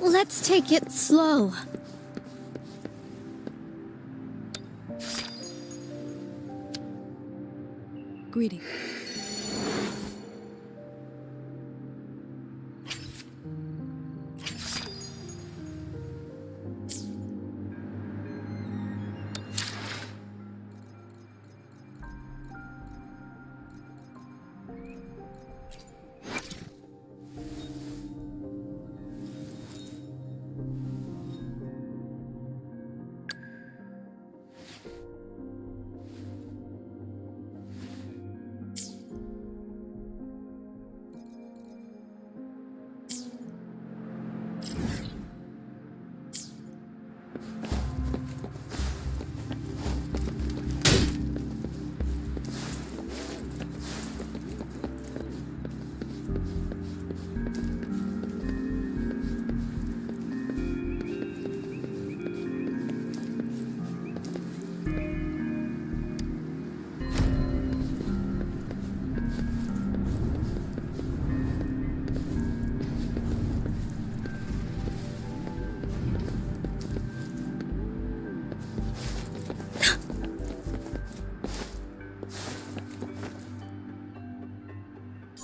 Let's take it slow. Greeting.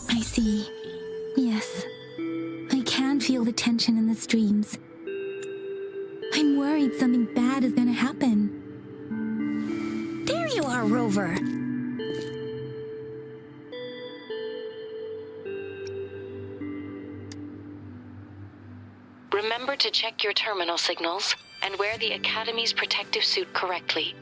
I see. Yes. I can feel the tension in the streams. I'm worried something bad is gonna happen. There you are, Rover. Remember to check your terminal signals and wear the Academy's protective suit correctly.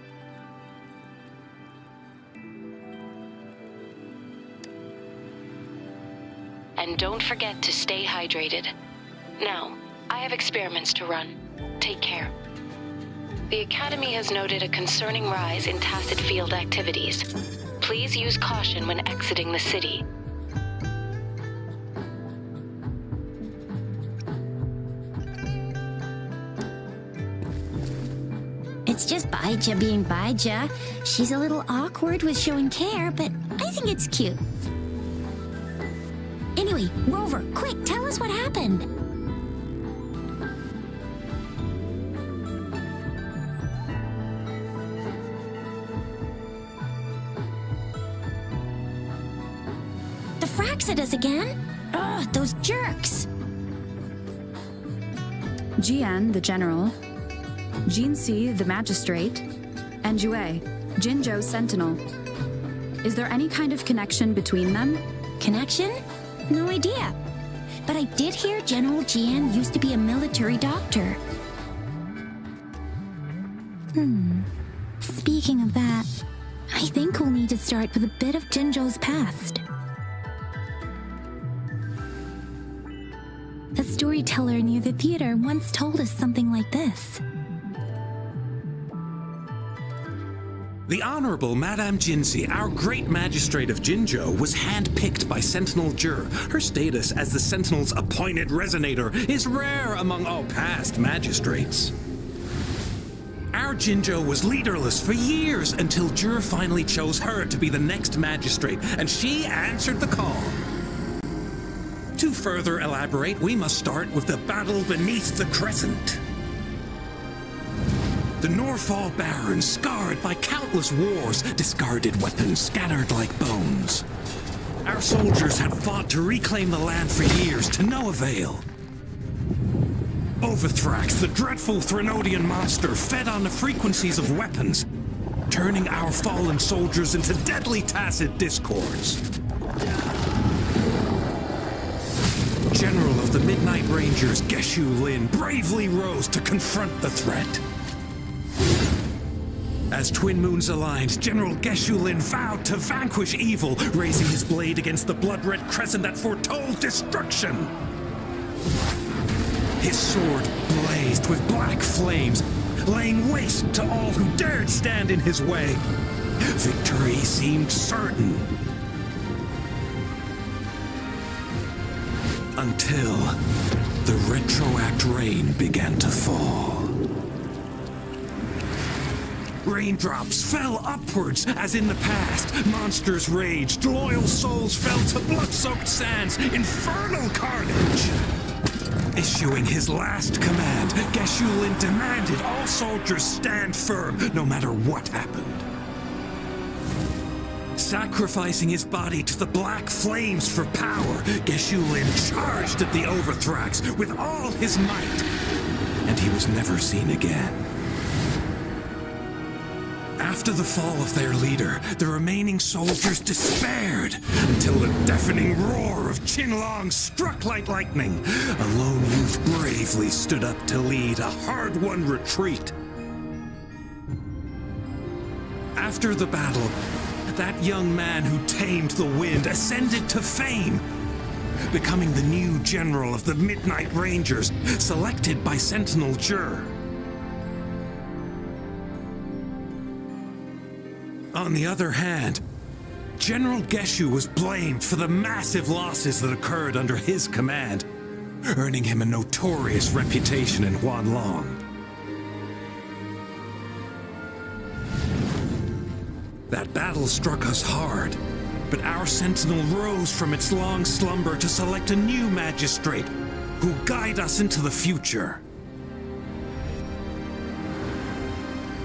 And don't forget to stay hydrated. Now, I have experiments to run. Take care. The Academy has noted a concerning rise in tacit field activities. Please use caution when exiting the city. It's just Baija being Baija. She's a little awkward with showing care, but I think it's cute. Anyway, Rover, quick, tell us what happened. The Fraxidus again? Ugh, those jerks. Jian, the general, Jinsi, the magistrate, and Jue, Jinzhou's sentinel. Is there any kind of connection between them? Connection? No idea. But I did hear General Jian used to be a military doctor. Speaking of that, I think we'll need to start with a bit of Jinzhou's past. A storyteller near the theater once told us something like this. The Honorable Madame Jinzi, our great magistrate of Jinzhou, was handpicked by Sentinel Jur. Her status as the Sentinel's appointed resonator is rare among all past magistrates. Our Jinzhou was leaderless for years until Jur finally chose her to be the next magistrate, and she answered the call. To further elaborate, we must start with the battle beneath the Crescent. The Norfall Barons, scarred by countless wars, discarded weapons scattered like bones. Our soldiers had fought to reclaim the land for years, to no avail. Overthrax, the dreadful Threnodian monster, fed on the frequencies of weapons, turning our fallen soldiers into deadly tacit discords. General of the Midnight Rangers, Geshu Lin, bravely rose to confront the threat. As twin moons aligned, General Geshu Lin vowed to vanquish evil, raising his blade against the blood-red crescent that foretold destruction. His sword blazed with black flames, laying waste to all who dared stand in his way. Victory seemed certain. Until the retroact rain began to fall. Raindrops fell upwards as in the past. Monsters raged, loyal souls fell to blood-soaked sands, infernal carnage. Issuing his last command, Geshu Lin demanded all soldiers stand firm no matter what happened. Sacrificing his body to the black flames for power, Geshu Lin charged at the Overthrax with all his might, and he was never seen again. After the fall of their leader, the remaining soldiers despaired until a deafening roar of Qinlong struck like lightning. A lone youth bravely stood up to lead a hard-won retreat. After the battle, that young man who tamed the wind ascended to fame, becoming the new general of the Midnight Rangers, selected by Sentinel Jur. On the other hand, General Geshu was blamed for the massive losses that occurred under his command, earning him a notorious reputation in Huanlong. That battle struck us hard, but our sentinel rose from its long slumber to select a new magistrate who'll guide us into the future.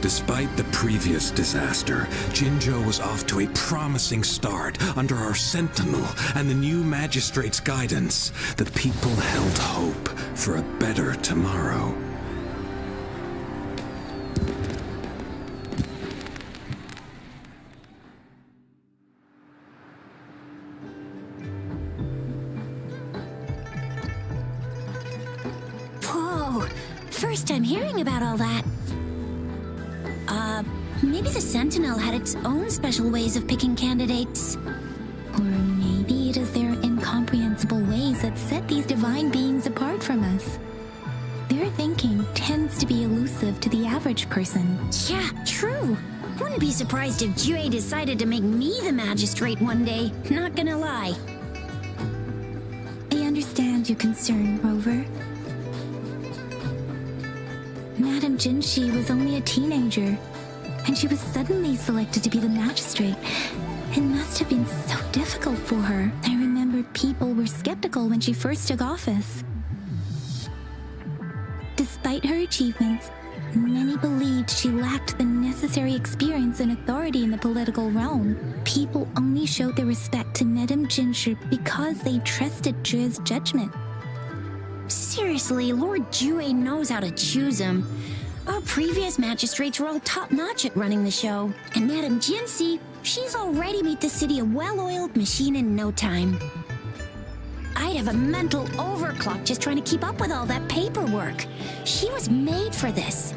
Despite the previous disaster, Jinzhou was off to a promising start. Under our sentinel and the new magistrate's guidance, the people held hope for a better tomorrow. Whoa, first time hearing about all that. Maybe the Sentinel had its own special ways of picking candidates. Or maybe it is their incomprehensible ways that set these divine beings apart from us. Their thinking tends to be elusive to the average person. Yeah, true. Wouldn't be surprised if Jue decided to make me the magistrate one day. Not gonna lie. I understand your concern, Rover. Madame Jinshi was only a teenager, and she was suddenly selected to be the magistrate. It must have been so difficult for her. I remember people were skeptical when she first took office. Despite her achievements, many believed she lacked the necessary experience and authority in the political realm. People only showed their respect to Madame Jinshi because they trusted Jue's judgment. Seriously, Lord Jue knows how to choose him. Our previous magistrates were all top-notch at running the show. And Madame Jinsi, she's already made the city a well-oiled machine in no time. I'd have a mental overclock just trying to keep up with all that paperwork. She was made for this.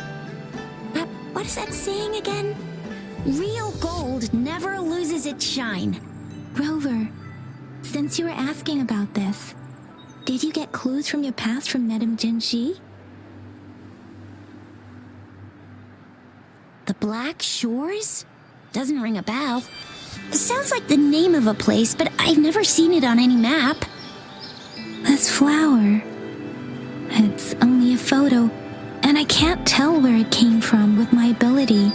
What is that saying again? Real gold never loses its shine. Rover, since you were asking about this, did you get clues from your past from Madame Jinshi? The Black Shores? Doesn't ring a bell. Sounds like the name of a place, but I've never seen it on any map. This flower. It's only a photo, and I can't tell where it came from with my ability.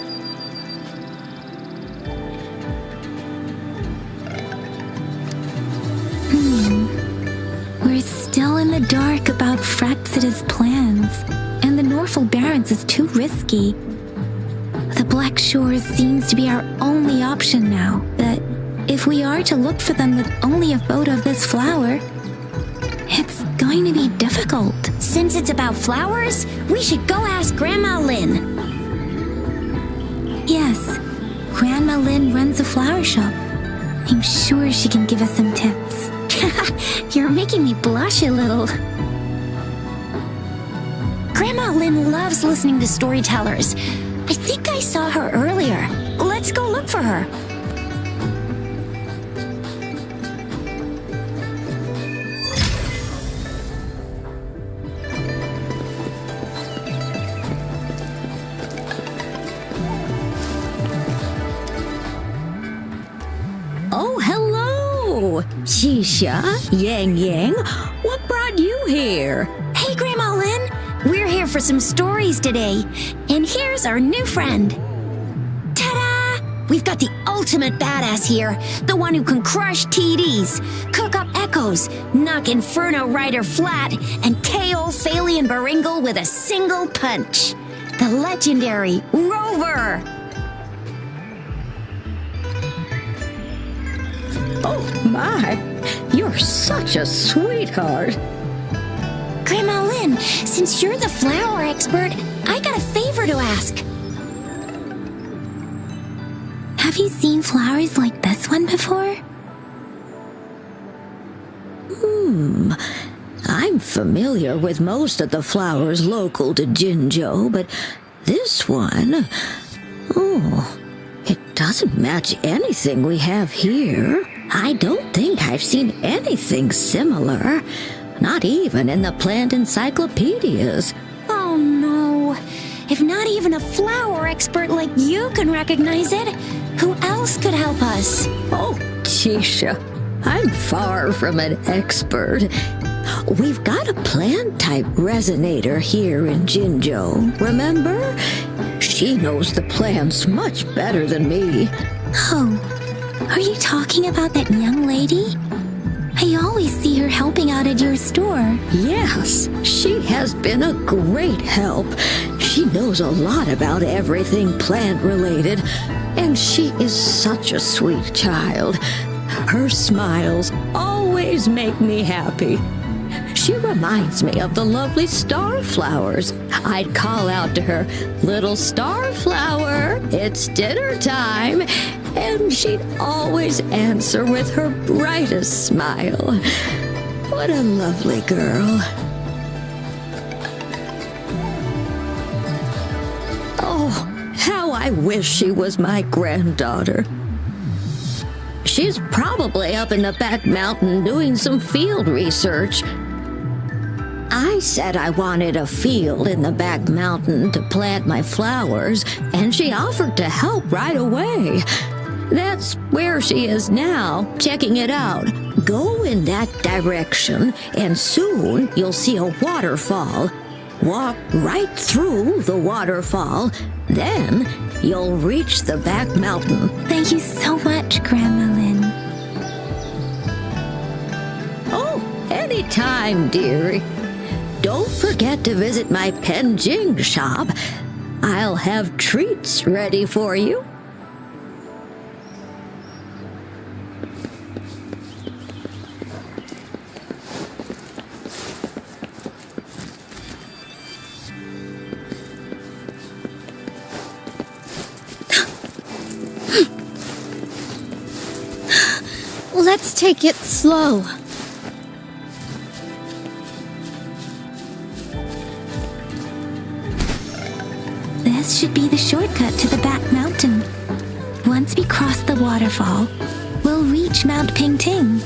We're still in the dark about Fraxida's plans, and the Norfolk Barrens is too risky. The Black Shores seems to be our only option now, but if we are to look for them with only a photo of this flower, it's going to be difficult. Since it's about flowers, we should go ask Grandma Lynn. Yes, Grandma Lynn runs a flower shop. I'm sure she can give us some tips. You're making me blush a little. Grandma Lynn loves listening to storytellers. I think I saw her earlier. Let's go look for her. Oh, hello! Shisha, Yang Yang, what brought you here? Hey, Grandma Lynn. We're here for some stories today. And here's our new friend. Ta-da! We've got the ultimate badass here. The one who can crush TDs, cook up echo, goes. Knock Inferno Rider flat and KO Phalian Baringle with a single punch. The legendary Rover! Oh my, you're such a sweetheart. Grandma Lynn, since you're the flower expert, I got a favor to ask. Have you seen flowers like this one before? I'm familiar with most of the flowers local to Jinzhou, but this one, it doesn't match anything we have here. I don't think I've seen anything similar, not even in the plant encyclopedias. Oh no. If not even a flower expert like you can recognize it, who else could help us? Oh, Chisha, I'm far from an expert. We've got a plant-type resonator here in Jinzhou, remember? She knows the plants much better than me. Oh, are you talking about that young lady? I always see her helping out at your store. Yes, she has been a great help. She knows a lot about everything plant-related, and she is such a sweet child. Her smiles always make me happy. She reminds me of the lovely starflowers. I'd call out to her, "Little starflower, it's dinner time," and she'd always answer with her brightest smile. What a lovely girl. Oh, how I wish she was my granddaughter. She's probably up in the back mountain doing some field research. I said I wanted a field in the back mountain to plant my flowers, and she offered to help right away. That's where she is now, checking it out. Go in that direction, and soon you'll see a waterfall. Walk right through the waterfall, then you'll reach the back mountain. Thank you so much, Grandma Lynn. Oh, anytime, dearie. Don't forget to visit my Penjing shop. I'll have treats ready for you. Let's take it slow. This should be the shortcut to the back mountain. Once we cross the waterfall, we'll reach Mount Pingting.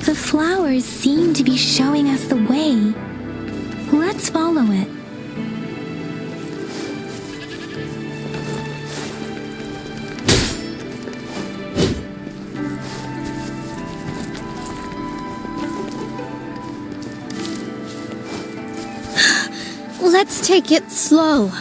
The flowers seem to be showing us the way. Let's follow it. Let's take it slow.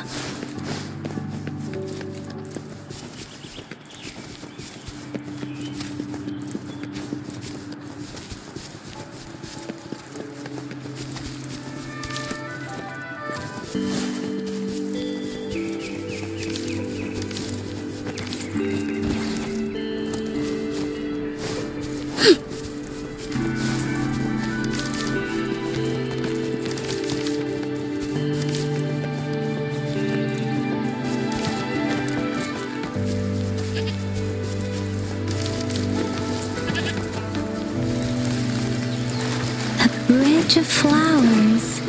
Bridge of flowers.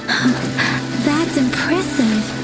That's impressive.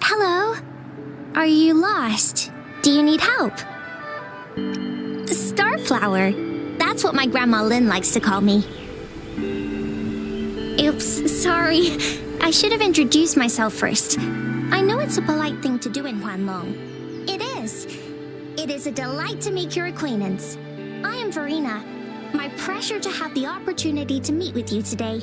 Hello? Are you lost? Do you need help? Starflower. That's what my Grandma Lynn likes to call me. Oops, sorry. I should have introduced myself first. I know it's a polite thing to do in Huanlong. It is. It is a delight to make your acquaintance. I am Verena. My pleasure to have the opportunity to meet with you today.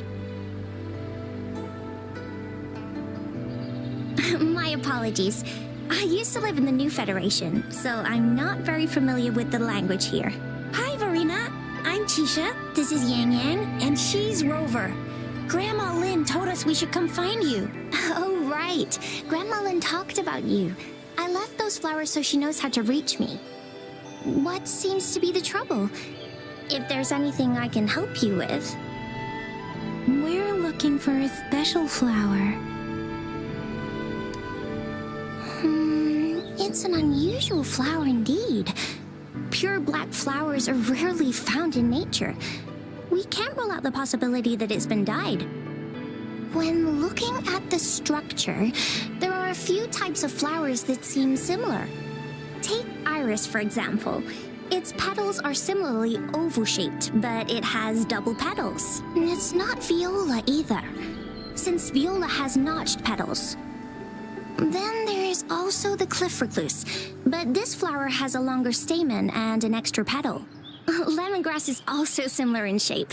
My apologies. I used to live in the New Federation, so I'm not very familiar with the language here. Hi, Verena. I'm Tisha. This is Yang Yang, and she's Rover. Grandma Lynn told us we should come find you. Oh, right. Grandma Lynn talked about you. I left those flowers so she knows how to reach me. What seems to be the trouble? If there's anything I can help you with. We're looking for a special flower. It's an unusual flower indeed. Pure black flowers are rarely found in nature. We can't rule out the possibility that it's been dyed. When looking at the structure, there are a few types of flowers that seem similar. Take iris, for example. Its petals are similarly oval-shaped, but it has double petals. And it's not viola either, since viola has notched petals. Then there is also the cliff recluse, but this flower has a longer stamen and an extra petal. Lemongrass is also similar in shape.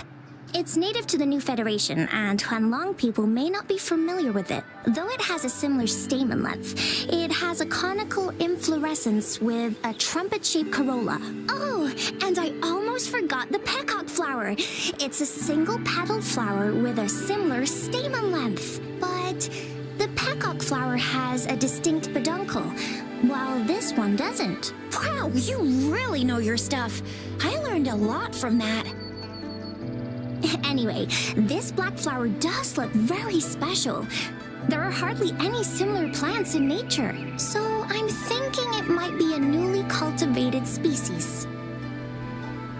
It's native to the New Federation, and Huanlong people may not be familiar with it. Though it has a similar stamen length, it has a conical inflorescence with a trumpet-shaped corolla. Oh, and I almost forgot the peacock flower. It's a single-petaled flower with a similar stamen length, but the peacock flower has a distinct peduncle, while this one doesn't. Wow, you really know your stuff. I learned a lot from that. Anyway, this black flower does look very special. There are hardly any similar plants in nature, so I'm thinking it might be a newly cultivated species.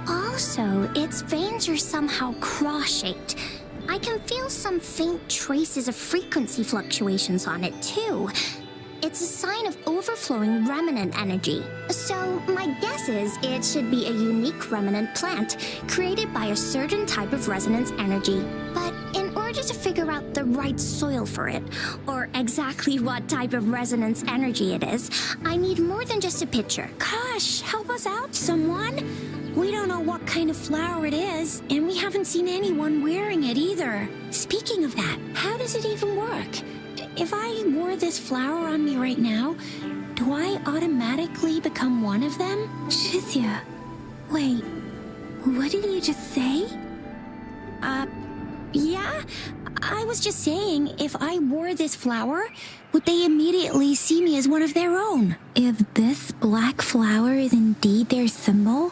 Also, its veins are somehow cross-shaped. I can feel some faint traces of frequency fluctuations on it, too. It's a sign of overflowing remnant energy. So, my guess is it should be a unique remnant plant created by a certain type of resonance energy. But in order to figure out the right soil for it, or exactly what type of resonance energy it is, I need more than just a picture. Gosh, help us out, someone! We don't know what kind of flower it is, and we haven't seen anyone wearing it either. Speaking of that, how does it even work? If I wore this flower on me right now, do I automatically become one of them? Shizia, wait, what did you just say? Yeah? I was just saying, if I wore this flower, would they immediately see me as one of their own? If this black flower is indeed their symbol,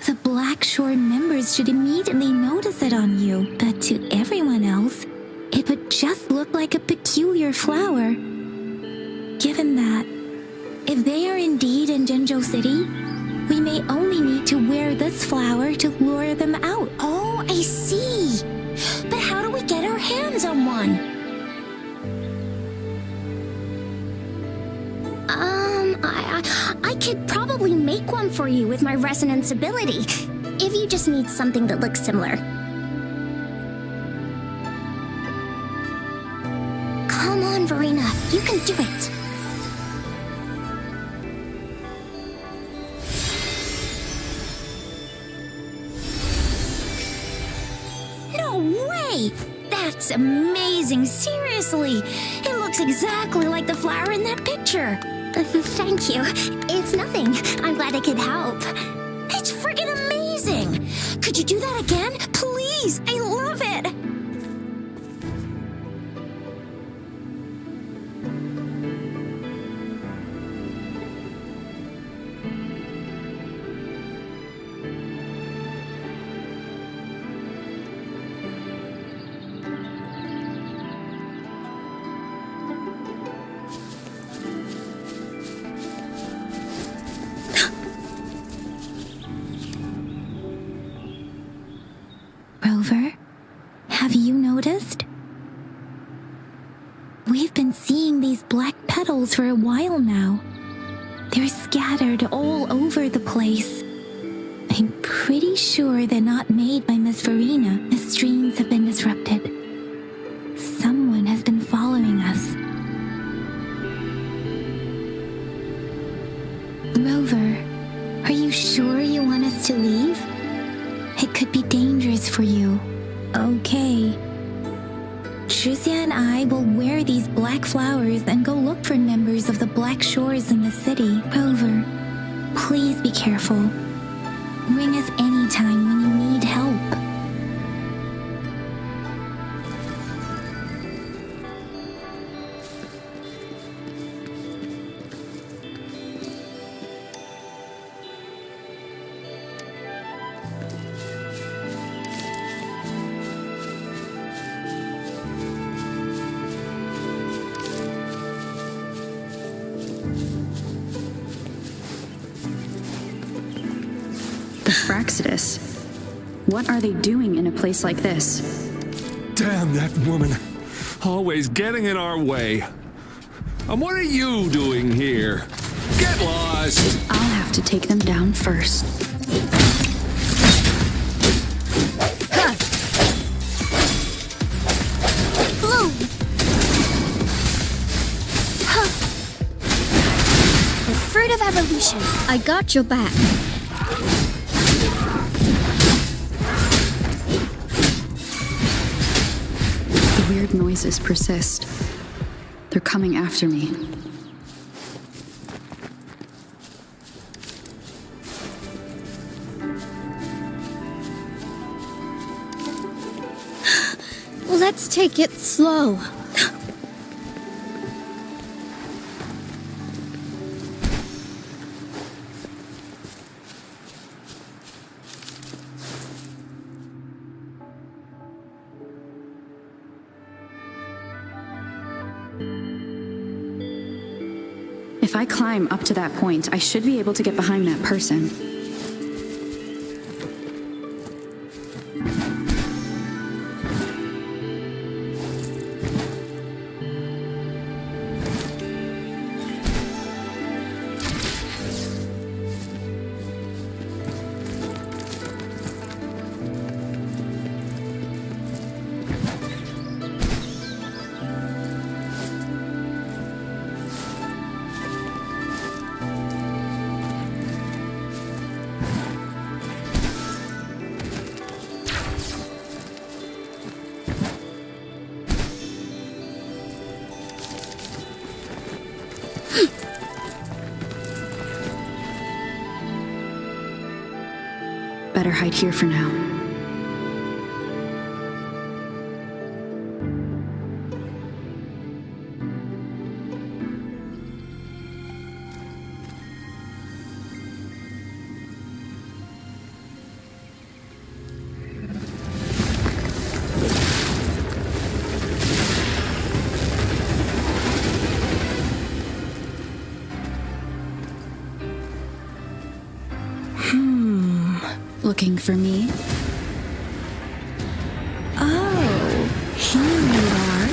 the Black Shore members should immediately notice it on you, but to everyone else, it would just look like a peculiar flower. Given that, if they are indeed in Jinzhou City, we may only need to wear this flower to lure them out. Oh, I see. But how do we get our hands on one? I could probably make one for you with my resonance ability. if you just need something that looks similar. Come on, Verena, you can do it. No way! That's amazing, seriously! It looks exactly like the flower in that picture. Thank you. It's nothing. I'm glad I could help. It's friggin' amazing! Could you do that again? Please! I love it! Rover, have you noticed? We've been seeing these black petals for a while now. They're scattered all over the place. I'm pretty sure they're not made by Miss Verena. The streams have been disrupted. Someone has been following us. Rover, are you sure you want us to leave? It could be dangerous for you. Okay. Tricia and I will wear these black flowers and go look for members of the Black Shores in the city. Rover, please be careful. Ring us anytime when you need help. The Fraxidus. What are they doing in a place like this? Damn that woman. Always getting in our way. And what are you doing here? Get lost! I'll have to take them down first. Bloom! Huh. The fruit of evolution. I got your back. The weird noises persist. They're coming after me. Let's take it slow. If I climb up to that point, I should be able to get behind that person. Better hide here for now. Looking for me? Oh, here you are.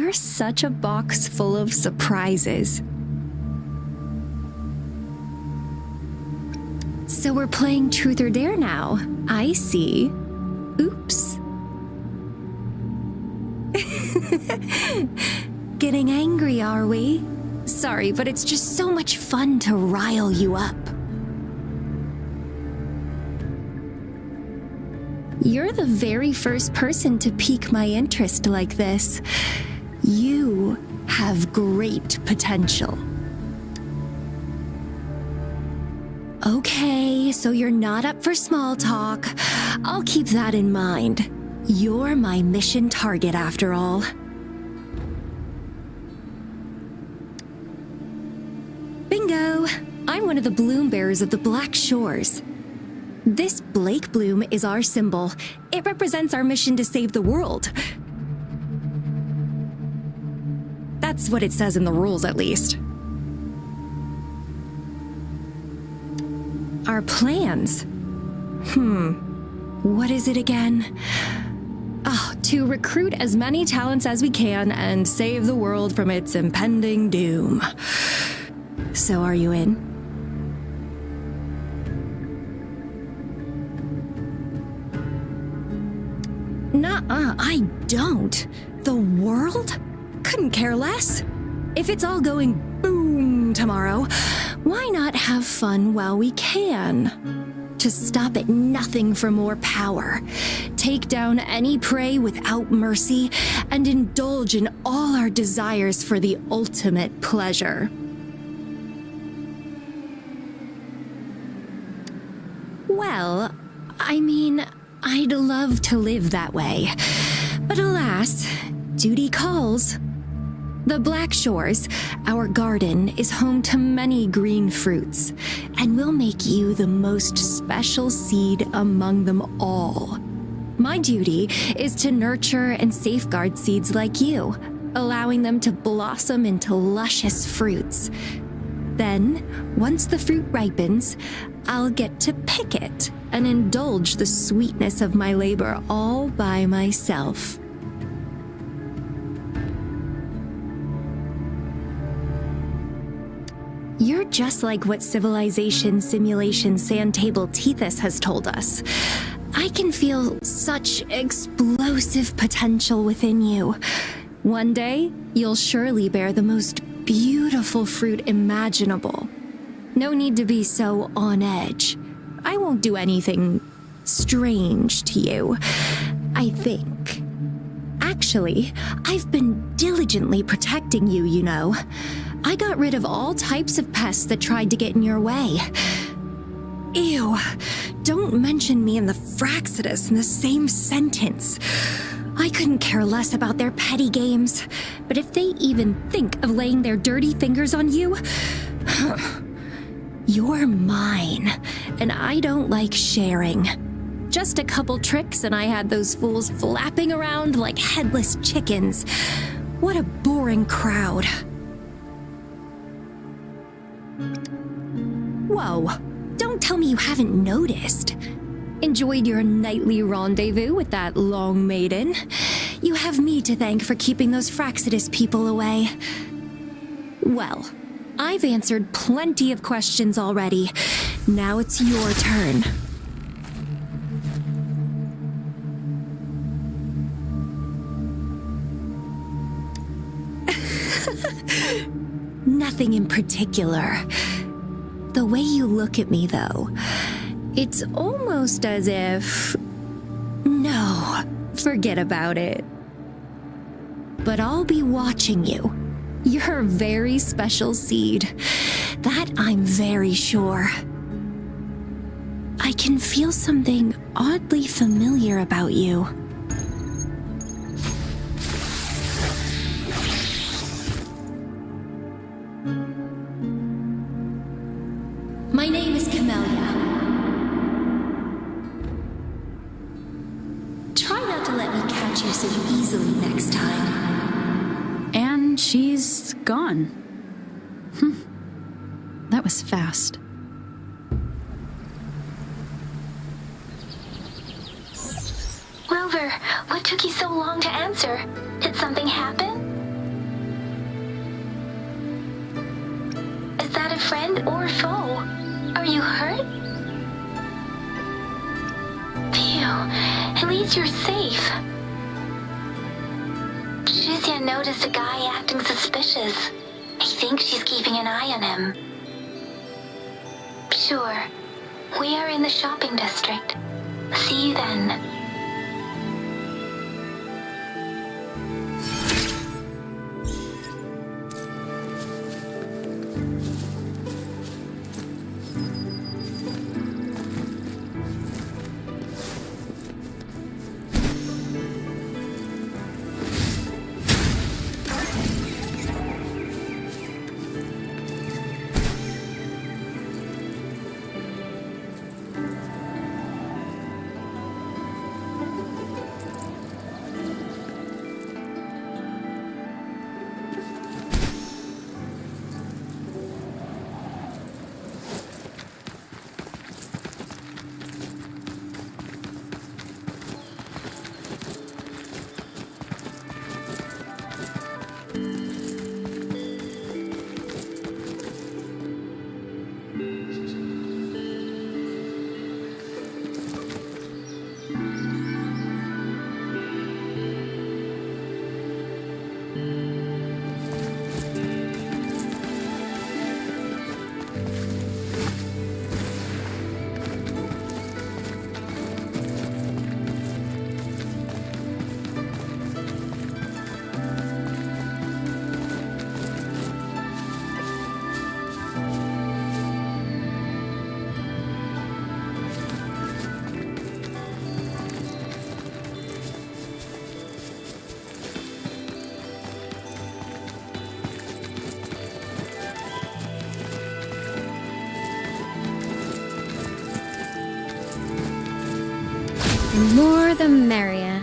You're such a box full of surprises. So we're playing Truth or Dare now. I see. Oops. Getting angry, are we? Sorry, but it's just so much fun to rile you up. You're the very first person to pique my interest like this. You have great potential. Okay, so you're not up for small talk. I'll keep that in mind. You're my mission target after all. Bingo! I'm one of the bloom bearers of the Black Shores. This Blake bloom is our symbol. It represents our mission to save the world. That's what it says in the rules, at least. Our plans? What is it again? To recruit as many talents as we can and save the world from its impending doom. So are you in? Nuh-uh, I don't. The world? Couldn't care less. If it's all going boom tomorrow, why not have fun while we can? To stop at nothing for more power, take down any prey without mercy, and indulge in all our desires for the ultimate pleasure. Well, I mean, I'd love to live that way. But alas, duty calls. The Black Shores, our garden, is home to many green fruits, and will make you the most special seed among them all. My duty is to nurture and safeguard seeds like you, allowing them to blossom into luscious fruits. Then, once the fruit ripens, I'll get to pick it and indulge the sweetness of my labor all by myself. You're just like what Civilization Simulation Sand Table Tethys has told us. I can feel such explosive potential within you. One day, you'll surely bear the most beautiful fruit imaginable. No need to be so on edge. I won't do anything strange to you, I think. Actually, I've been diligently protecting you, you know. I got rid of all types of pests that tried to get in your way. Ew, don't mention me and the Fraxidus in the same sentence. I couldn't care less about their petty games, but if they even think of laying their dirty fingers on you, you're mine, and I don't like sharing. Just a couple tricks and I had those fools flapping around like headless chickens. What a boring crowd. Whoa, don't tell me you haven't noticed. Enjoyed your nightly rendezvous with that long maiden. You have me to thank for keeping those Fraxidus people away. Well, I've answered plenty of questions already. Now it's your turn. Nothing in particular. The way you look at me, though, it's almost as if... No, forget about it. But I'll be watching you. You're a very special seed. That I'm very sure. I can feel something oddly familiar about you. My name is Camellia. Try not to let me catch you so easily next time. And she's gone. That was fast. Rover, what took you so long to answer? Did something happen? friend or foe. Are you hurt? Phew, at least you're safe. Shuzia noticed a guy acting suspicious. I think she's keeping an eye on him. Sure. We are in the shopping district. See you then. The more the merrier.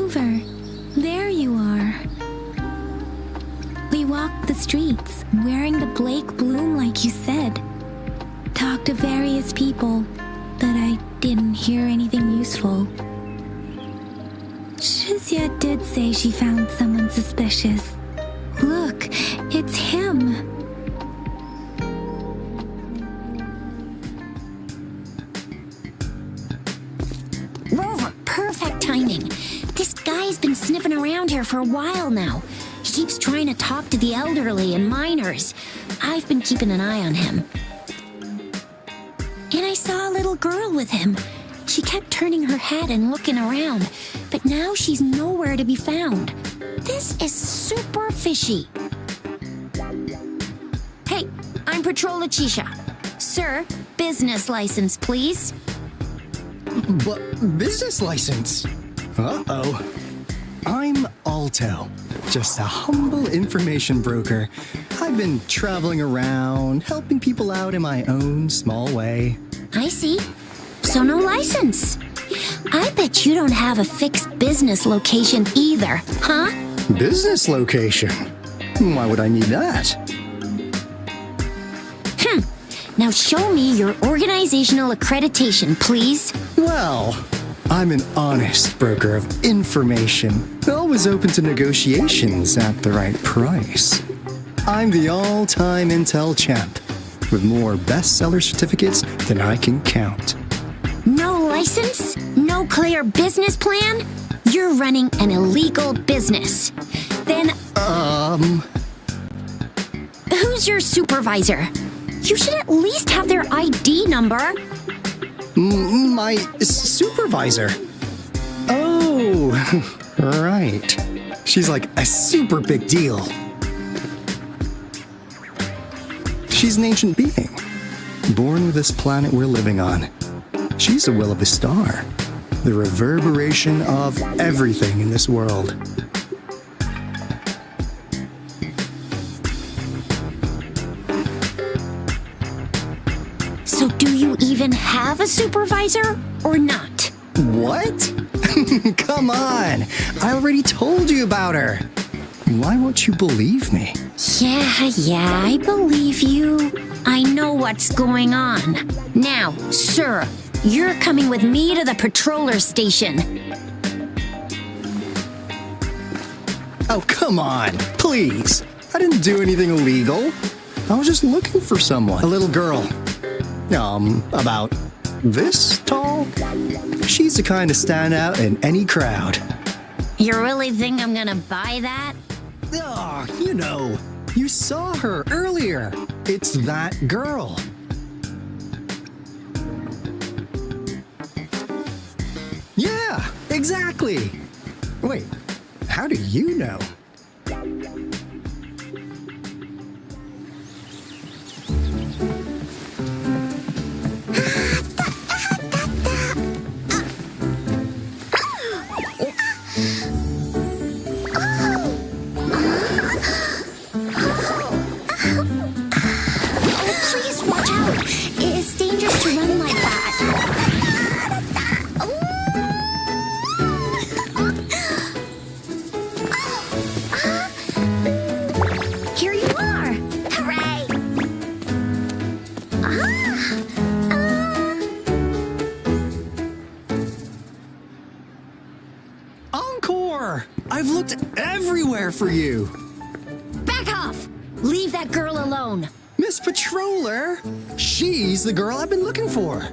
Rover, there you are. We walked the streets, wearing the Blake bloom like you said. Talked to various people, but I didn't hear anything useful. Shizia did say she found someone suspicious. Look, it's him. Rover, perfect timing. This guy's been sniffing around here for a while now. He keeps trying to talk to the elderly and minors. I've been keeping an eye on him. And I saw a little girl with him. She kept turning her head and looking around, but now she's nowhere to be found. This is super fishy. Hey, I'm Patrol Letitia. Sir, business license, please. But business license? Uh-oh. I'm Alto, just a humble information broker. I've been traveling around, helping people out in my own small way. I see. So no license. I bet you don't have a fixed business location either, huh? Business location? Why would I need that? Now show me your organizational accreditation, please. Well, I'm an honest broker of information, always open to negotiations at the right price. I'm the all-time Intel champ, with more bestseller certificates than I can count. No license? No clear business plan? You're running an illegal business. Then, who's your supervisor? You should at least have their ID number. My supervisor? Oh, right. She's like a super big deal. She's an ancient being, born with this planet we're living on. She's the will of the star, the reverberation of everything in this world. So do you even have a supervisor or not? What? Come on! I already told you about her. Why won't you believe me? Yeah, I believe you. I know what's going on. Now, sir, you're coming with me to the patroller station. Oh, come on, please. I didn't do anything illegal. I was just looking for someone. A little girl. About this tall? She's the kind to stand out in any crowd. You really think I'm gonna buy that? Oh, you saw her earlier. It's that girl. Yeah, exactly. Wait, how do you know? Please watch out. It's dangerous to run like that. Here you are. Hooray. Encore! I've looked everywhere for you. Back off. Leave that girl alone. Miss Patroller, she's the girl I've been looking for.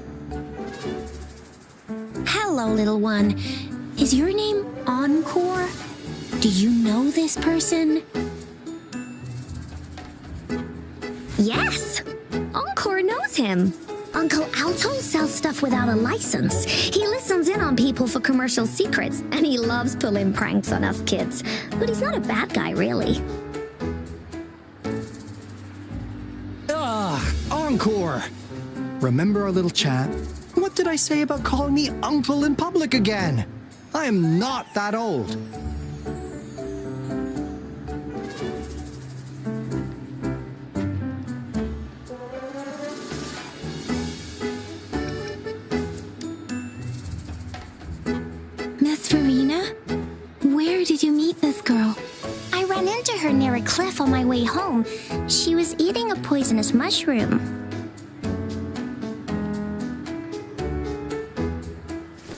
Hello, little one. Is your name Encore? Do you know this person? Yes, Encore knows him. Uncle Alto sells stuff without a license. He listens in on people for commercial secrets, and he loves pulling pranks on us kids. But he's not a bad guy, really. Encore! Remember our little chat? What did I say about calling me uncle in public again? I am not that old. Miss Farina? did you meet this girl? I ran into her near a cliff on my way home. She was eating a poisonous mushroom.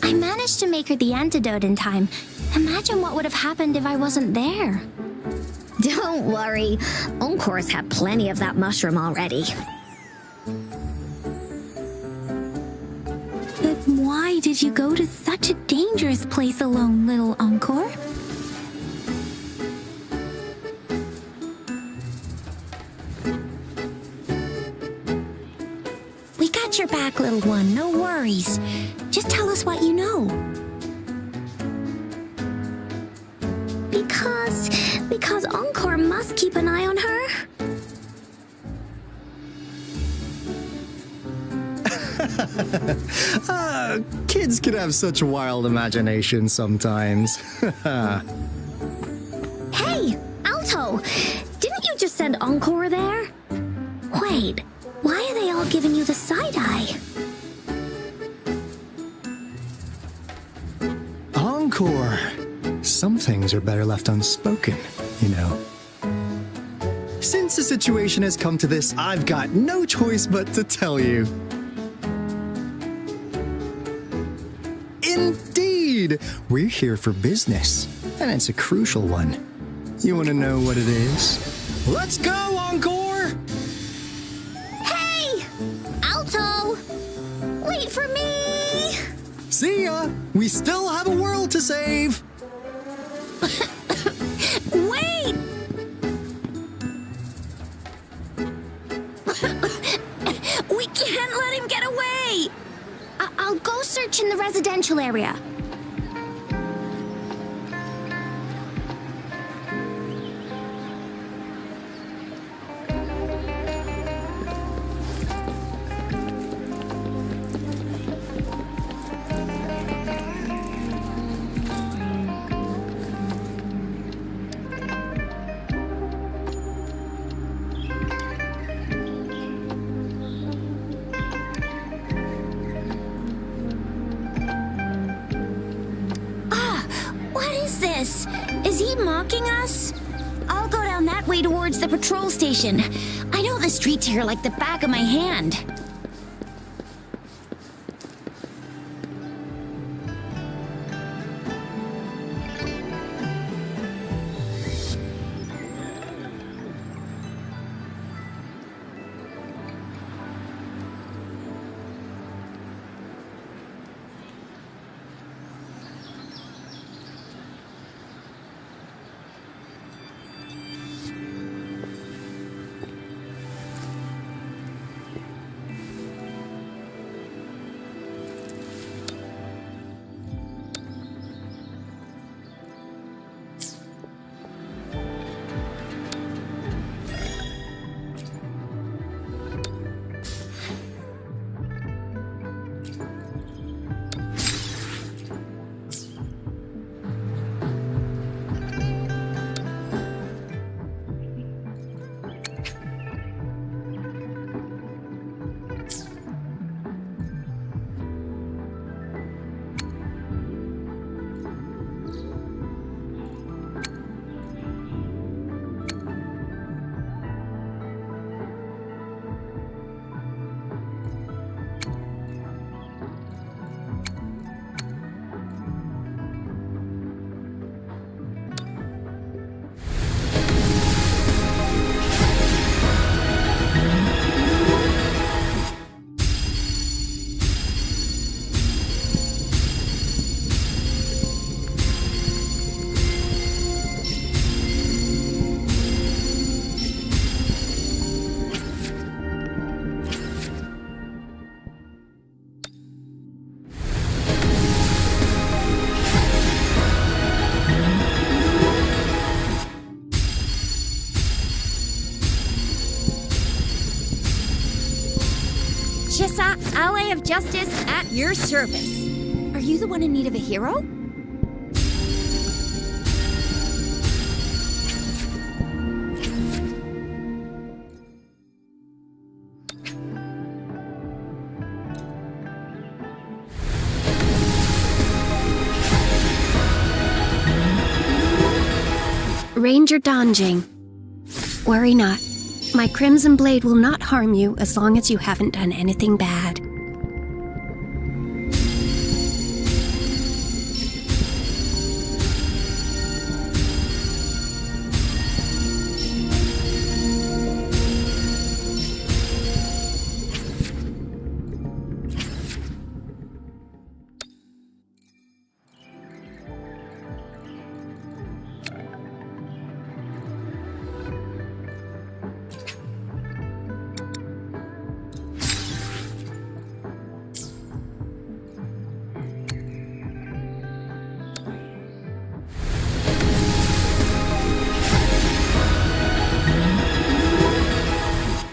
I managed to make her the antidote in time. Imagine what would have happened if I wasn't there. Don't worry. Encore's had plenty of that mushroom already. But why did you go to such a dangerous place alone, little Encore? We got your back, little one. No worries. Just tell us what you know. Because Encore must keep an eye on her. Kids can have such wild imaginations sometimes. Hey, Alto! Didn't you just send Encore there? Wait, why are they all giving you the side eye? Encore! Some things are better left unspoken, you know. Since the situation has come to this, I've got no choice but to tell you. Indeed! We're here for business, and it's a crucial one. You want to know what it is? Let's go, Encore! Hey! Alto! Wait for me! See ya! We still have a world to save! Wait! We can't let him get away! I'll go search in the residential area. Is he mocking us? I'll go down that way towards the patrol station. I know the streets here like the back of my hand. Chissa, Ally of Justice, at your service. Are you the one in need of a hero? Ranger Donjing. Worry not. My Crimson Blade will not harm you as long as you haven't done anything bad.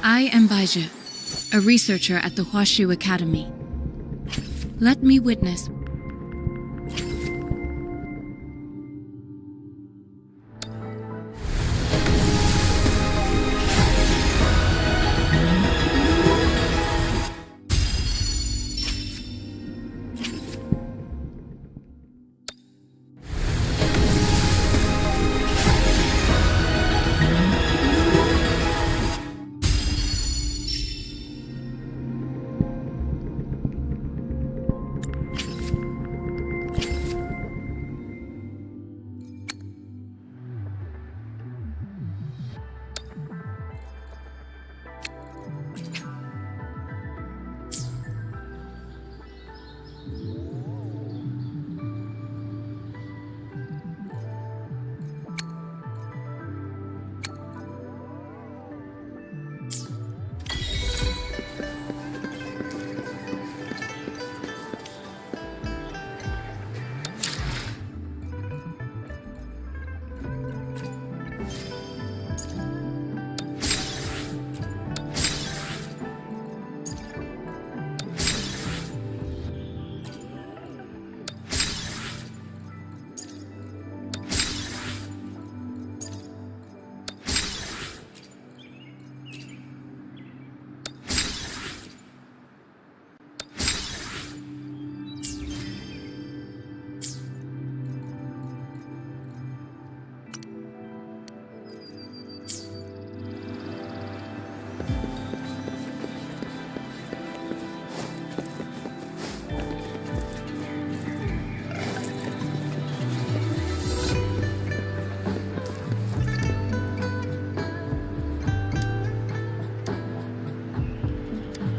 I am Baizhi, a researcher at the Huashu Academy. Let me witness.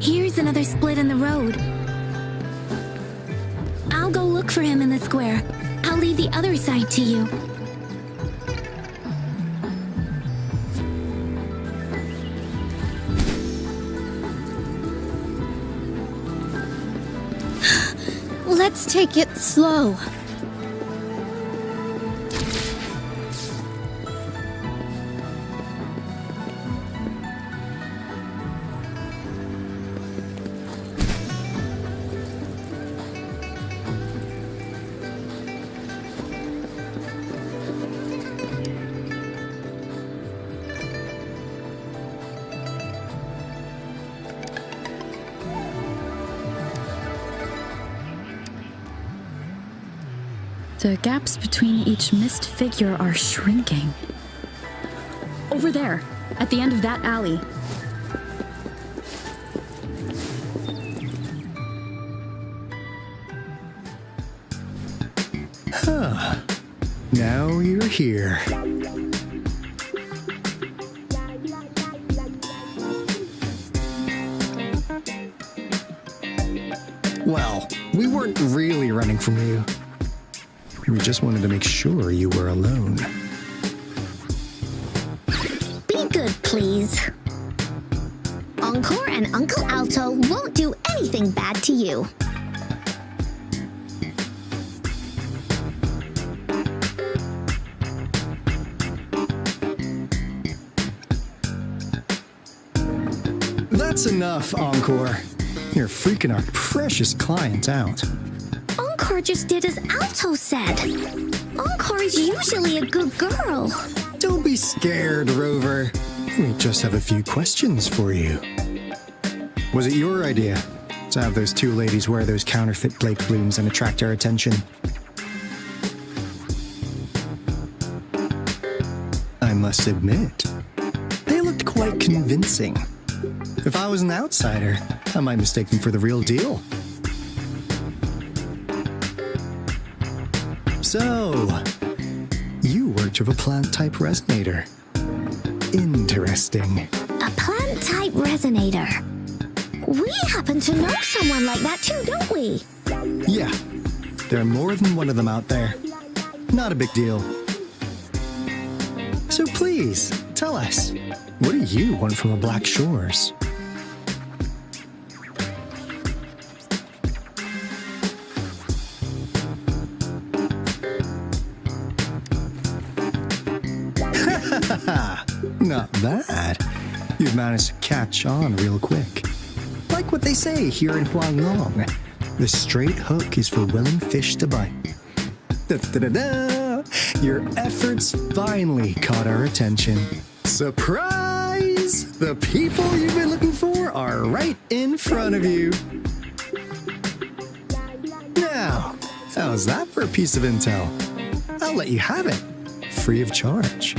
Here's another split in the road. I'll go look for him in the square. I'll leave the other side to you. Let's take it slow. The gaps between each mist figure are shrinking. Over there, at the end of that alley. Huh. Now you're here. Well, we weren't really running from you. We just wanted to make sure you were alone. Be good, please. Encore and Uncle Alto won't do anything bad to you. That's enough, Encore. You're freaking our precious client out. Encore just did as Alto said. Encore is usually a good girl. Don't be scared, Rover. We just have a few questions for you. Was it your idea to have those two ladies wear those counterfeit Blake blooms and attract our attention? must admit. They looked quite convincing. If I was an outsider, I might mistake them for the real deal. So, you worked with a plant-type resonator. Interesting. A plant-type resonator. We happen to know someone like that too, don't we? Yeah, there are more than one of them out there. Not a big deal. So please, tell us, what do you want from the Black Shores? Not bad. You've managed to catch on real quick. Like what they say here in Huanglong, the straight hook is for willing fish to bite. Da-da-da-da! Your efforts finally caught our attention. Surprise! The people you've been looking for are right in front of you. Now, how's that for a piece of intel? I'll let you have it, free of charge.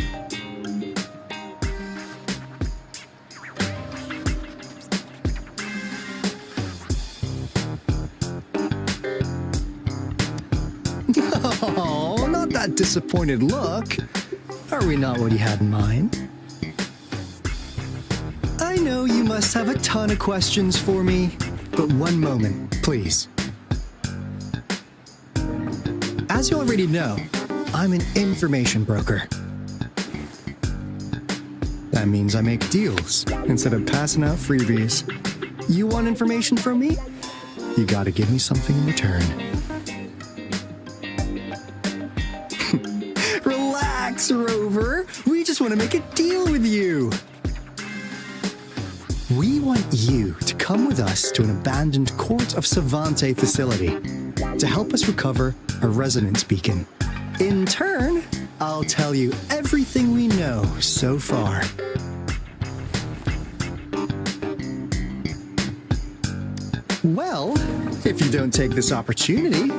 Oh, not that disappointed look. Are we not what you had in mind? I know you must have a ton of questions for me, but one moment, please. As you already know, I'm an information broker. That means I make deals instead of passing out freebies. You want information from me? You gotta give me something in return. Relax, Rover. We just want to make a deal with you. We want you to come with us to an abandoned Court of Savante facility to help us recover a resonance beacon. In turn, I'll tell you everything we know so far. Well, if you don't take this opportunity,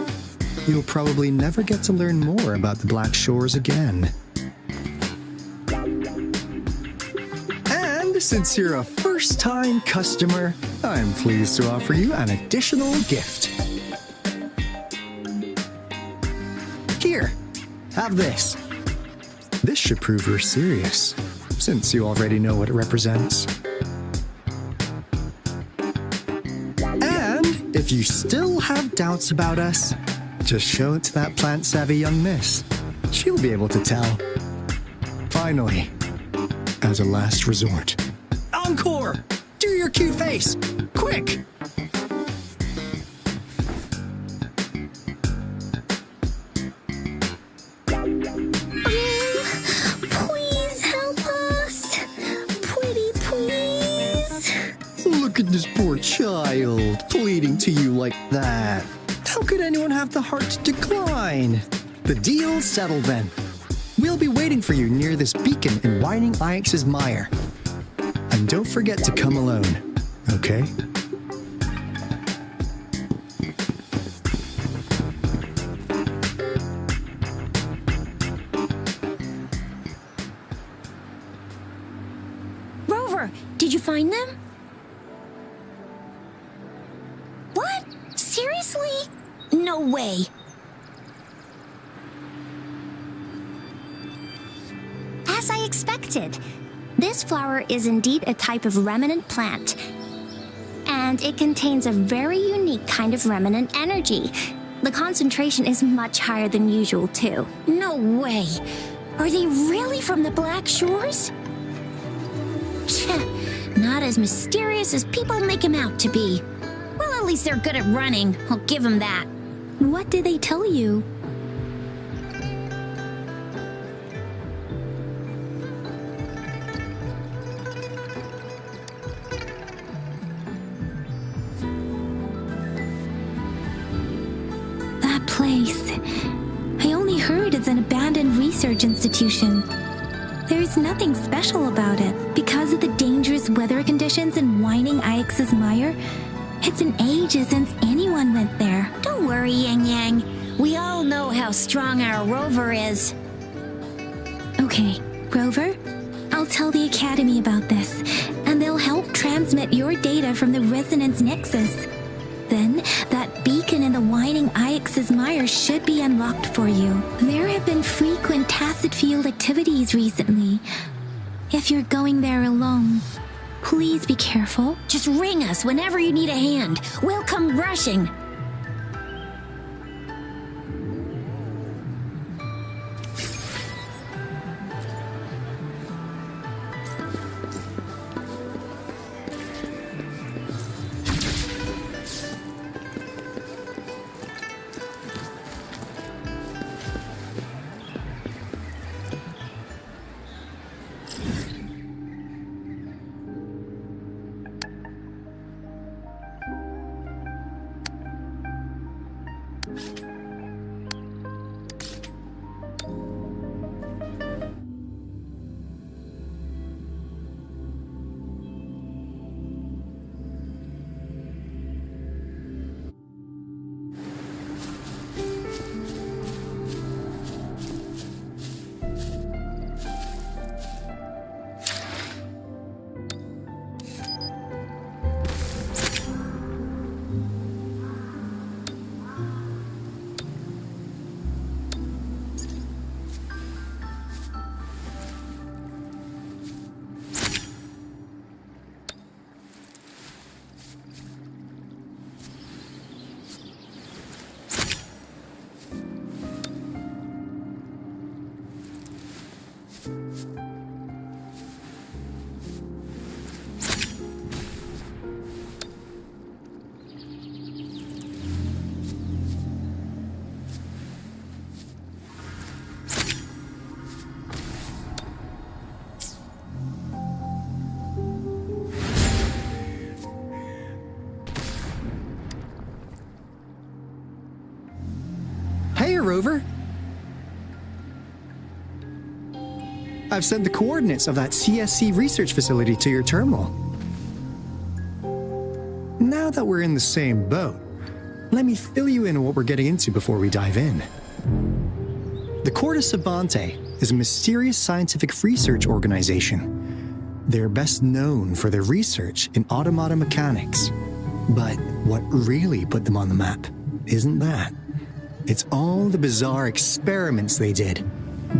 you'll probably never get to learn more about the Black Shores again. And since you're a first-time customer, I'm pleased to offer you an additional gift. Here, have this. This should prove you're serious, since you already know what it represents. And if you still have doubts about us, just show it to that plant-savvy young miss. She'll be able to tell. Finally, as a last resort. Encore! Do your cute face! Quick! Please help us! Pretty please! Look at this poor child, pleading to you like that. How could anyone have the heart to decline? The deal's settled then. We'll be waiting for you near this beacon in Whining Ix's mire. And don't forget to come alone, okay? Rover, did you find them? What? Seriously? No way. As I expected, this flower is indeed a type of remnant plant. And it contains a very unique kind of remnant energy. The concentration is much higher than usual, too. No way. Are they really from the Black Shores? Not as mysterious as people make them out to be. Well, at least they're good at running. I'll give them that. What did they tell you? That place. I only heard it's an abandoned research institution. There's nothing special about it. Because of the dangerous weather conditions in Whining Ix's mire, it's been ages since anyone went there. Don't worry, Yang Yang. We all know how strong our rover is. Okay, Rover, I'll tell the Academy about this, and they'll help transmit your data from the Resonance Nexus. Then, that beacon in the Whining Ix's Mire should be unlocked for you. There have been frequent tacit field activities recently. If you're going there alone, please be careful. Just ring us whenever you need a hand. We'll come rushing. Hey, Rover! I've sent the coordinates of that CSC research facility to your terminal. Now that we're in the same boat, let me fill you in on what we're getting into before we dive in. The Cortes Savante is a mysterious scientific research organization. They're best known for their research in automata mechanics. But what really put them on the map isn't that. It's all the bizarre experiments they did.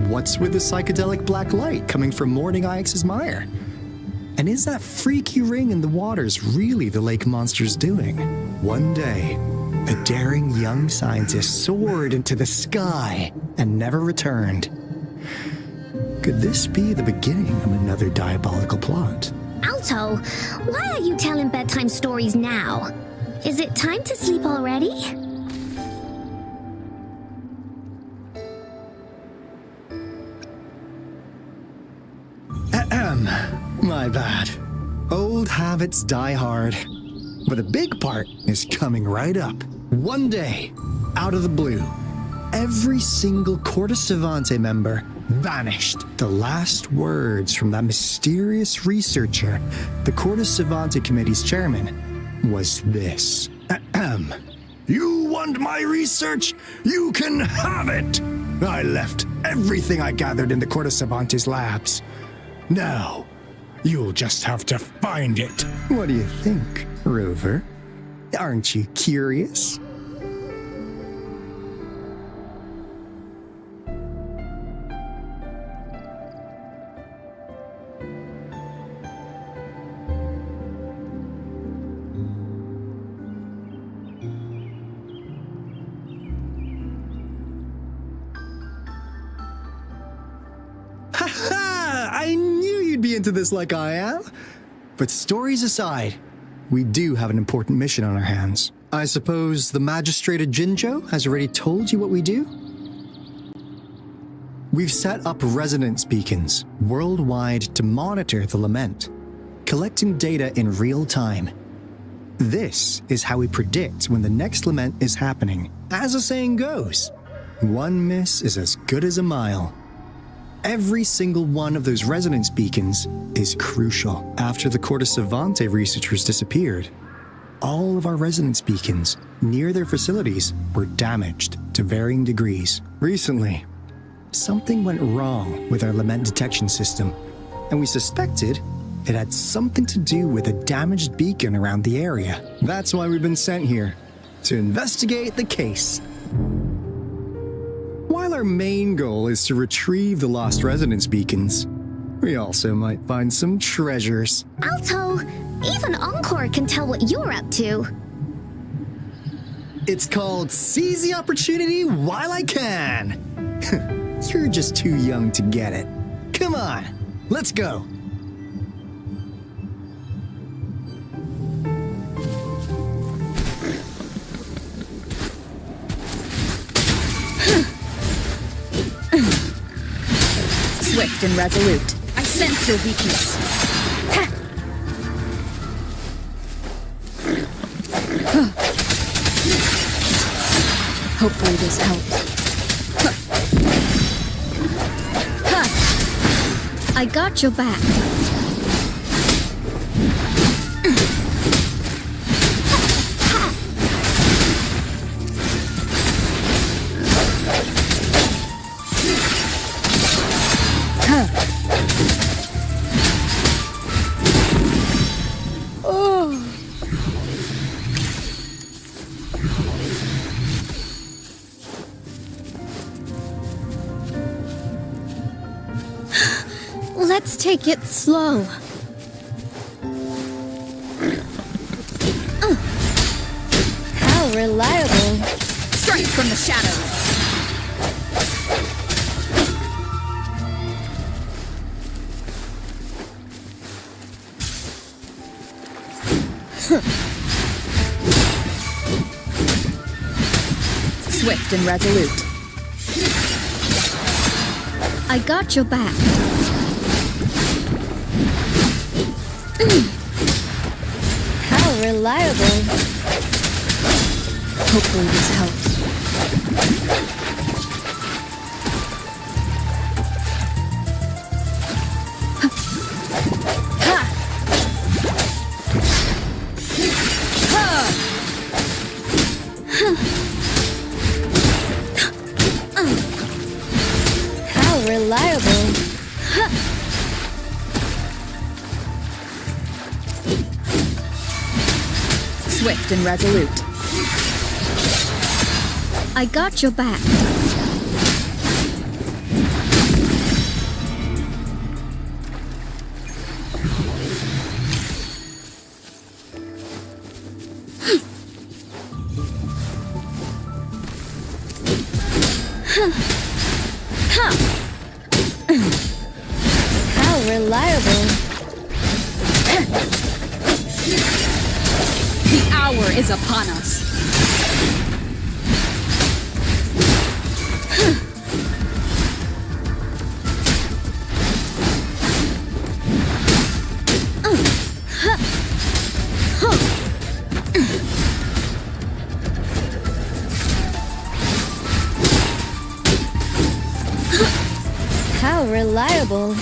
What's with the psychedelic black light coming from Morning Ix's Mire? And is that freaky ring in the waters really the lake monster's doing? One day, a daring young scientist soared into the sky and never returned. Could this be the beginning of another diabolical plot? Alto, why are you telling bedtime stories now? Is it time to sleep already? My bad. Old habits die hard. But the big part is coming right up. One day, out of the blue, every single Cortes Savante member vanished. The last words from that mysterious researcher, the Cortes Savante Committee's chairman, was this. You want my research? You can have it! I left everything I gathered in the Cortes Savante's labs. Now, you'll just have to find it. What do you think, Rover? Aren't you curious? I knew you'd be into this like I am. But stories aside, we do have an important mission on our hands. I suppose the Magistrate of Jinzhou has already told you what we do? We've set up resonance beacons worldwide to monitor the lament, collecting data in real time. This is how we predict when the next lament is happening. As the saying goes, one miss is as good as a mile. Every single one of those resonance beacons is crucial. After the Cortes Savante researchers disappeared, all of our resonance beacons near their facilities were damaged to varying degrees. Recently, something went wrong with our lament detection system, and we suspected it had something to do with a damaged beacon around the area. That's why we've been sent here, to investigate the case. While our main goal is to retrieve the lost resonance beacons, we also might find some treasures. Alto, even Encore can tell what you're up to. It's called Seize the Opportunity While I Can. You're just too young to get it. Come on, let's go. Swift and resolute. I sense your weakness. Hopefully this helps. I got your back. Let's take it slow. How reliable. Strike from the shadows. Swift and resolute. I got your back. How reliable. Hopefully this helps. How reliable. Swift and resolute. I got your back. How reliable. The hour is upon us. How reliable.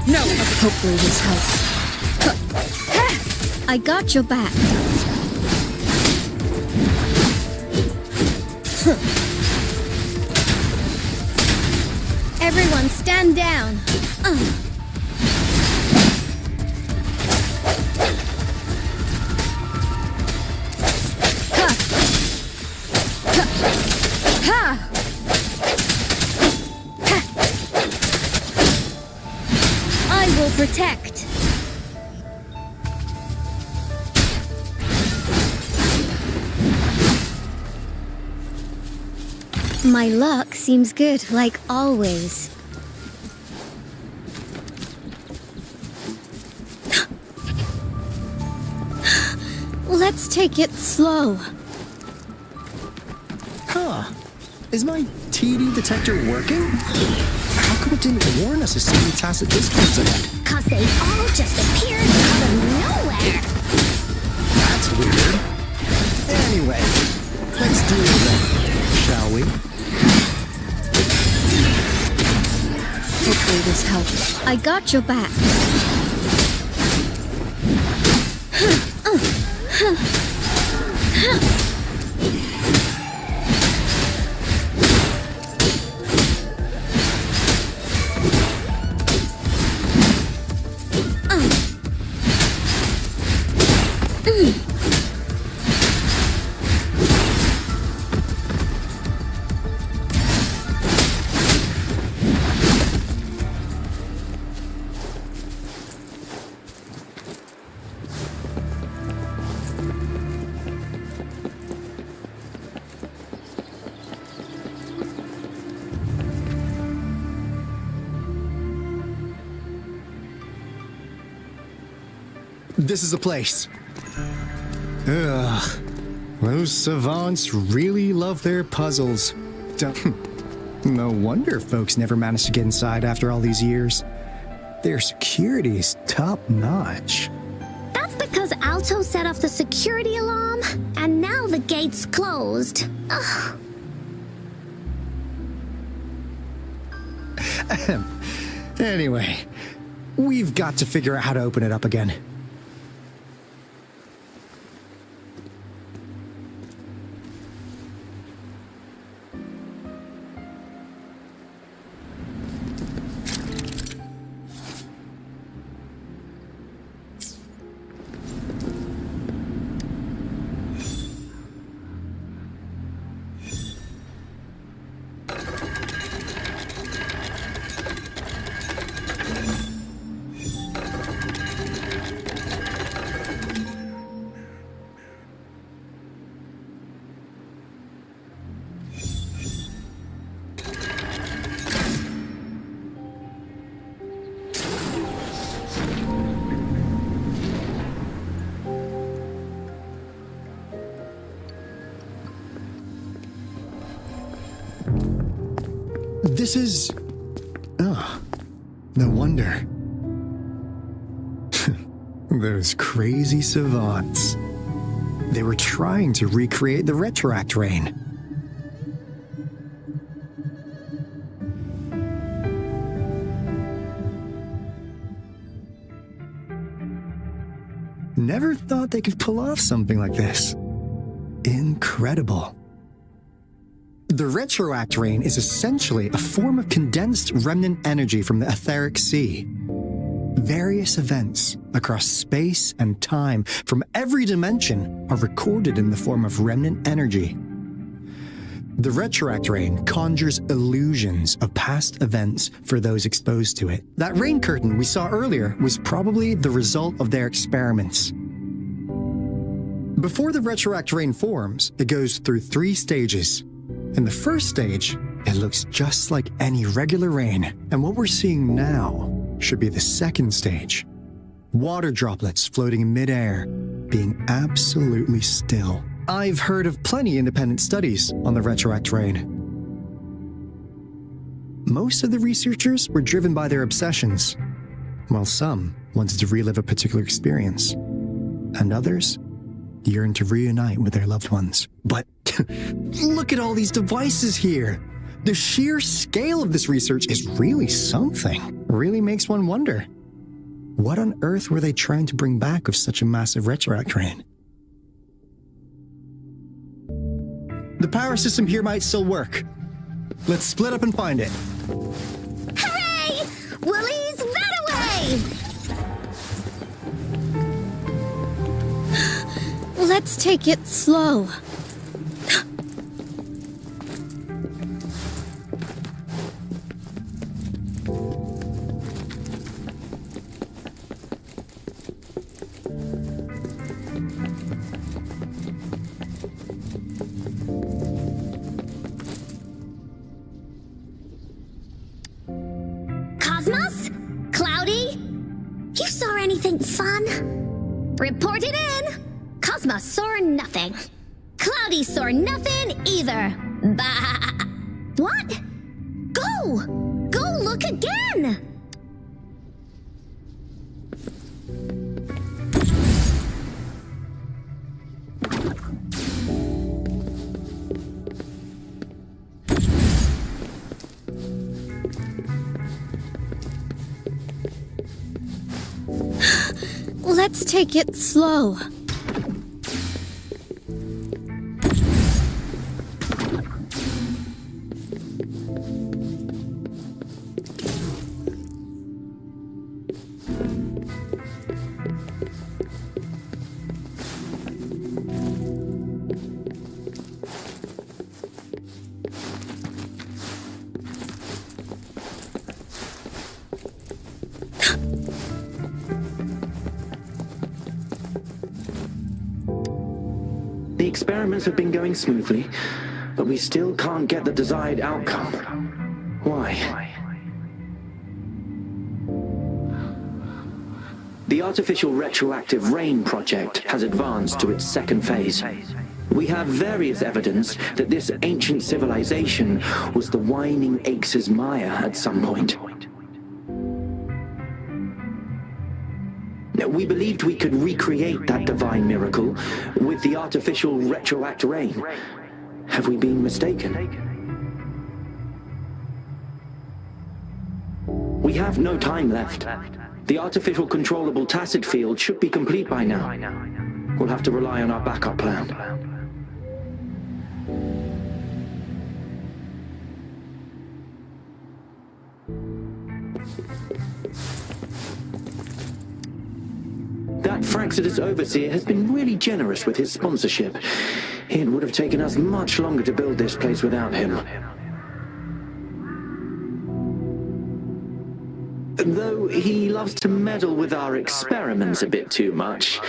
No, hopefully this helps. I got your back. Everyone stand down. I will protect. My luck seems good, like always. Let's take it slow. Huh. Is my TD detector working? How come it didn't warn us as soon as tacit discourse ahead? 'Cause they all just appeared out of nowhere. That's weird. Anyway, let's do it then, shall we? Hopefully this helps. I got your back. This is the place. Ugh. Those savants really love their puzzles. No wonder folks never managed to get inside after all these years. Their security is top-notch. That's because Alto set off the security alarm, and now the gate's closed. Ugh. Anyway, we've got to figure out how to open it up again. This is... Oh, no wonder. Those crazy savants. They were trying to recreate the retroact rain. Never thought they could pull off something like this. Incredible. The retroact rain is essentially a form of condensed remnant energy from the etheric sea. Various events across space and time from every dimension are recorded in the form of remnant energy. The retroact rain conjures illusions of past events for those exposed to it. That rain curtain we saw earlier was probably the result of their experiments. Before the retroact rain forms, it goes through 3 stages. In the first stage, it looks just like any regular rain, and what we're seeing now should be the second stage. Water droplets floating in midair, being absolutely still. I've heard of plenty independent studies on the retroact rain. Most of the researchers were driven by their obsessions, while some wanted to relive a particular experience, and others yearned to reunite with their loved ones. But look at all these devices here. The sheer scale of this research is really something. Really makes one wonder. What on earth were they trying to bring back with such a massive retroact rain? The power system here might still work. Let's split up and find it. Hooray! Willie's Runaway! Let's take it slow. Cosmos? Cloudy? You saw anything fun? Report it in! Cosmos saw nothing. Cloudy saw nothing either. Bah! What? Go! Go look again! Let's take it slow. The experiments have been going smoothly, but we still can't get the desired outcome. Why? The artificial retroactive rain project has advanced to its second phase. We have various evidence that this ancient civilization was the Whining Aches' Maya at some point. We believed we could recreate that divine miracle with the artificial retroact rain. Have we been mistaken? We have no time left. The artificial controllable tacit field should be complete by now. We'll have to rely on our backup plan. That Fraxidus overseer has been really generous with his sponsorship. It would have taken us much longer to build this place without him. Though he loves to meddle with our experiments a bit too much.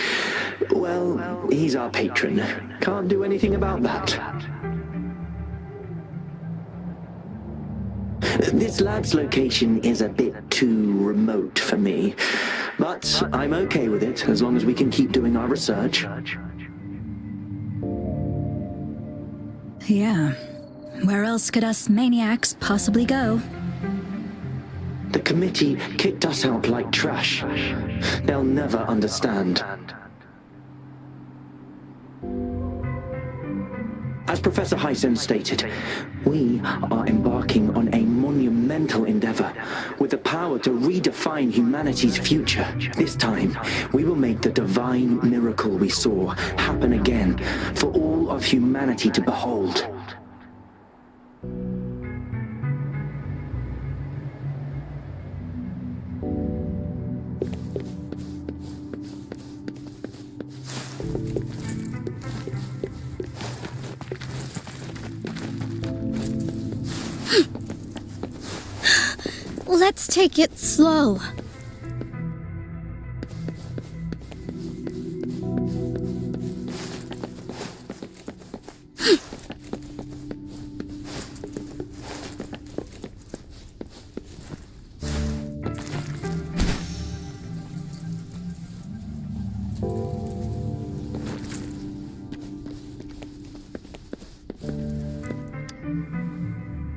Well, he's our patron. Can't do anything about that. This lab's location is a bit too remote for me, but I'm okay with it as long as we can keep doing our research. Yeah. Where else could us maniacs possibly go? The committee kicked us out like trash. They'll never understand. As Professor Hyson stated, we are embarking on a monumental endeavor with the power to redefine humanity's future. This time, we will make the divine miracle we saw happen again for all of humanity to behold. Let's take it slow.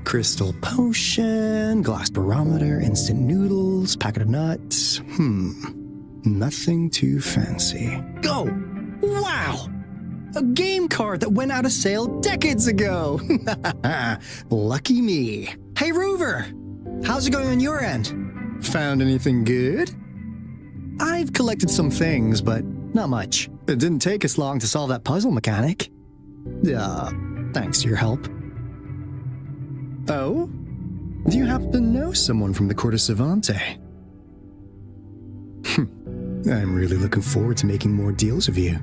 Crystal potion, glass barometer, instant noodles, packet of nuts. Nothing too fancy. Oh, wow! A game card that went out of sale decades ago. Lucky me. Hey, Rover! How's it going on your end? Found anything good? I've collected some things, but not much. It didn't take us long to solve that puzzle mechanic. Thanks to your help. Oh? Do you happen to know someone from the Court of Savante? I'm really looking forward to making more deals with you.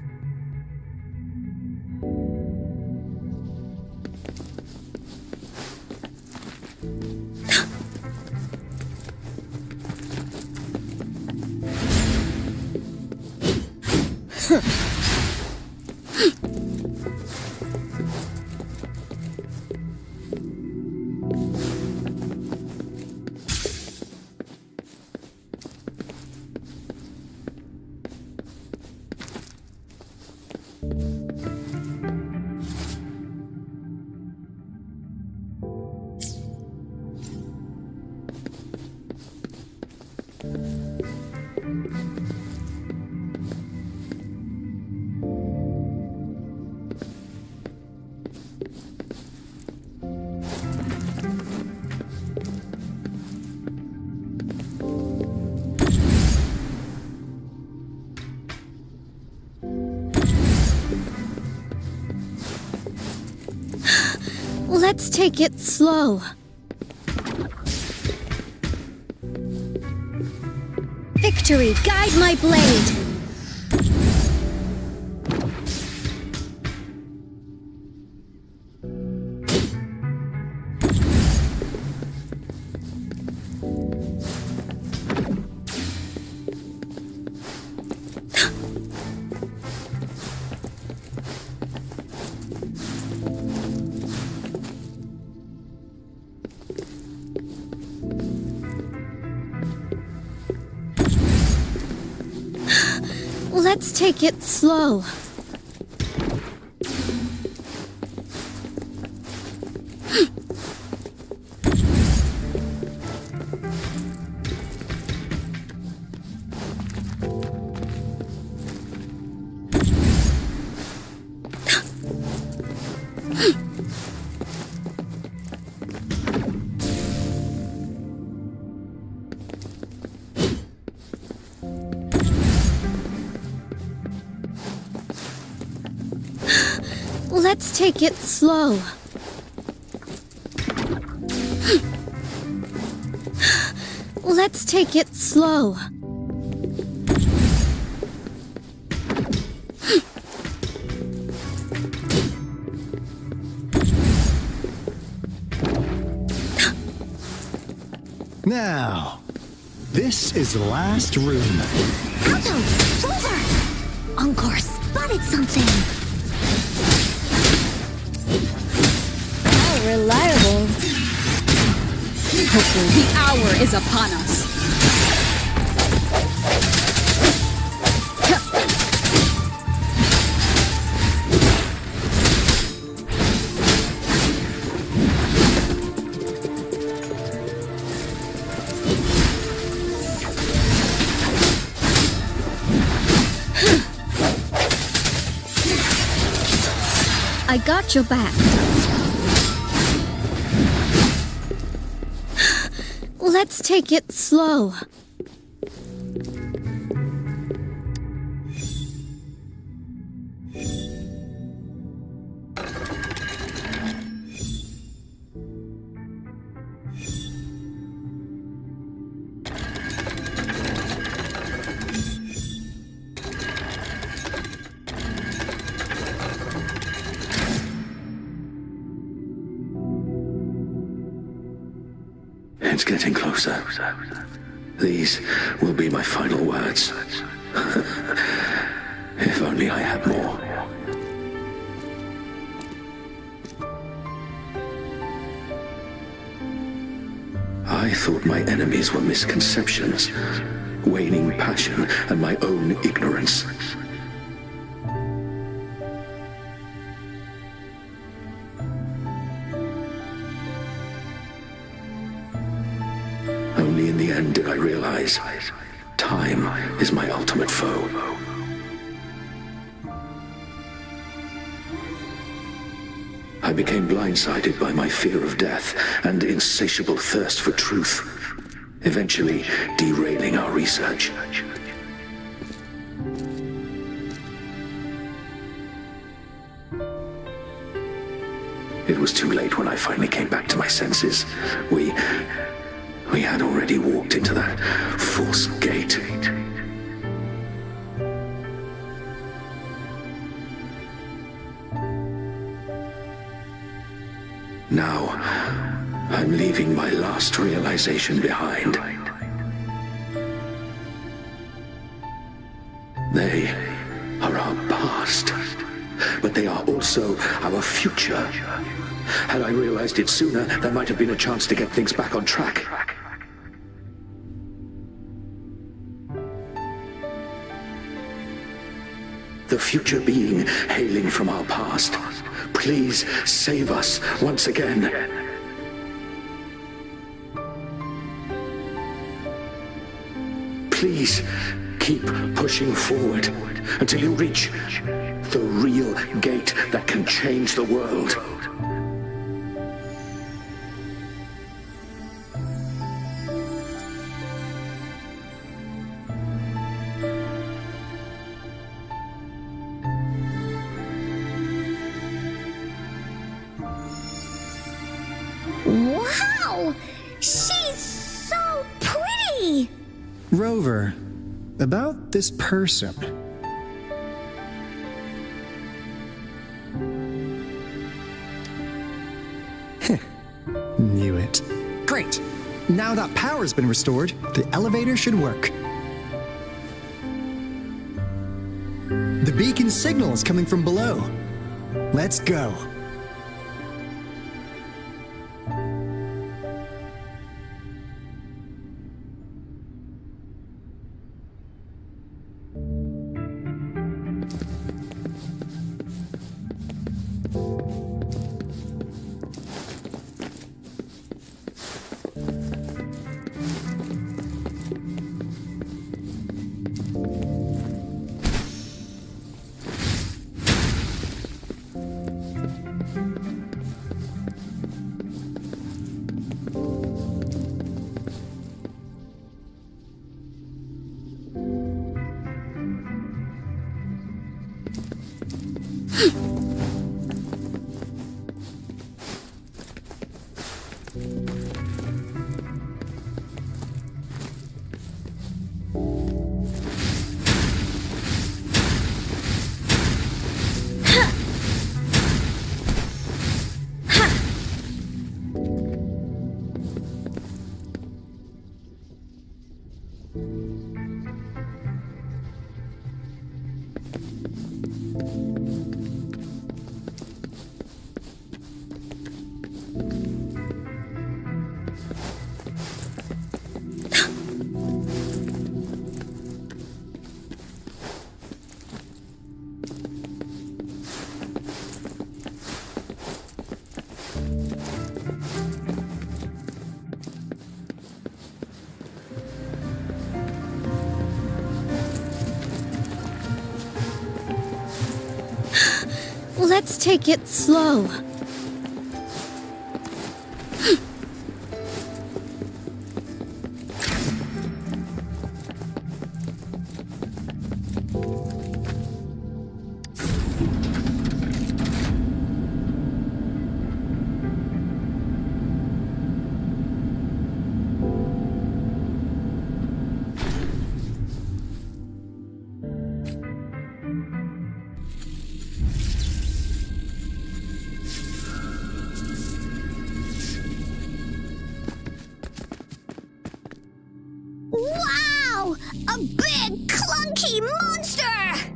Let's take it slow. Victory, guide my blade! Let's take it slow. Let's take it slow. Let's take it slow. Now, this is the last room. Alto! Rover! Encore spotted something! How reliable. Hopefully, the hour is upon us. I got your back. Let's take it slow. It's getting closer. These will be my final words. If only I had more. I thought my enemies were misconceptions, waning passion, and my own ignorance. Only in the end did I realize time is my ultimate foe. I became blindsided by my fear of death and insatiable thirst for truth, eventually derailing our research. It was too late when I finally came back to my senses. We had already walked into that false gate. Now, I'm leaving my last realization behind. They are our past, but they are also our future. Had I realized it sooner, there might have been a chance to get things back on track. The future being hailing from our past, please save us once again. Please keep pushing forward until you reach the real gate that can change the world. Wow! She's so pretty! Rover, about this person. Knew it. Great! Now that power's been restored, the elevator should work. The beacon signal is coming from below. Let's go. Let's take it slow. Wow! A big, clunky monster!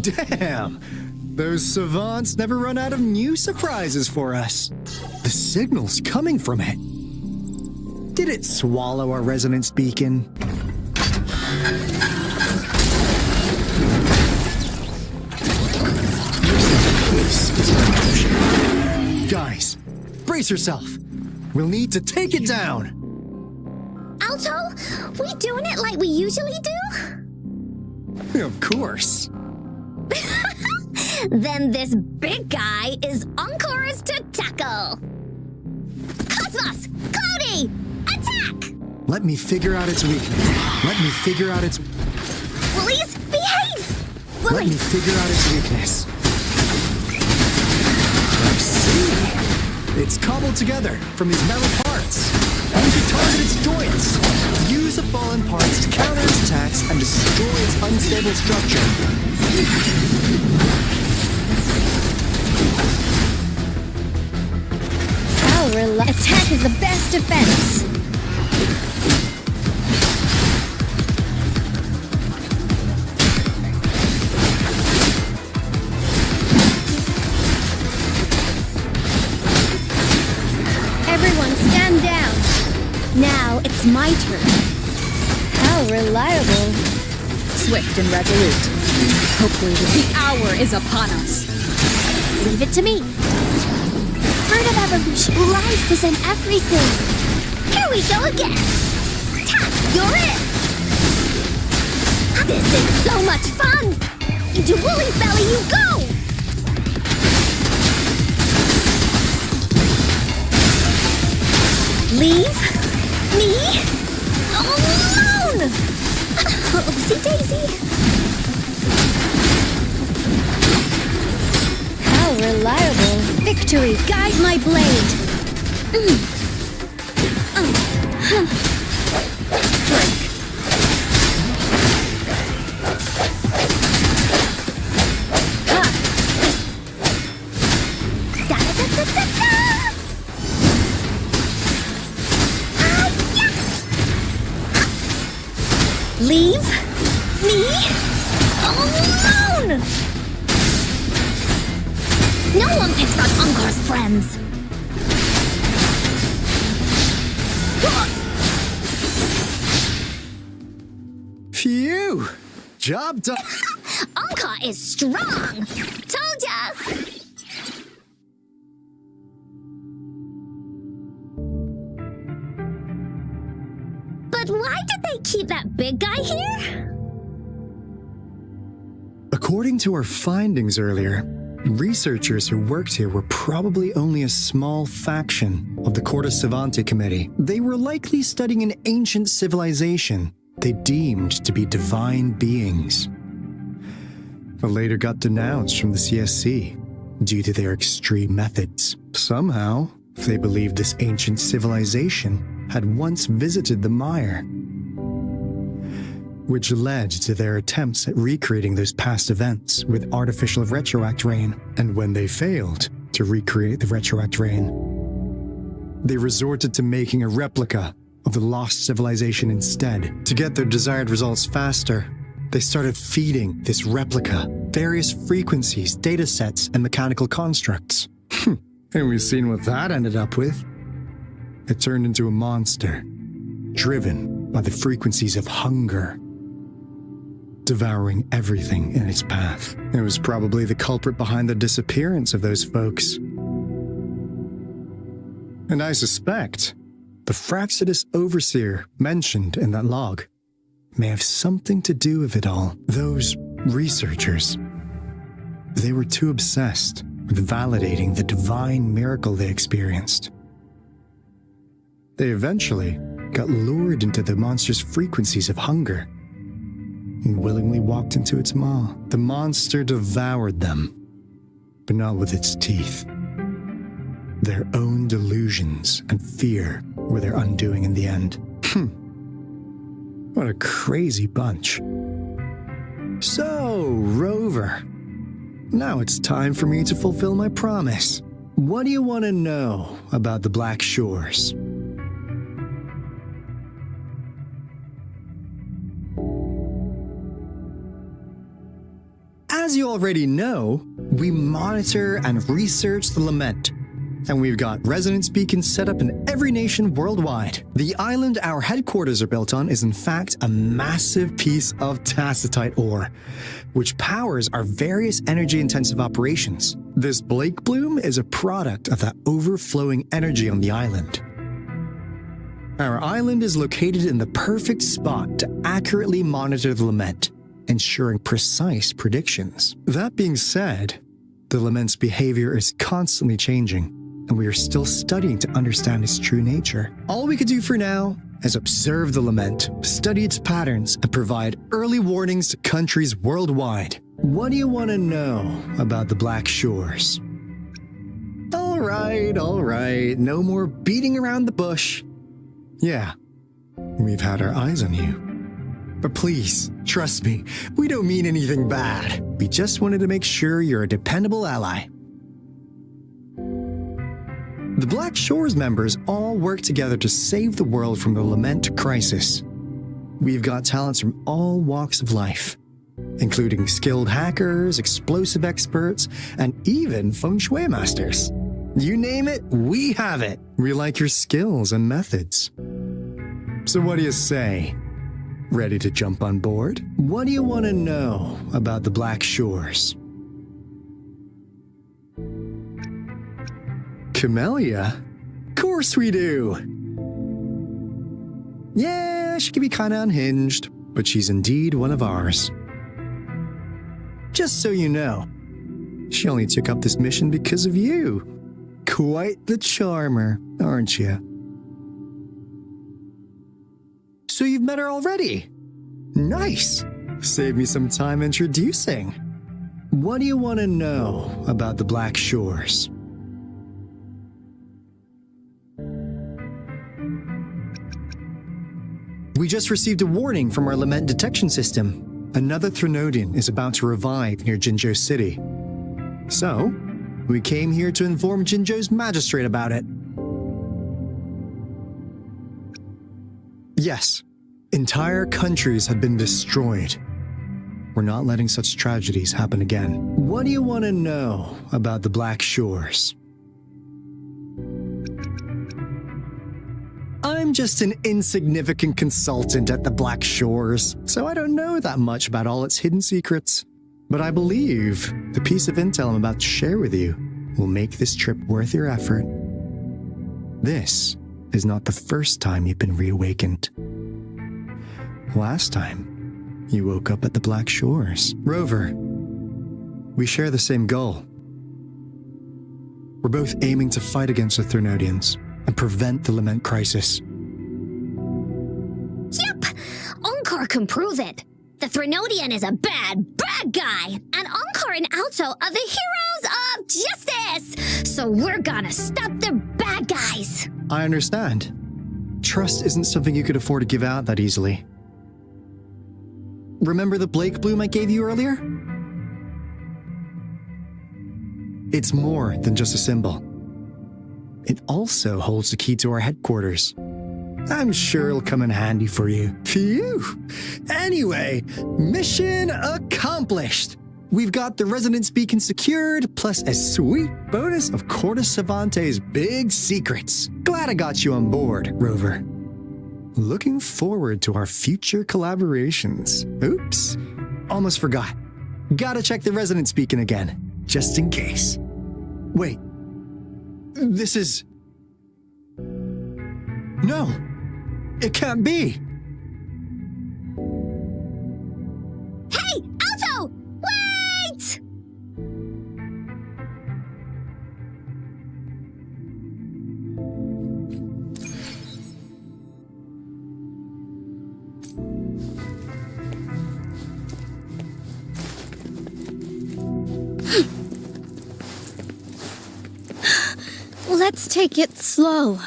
Damn! Those savants never run out of new surprises for us. The signal's coming from it. Did it swallow our resonance beacon? Guys, brace yourself. We'll need to take it down. Alto, we doing it like we usually do? Of course. Then this big guy is Encore's to tackle. Cosmos! Cloudy! Attack! Let me figure out its weakness. Let me figure out its... Willies, behave! Let Willie! me figure out its weakness. I see. It's cobbled together from these metal parts. You can target its joints. Use the fallen parts to counter its attacks and destroy its unstable structure. Attack is the best defense. Everyone stand down. Now it's my turn. How reliable. Swift and resolute. Hopefully the hour is upon us. Leave it to me. Bird of evolution, life is in everything. Here we go again. Tap, you're it. This is so much fun. Into Willie's belly you go. Leave me alone. Oopsie daisy. How reliable. Victory, guide my blade. Leave me alone! No one picks on Encore's friends. Phew! Job done. Encore is strong. Told ya. But why did they keep that big guy here? According to our findings earlier, researchers who worked here were probably only a small faction of the Corte Savante Committee. They were likely studying an ancient civilization they deemed to be divine beings, but later got denounced from the CSC due to their extreme methods. Somehow, they believed this ancient civilization had once visited the mire, which led to their attempts at recreating those past events with artificial retroact rain. And when they failed to recreate the retroact rain, they resorted to making a replica of the lost civilization instead. To get their desired results faster, they started feeding this replica various frequencies, data sets, and mechanical constructs. And we've seen what that ended up with. It turned into a monster, driven by the frequencies of hunger, devouring everything in its path. It was probably the culprit behind the disappearance of those folks. And I suspect the Fraxidus Overseer mentioned in that log may have something to do with it all. Those researchers, they were too obsessed with validating the divine miracle they experienced. They eventually got lured into the monster's frequencies of hunger and willingly walked into its maw. The monster devoured them, but not with its teeth. Their own delusions and fear were their undoing in the end. What a crazy bunch. So, Rover, now it's time for me to fulfill my promise. What do you want to know about the Black Shores? As you already know, we monitor and research the Lament, and we've got resonance beacons set up in every nation worldwide. The island our headquarters are built on is in fact a massive piece of tacitite ore, which powers our various energy-intensive operations. This Blake Bloom is a product of that overflowing energy on the island. Our island is located in the perfect spot to accurately monitor the Lament, ensuring precise predictions. That being said, the Lament's behavior is constantly changing, and we are still studying to understand its true nature. All we could do for now is observe the Lament, study its patterns, and provide early warnings to countries worldwide. What do you want to know about the Black Shores? All right, no more beating around the bush. Yeah, we've had our eyes on you. But please, trust me, we don't mean anything bad. We just wanted to make sure you're a dependable ally. The Black Shores members all work together to save the world from the Lament crisis. We've got talents from all walks of life, including skilled hackers, explosive experts, and even feng shui masters. You name it, we have it. We like your skills and methods. So what do you say? Ready to jump on board? What do you want to know about the Black Shores? Camellia? Course we do! Yeah, she can be kinda unhinged, but she's indeed one of ours. Just so you know, she only took up this mission because of you. Quite the charmer, aren't you? So you've met her already? Nice! Save me some time introducing. What do you want to know about the Black Shores? We just received a warning from our Lament detection system. Another Threnodian is about to revive near Jinzhou City. So, we came here to inform Jinzhou's magistrate about it. Yes, entire countries have been destroyed. We're not letting such tragedies happen again. What do you want to know about the Black Shores? I'm just an insignificant consultant at the Black Shores, so I don't know that much about all its hidden secrets. But I believe the piece of intel I'm about to share with you will make this trip worth your effort. This is not the first time you've been reawakened. Last time, you woke up at the Black Shores. Rover, we share the same goal. We're both aiming to fight against the Threnodians and prevent the Lament crisis. Yep! Onkar can prove it. The Threnodian is a bad guy, and Onkar and Alto are the heroes of justice! So we're gonna stop the bad guys! I understand. Trust isn't something you could afford to give out that easily. Remember the Blake Bloom I gave you earlier? It's more than just a symbol. It also holds the key to our headquarters. I'm sure it'll come in handy for you. Phew! Anyway, mission accomplished! We've got the resonance beacon secured, plus a sweet bonus of Cortus Savante's big secrets. Glad I got you on board, Rover. Looking forward to our future collaborations. Oops, almost forgot. Gotta check the resonance beacon again, just in case. Wait, this is... No, it can't be. Hey, Alto! Wait! Let's take it slow.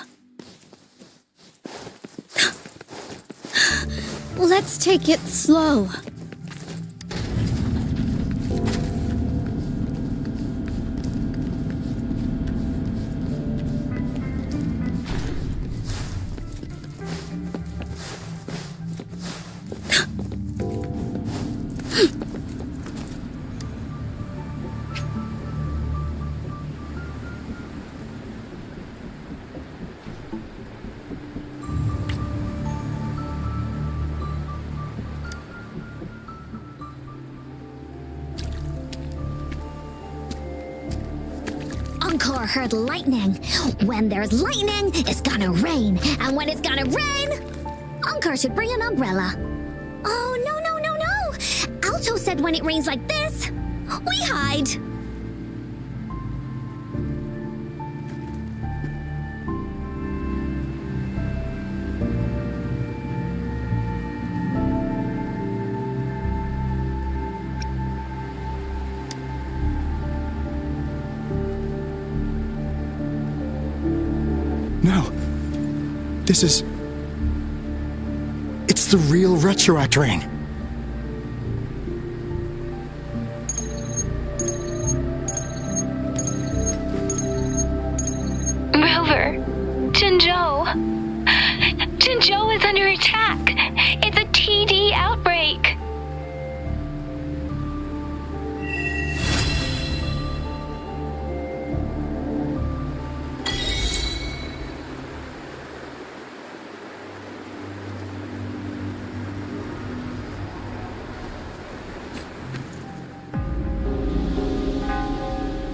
Let's take it slow. Encore heard lightning. When there's lightning, it's gonna rain. And when it's gonna rain, Encore should bring an umbrella. Oh, no. Alto said when it rains like this, we hide. No. This is... It's the real Retroact Rain. Rover, Jinzhou. Jinzhou is under attack. It's a TD outbreak.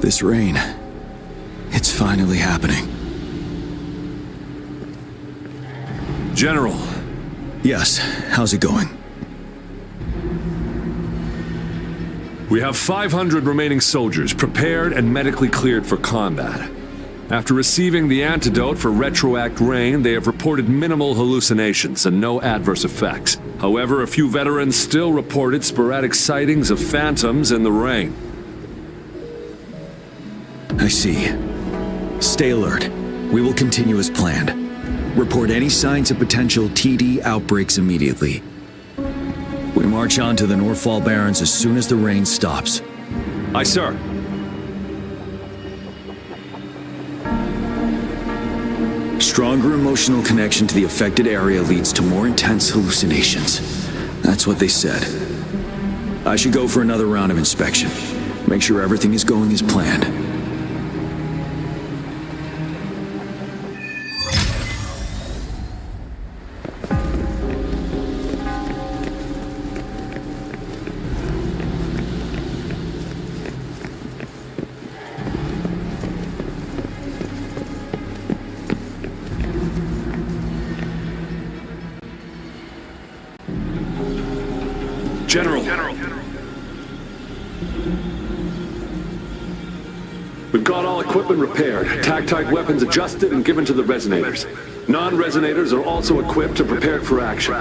This rain, it's finally happening. General. Yes, how's it going? We have 500 remaining soldiers prepared and medically cleared for combat. After receiving the antidote for Retroact Rain, they have reported minimal hallucinations and no adverse effects. However, a few veterans still reported sporadic sightings of phantoms in the rain. I see. Stay alert. We will continue as planned. Report any signs of potential TD outbreaks immediately. We march on to the Northfall Barrens as soon as the rain stops. Aye, sir. Stronger emotional connection to the affected area leads to more intense hallucinations. That's what they said. I should go for another round of inspection. Make sure everything is going as planned. General. We've got all equipment repaired, tactite weapons adjusted and given to the resonators. Non-resonators are also equipped and prepared for action.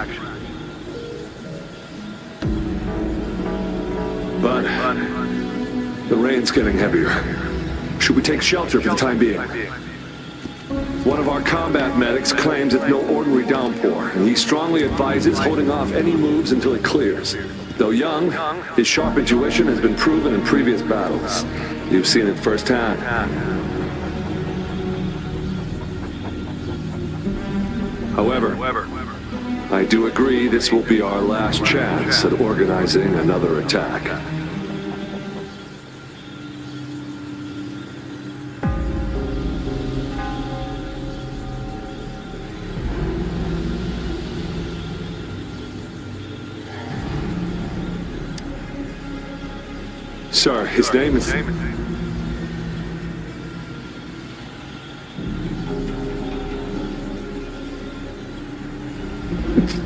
But the rain's getting heavier. Should we take shelter for the time being? One of our combat medics claims it's no ordinary downpour, and he strongly advises holding off any moves until it clears. Though young, his sharp intuition has been proven in previous battles. You've seen it firsthand. However, I do agree this will be our last chance at organizing another attack. Sir, his name is...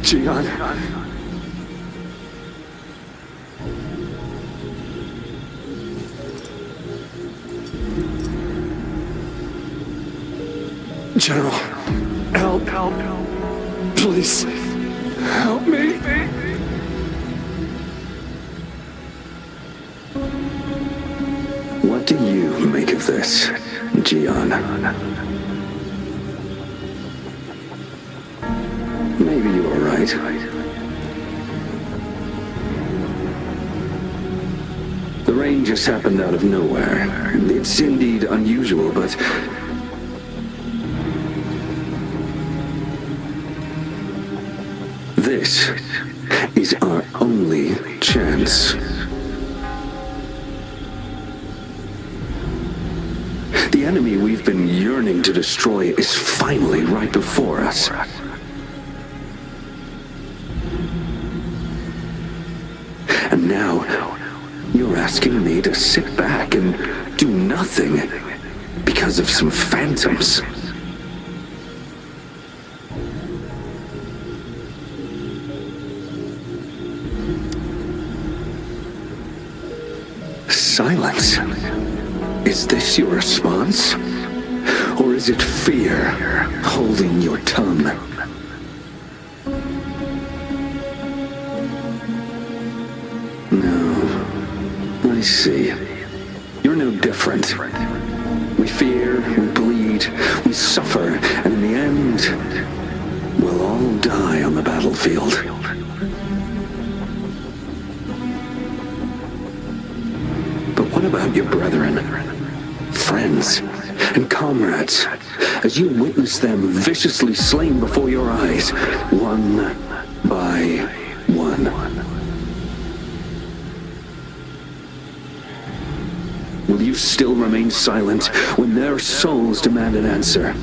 Jian. General, help. Please, help me. What do you make of this, Jian? Maybe you are right. The rain just happened out of nowhere. It's indeed unusual, but... this is our only chance. The enemy we've been yearning to destroy is finally right before us. And now, you're asking me to sit back and do nothing because of some phantoms. Silence. Is this your response? Or is it fear holding your tongue? No. I see. You're no different. We fear, we bleed, we suffer, and in the end, we'll all die on the battlefield. But what about your brethren, friends, and comrades, as you witness them viciously slain before your eyes, one by one? Will you still remain silent when their souls demand an answer?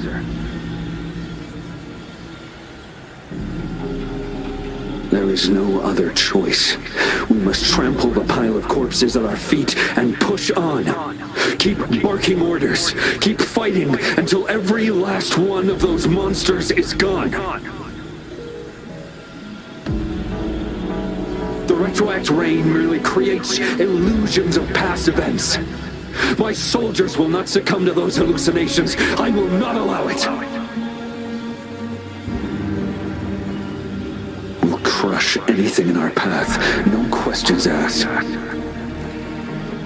There is no other choice. We must trample the pile of corpses at our feet and push on. Keep barking orders. Keep fighting until every last one of those monsters is gone. The retroact rain merely creates illusions of past events. My soldiers will not succumb to those hallucinations. I will not allow it. We'll crush anything in our path, no questions asked.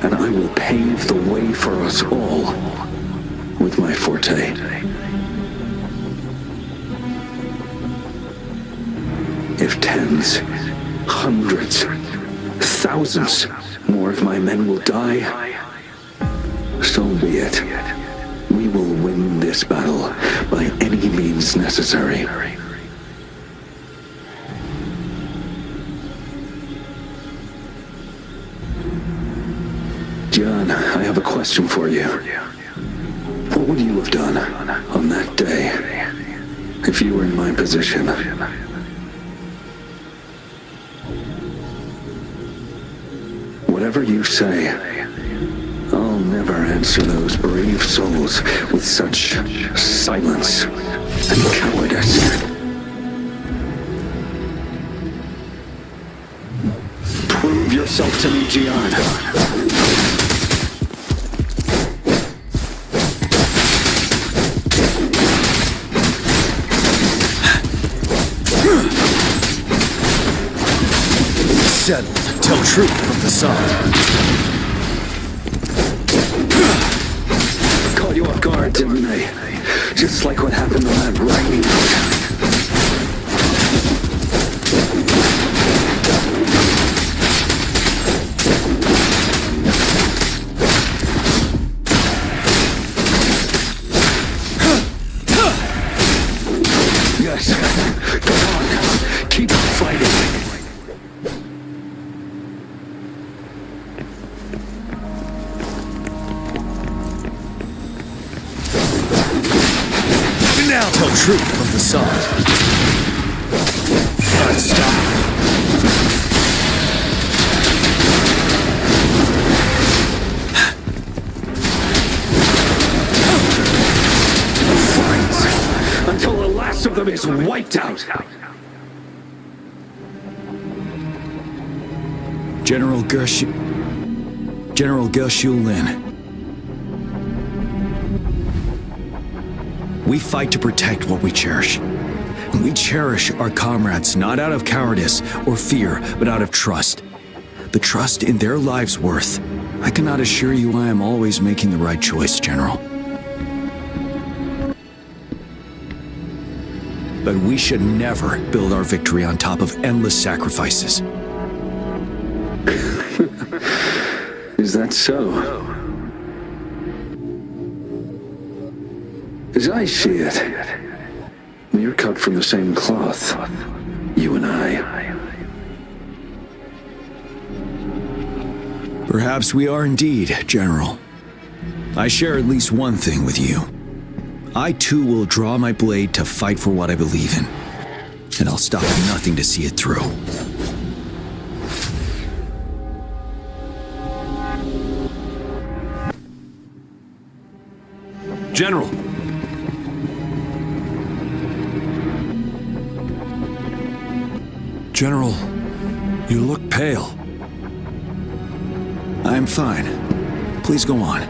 And I will pave the way for us all with my forte. If tens, hundreds, thousands more of my men will die, so be it. We will win this battle by any means necessary. John, I have a question for you. What would you have done on that day if you were in my position? Whatever you say, I'll never answer those brave souls with such silence and cowardice. Prove yourself to me, Gian. Settled. Tell truth from facade. Caught you off guard, didn't they? Just like what happened on that rainy night. Yes, come on, keep fighting. Now tell truth from facade. Unstoppable. Fight until the last of them is wiped out. General Gershul Lin. We fight to protect what we cherish. We cherish our comrades not out of cowardice or fear, but out of trust. The trust in their lives' worth. I cannot assure you I am always making the right choice, General. But we should never build our victory on top of endless sacrifices. Is that so? As I see it, we're cut from the same cloth, you and I. Perhaps we are indeed, General. I share at least one thing with you. I too will draw my blade to fight for what I believe in, and I'll stop at nothing to see it through. General! General, you look pale. I'm fine. Please go on.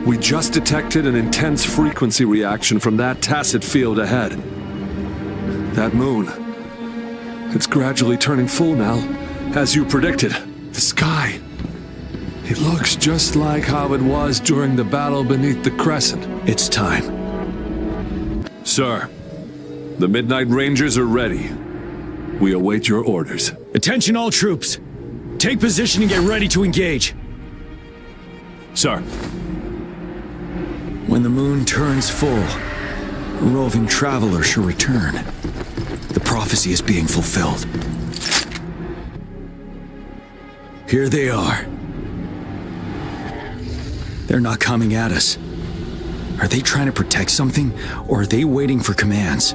We just detected an intense frequency reaction from that tacit field ahead. That moon. It's gradually turning full now, as you predicted. The sky. It looks just like how it was during the battle beneath the crescent. It's time. Sir, the Midnight Rangers are ready. We await your orders. Attention all troops. Take position and get ready to engage. Sir. When the moon turns full, a roving traveler shall return. The prophecy is being fulfilled. Here they are. They're not coming at us. Are they trying to protect something, or are they waiting for commands?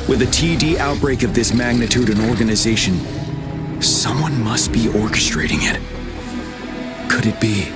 With a TD outbreak of this magnitude and organization, someone must be orchestrating it. Could it be?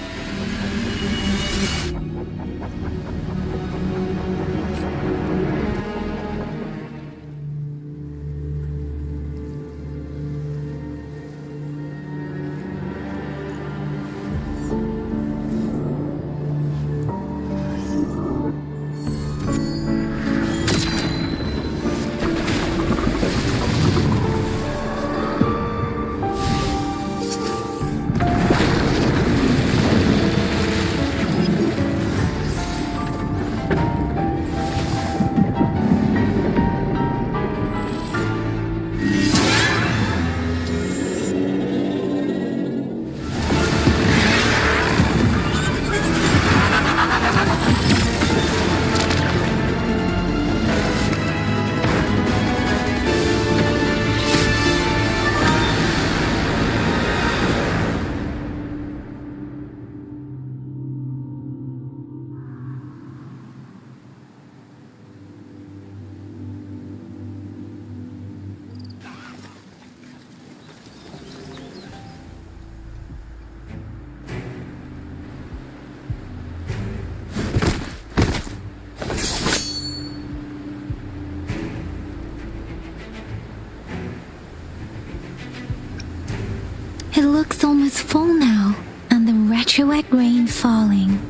It looks almost full now, and the retroact rain falling.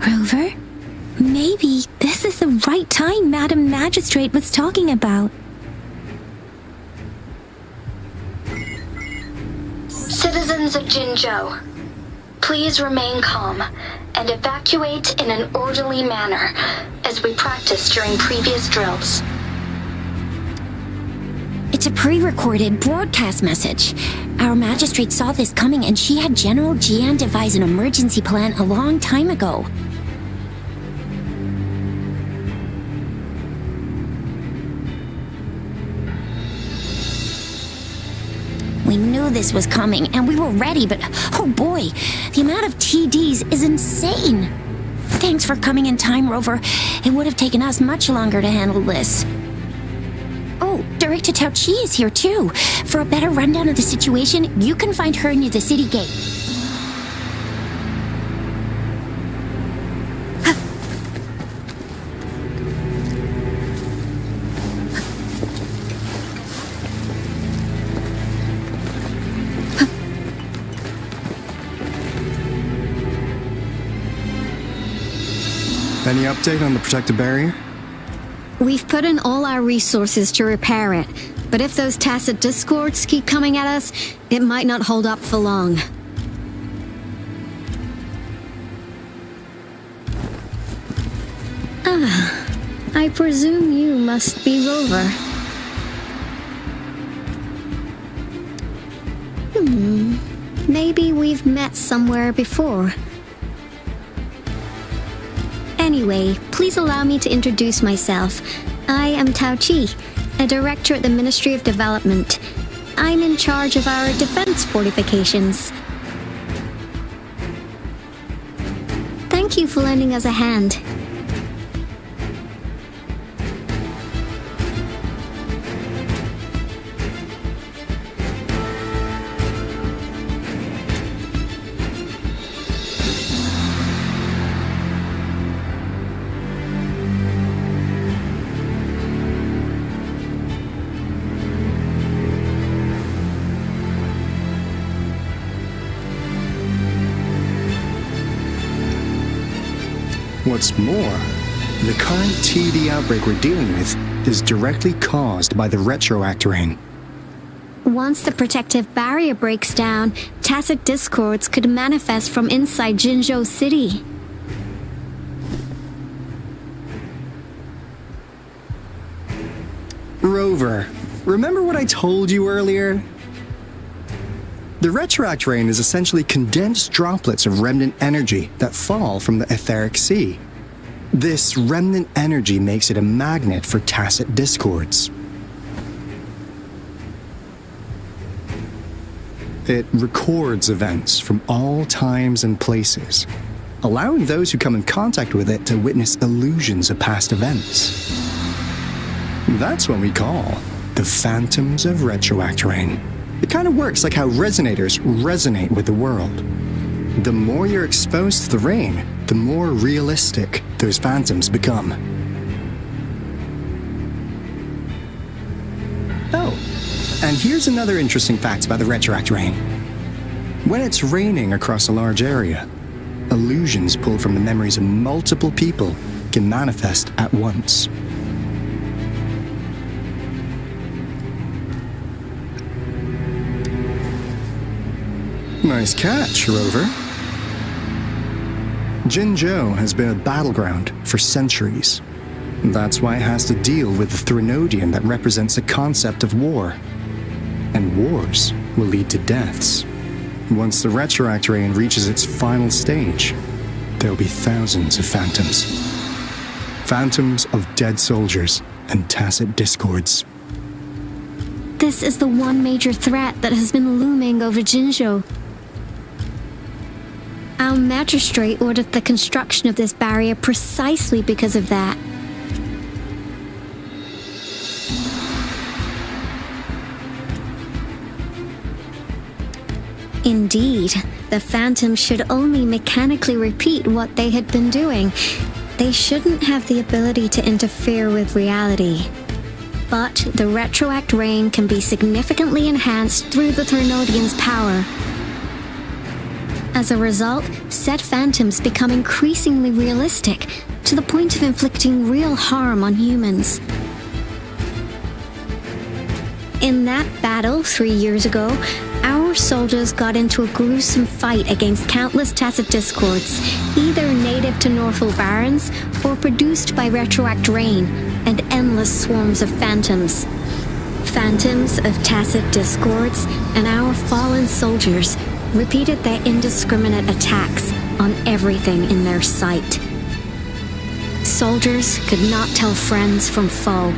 Rover, maybe this is the right time Madam Magistrate was talking about. Citizens of Jinzhou, please remain calm and evacuate in an orderly manner, as we practiced during previous drills. It's a pre-recorded broadcast message. Our magistrate saw this coming and she had General Jian devise an emergency plan a long time ago. We knew this was coming and we were ready, but oh boy, the amount of TDs is insane. Thanks for coming in time, Rover. It would have taken us much longer to handle this. Oh, Director Tao Chi is here too. For a better rundown of the situation, you can find her near the city gate. Any update on the protective barrier? We've put in all our resources to repair it, but if those tacit discords keep coming at us, it might not hold up for long. I presume you must be Rover. Maybe we've met somewhere before. Anyway, please allow me to introduce myself. I am Tao Chi, a director at the Ministry of Development. I'm in charge of our defense fortifications. Thank you for lending us a hand. What's more, the current TD outbreak we're dealing with is directly caused by the retroact rain. Once the protective barrier breaks down, tacit discords could manifest from inside Jinzhou City. Rover, remember what I told you earlier? The retroact rain is essentially condensed droplets of remnant energy that fall from the etheric sea. This remnant energy makes it a magnet for tacit discords. It records events from all times and places, allowing those who come in contact with it to witness illusions of past events. That's what we call the phantoms of retroact rain. It kind of works like how resonators resonate with the world. The more you're exposed to the rain, the more realistic those phantoms become. Oh, and here's another interesting fact about the retroact rain. When it's raining across a large area, illusions pulled from the memories of multiple people can manifest at once. Nice catch, Rover. Jinzhou has been a battleground for centuries. That's why it has to deal with the Threnodian that represents the concept of war. And wars will lead to deaths. Once the retroact rain reaches its final stage, there will be thousands of phantoms. Phantoms of dead soldiers and tacit discords. This is the one major threat that has been looming over Jinzhou. Our magistrate ordered the construction of this barrier precisely because of that. Indeed, the phantoms should only mechanically repeat what they had been doing. They shouldn't have the ability to interfere with reality. But the retroact rain can be significantly enhanced through the Threnodian's power. As a result, said phantoms become increasingly realistic, to the point of inflicting real harm on humans. In that battle 3 years ago, our soldiers got into a gruesome fight against countless tacit discords, either native to Northfall Barrens or produced by retroact rain and endless swarms of phantoms. Phantoms of tacit discords and our fallen soldiers repeated their indiscriminate attacks on everything in their sight. Soldiers could not tell friends from foe.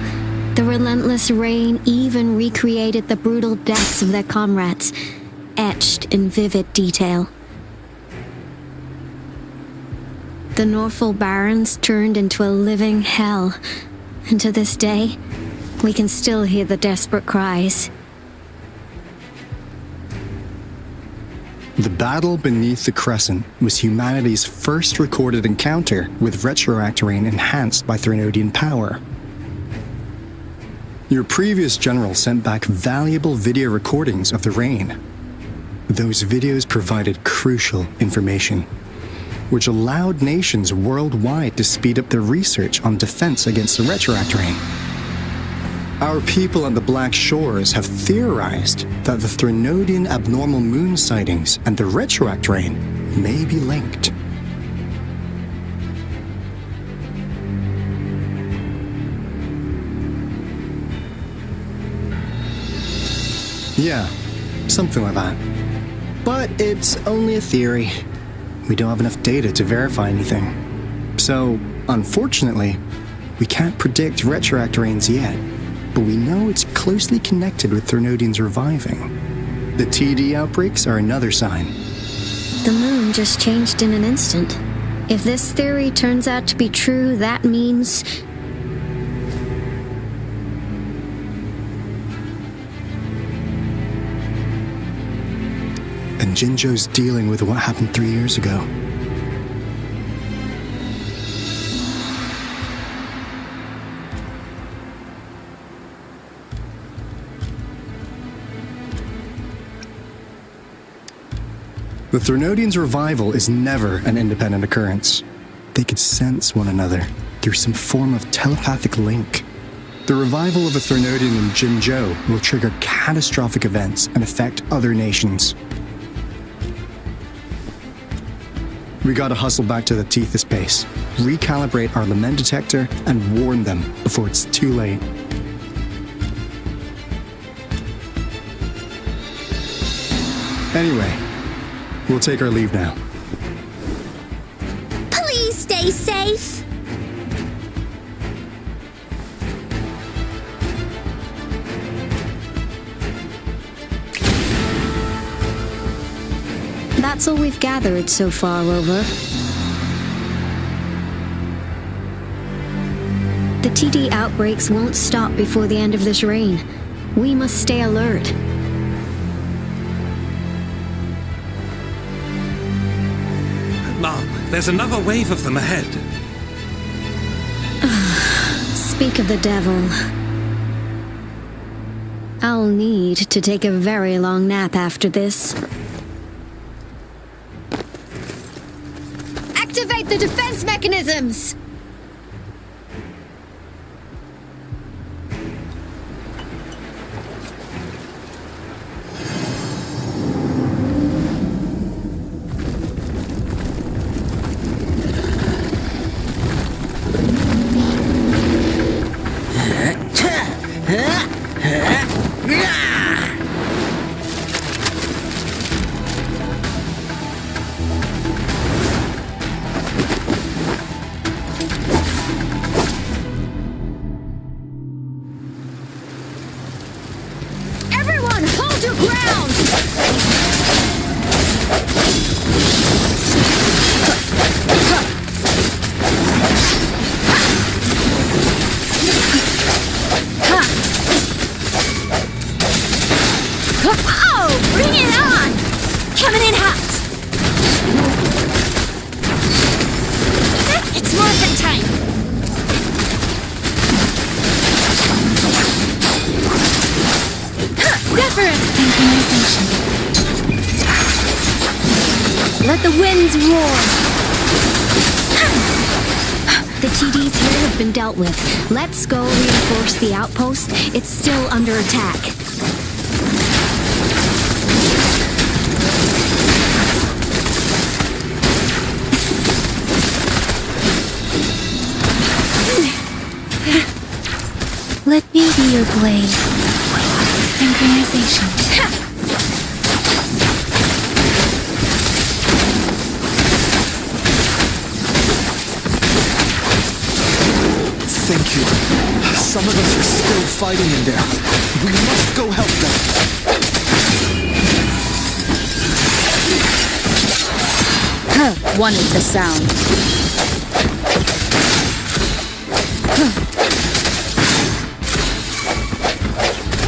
The relentless rain even recreated the brutal deaths of their comrades, etched in vivid detail. The Northfall Barrens turned into a living hell, and to this day, we can still hear the desperate cries. The battle beneath the Crescent was humanity's first recorded encounter with retroact rain enhanced by Threnodian power. Your previous general sent back valuable video recordings of the rain. Those videos provided crucial information, which allowed nations worldwide to speed up their research on defense against the retroact rain. Our people on the Black Shores have theorized that the Threnodian abnormal moon sightings and the retroact rain may be linked. Yeah, something like that. But it's only a theory. We don't have enough data to verify anything. So, unfortunately, we can't predict retroactor rains yet, but we know it's closely connected with Thernodians reviving. The TD outbreaks are another sign. The moon just changed in an instant. If this theory turns out to be true, that means... And Jinzhou's dealing with what happened 3 years ago. The Thernodians' revival is never an independent occurrence. They could sense one another through some form of telepathic link. The revival of a Thernodian in Jinzhou will trigger catastrophic events and affect other nations. We gotta hustle back to the Tethys base, recalibrate our lament detector, and warn them before it's too late. Anyway, we'll take our leave now. Please stay safe. That's all we've gathered so far, Rover. The TD outbreaks won't stop before the end of this reign. We must stay alert. Mom, there's another wave of them ahead. Speak of the devil. I'll need to take a very long nap after this. Activate the defense mechanisms! Everyone, hold your ground! Oh, bring it on! Coming in hot! It's morphin' time! Reverence synchronization. Let the winds roar! The TDs here have been dealt with. Let's go reinforce the outpost. It's still under attack. Let me be your blade. Synchronization. Thank you. Some of us are still fighting in there. We must go help them. Wanted the sound.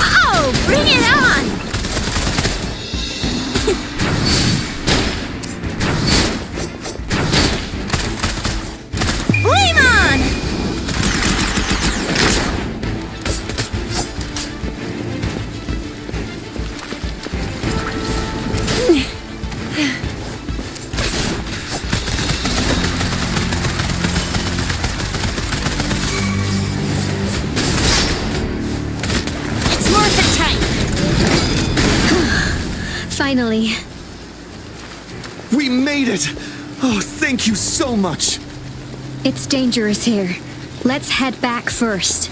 Oh, bring it on! Flame on! It's morphin' time! Finally. We made it! Oh, thank you so much! It's dangerous here. Let's head back first.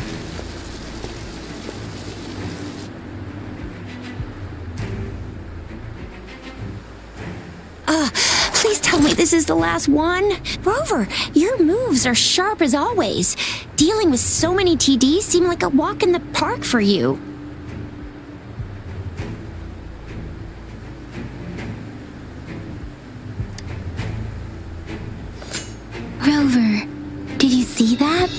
Please tell me this is the last one. Rover, your moves are sharp as always. Dealing with so many TDs seem like a walk in the park for you. Rover, did you see that?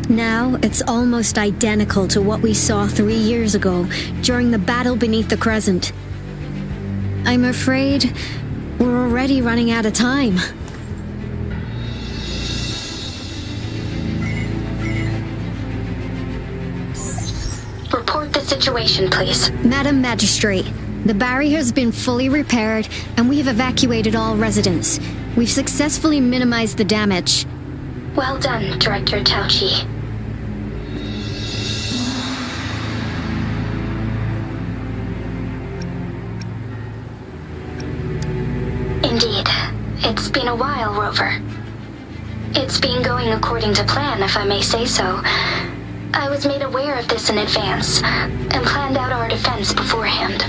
Now, it's almost identical to what we saw 3 years ago during the battle beneath the Crescent. I'm afraid we're already running out of time. Report the situation, please. Madam Magistrate, the barrier has been fully repaired and we have evacuated all residents. We've successfully minimized the damage. Well done, Director Tauchi. Indeed. It's been a while, Rover. It's been going according to plan, if I may say so. I was made aware of this in advance, and planned out our defense beforehand.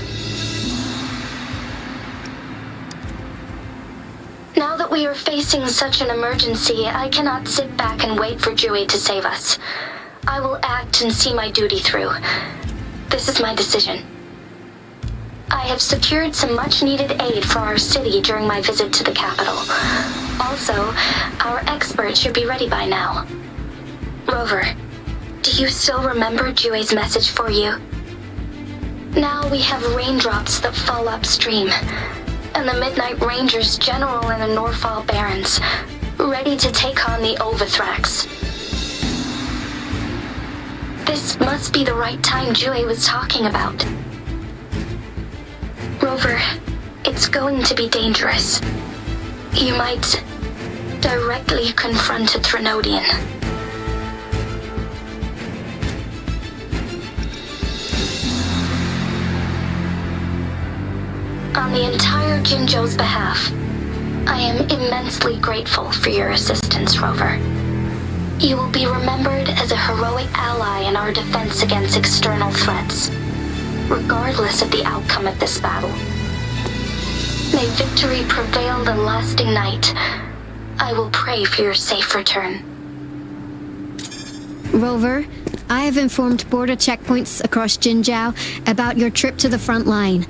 Now that we are facing such an emergency, I cannot sit back and wait for Jui to save us. I will act and see my duty through. This is my decision. I have secured some much-needed aid for our city during my visit to the capital. Also, our expert should be ready by now. Rover, do you still remember Jue's message for you? Now we have raindrops that fall upstream, and the Midnight Rangers general in the Norfall Barrens, ready to take on the Overthrax. This must be the right time Jue was talking about. Rover, it's going to be dangerous. You might directly confront a Trinodian. On the entire Jinzhou's behalf, I am immensely grateful for your assistance, Rover. You will be remembered as a heroic ally in our defense against external threats, regardless of the outcome of this battle. May victory prevail the lasting night. I will pray for your safe return. Rover, I have informed border checkpoints across Jinzhou about your trip to the front line.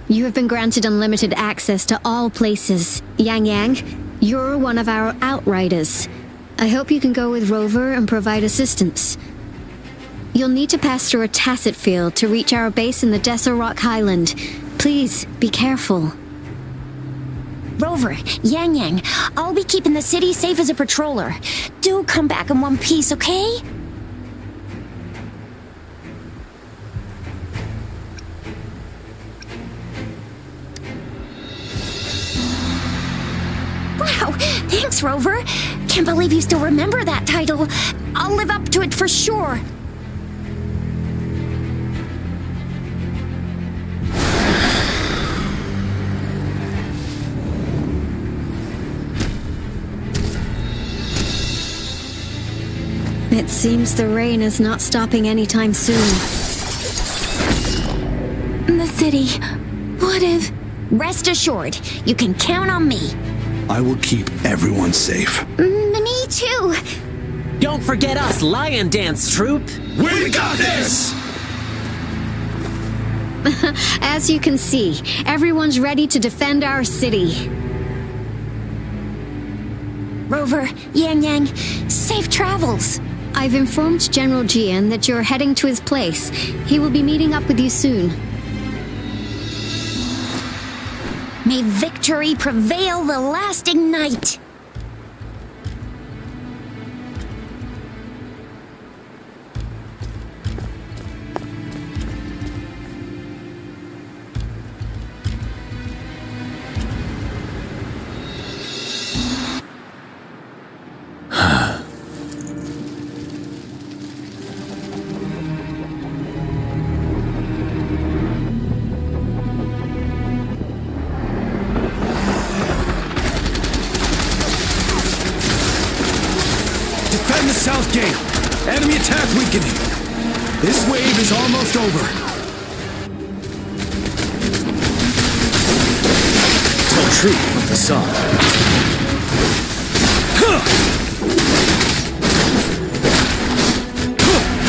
You have been granted unlimited access to all places. Yang Yang, you're one of our outriders. I hope you can go with Rover and provide assistance. You'll need to pass through a tacit field to reach our base in the Desert Rock Highland. Please, be careful. Rover, Yang Yang, I'll be keeping the city safe as a patroller. Do come back in one piece, okay? Wow, thanks, Rover. Can't believe you still remember that title. I'll live up to it for sure. It seems the rain is not stopping anytime soon. The city. What if... Rest assured, you can count on me. I will keep everyone safe. Me too. Don't forget us, Lion Dance Troupe. We got this! As you can see, everyone's ready to defend our city. Rover, Yang Yang, safe travels. I've informed General Jian that you're heading to his place. He will be meeting up with you soon. May victory prevail the lasting night. South gate! Enemy attack weakening! This wave is almost over. Tell truth from the sun.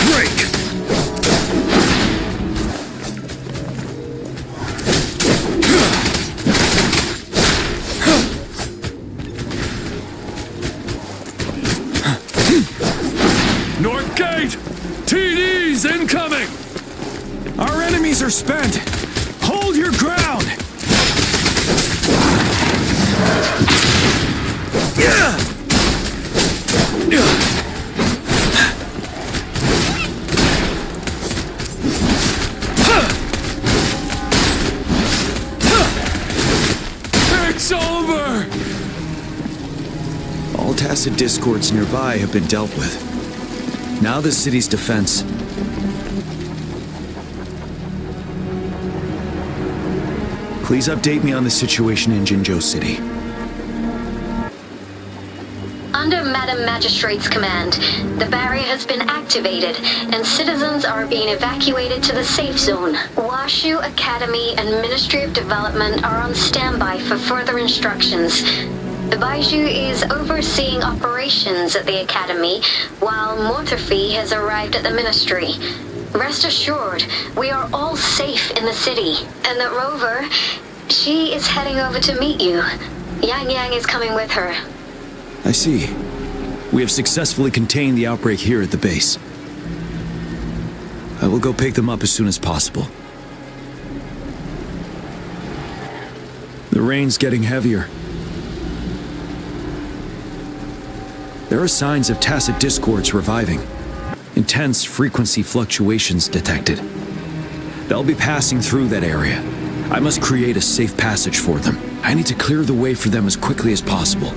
Break! North Gate! TD's incoming! Our enemies are spent! Hold your ground! It's over! All tacit discords nearby have been dealt with. Now the city's defense. Please update me on the situation in Jinzhou City. Under Madam Magistrate's command, the barrier has been activated, and citizens are being evacuated to the safe zone. Washu Academy and Ministry of Development are on standby for further instructions. The Baiju is overseeing operations at the Academy, while Mortherfee has arrived at the Ministry. Rest assured, we are all safe in the city, and that Rover, she is heading over to meet you. Yang Yang is coming with her. I see. We have successfully contained the outbreak here at the base. I will go pick them up as soon as possible. The rain's getting heavier. There are signs of tacit discords reviving. Intense frequency fluctuations detected. They'll be passing through that area. I must create a safe passage for them. I need to clear the way for them as quickly as possible.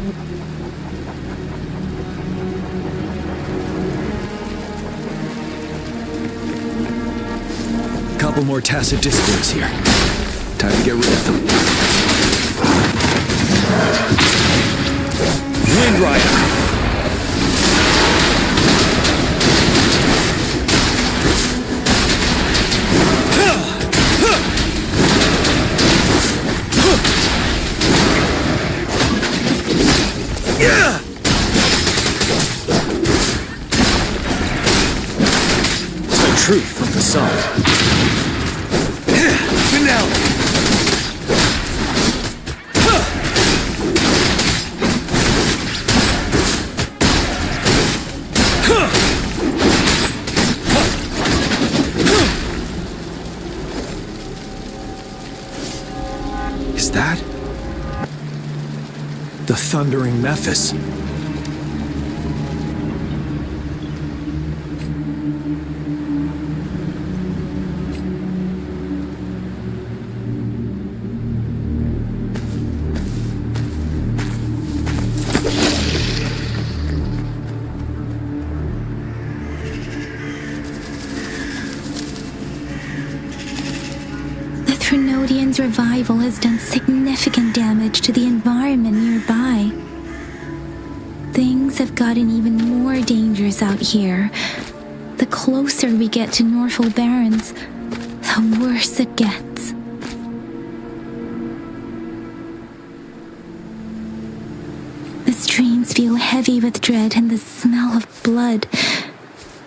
Couple more tacit discords here. Time to get rid of them. Wind Rider! Tell truth from the sun. Finale. Is that the thundering Memphis? Trinodian's revival has done significant damage to the environment nearby. Things have gotten even more dangerous out here. The closer we get to Norfolk Barrens, the worse it gets. The streams feel heavy with dread and the smell of blood.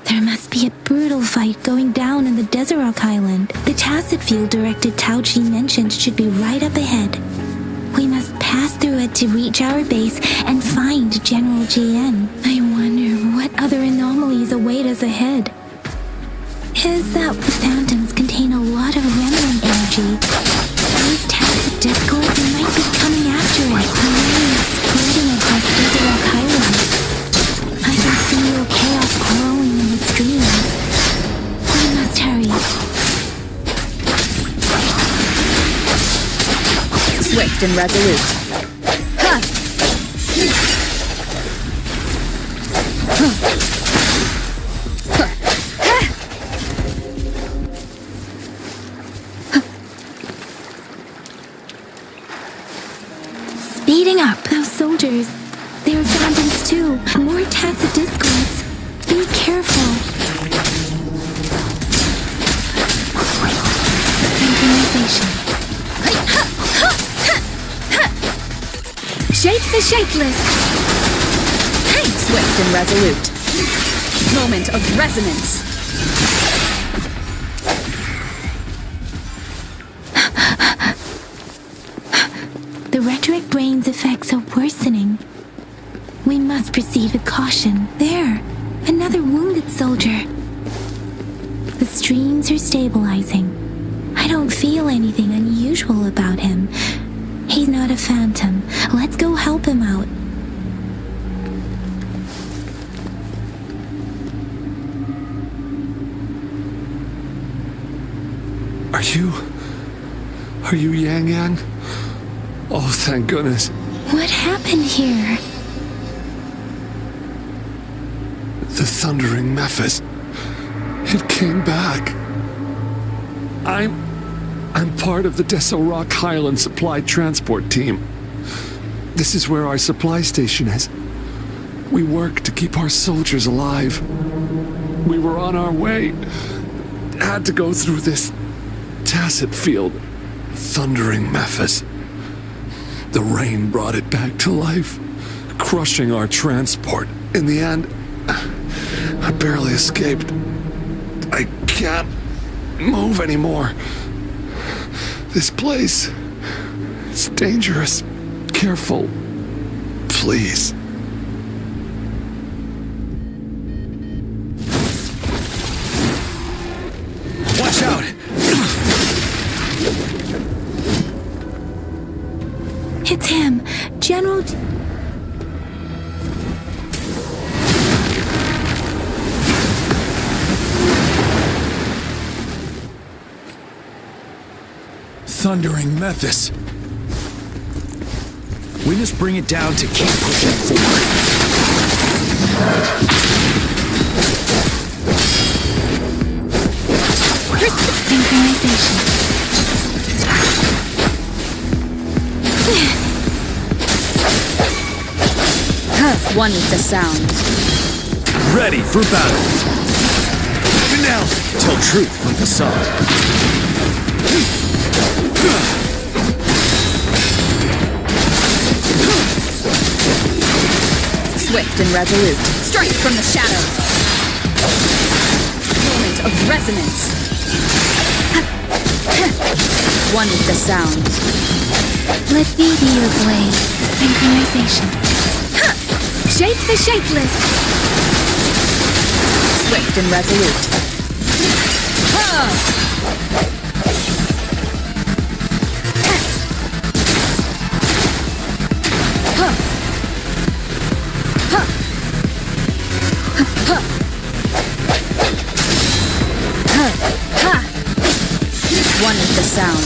There must be a brutal fight going down in the Desert Island. The tacit field directed Tauchi mentioned should be right up ahead. We must pass through it to reach our base and find General JN. I wonder what other anomalies await us ahead. Is that the phantoms contain a lot of remnant energy? These tacit discords might be coming after it. The rain is spreading across Desert Island. I can feel chaos growing in the streams. We must hurry. Swift and resolute. Ha! Speeding up. Those soldiers. They are phantoms too. More tacit discords. Be careful. synchronization. Shape the shapeless. Swift and resolute. Moment of resonance. The rhetoric brain's effects are worsening. We must proceed with caution. There, another wounded soldier. The streams are stabilizing. I don't feel anything unusual about him. He's not a phantom. Let's go help him out. Are you Yang Yang? Oh, thank goodness. What happened here? The Thundering Mephis. It came back. I'm part of the Deso Rock Highland Supply Transport Team. This is where our supply station is. We work to keep our soldiers alive. We were on our way. Had to go through this tacit field. Thundering Mephis. The rain brought it back to life, crushing our transport. In the end, I barely escaped. I can't move anymore. This place is dangerous. Careful, please. Watch out! It's him, General... Thundering Mephis. We must bring it down to keep pushing forward. Synchronization. One with the sound. Ready for battle. Now, tell truth from facade. Swift and resolute. Strike from the shadows. Moment of resonance. One with the sound. Let me be your blade. Synchronization. Shape the shapeless. Swift and resolute. One with the sound.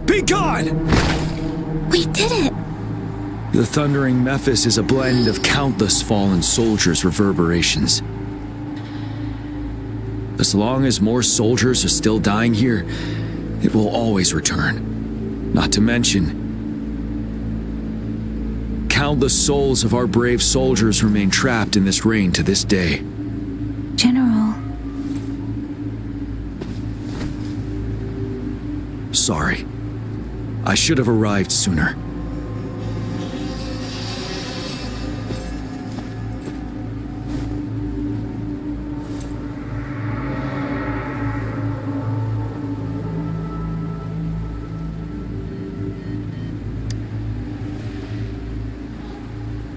Be gone! We did it! The Thundering Mephis is a blend of countless fallen soldiers' reverberations. As long as more soldiers are still dying here, it will always return. Not to mention, countless souls of our brave soldiers remain trapped in this rain to this day. General. Sorry. I should have arrived sooner.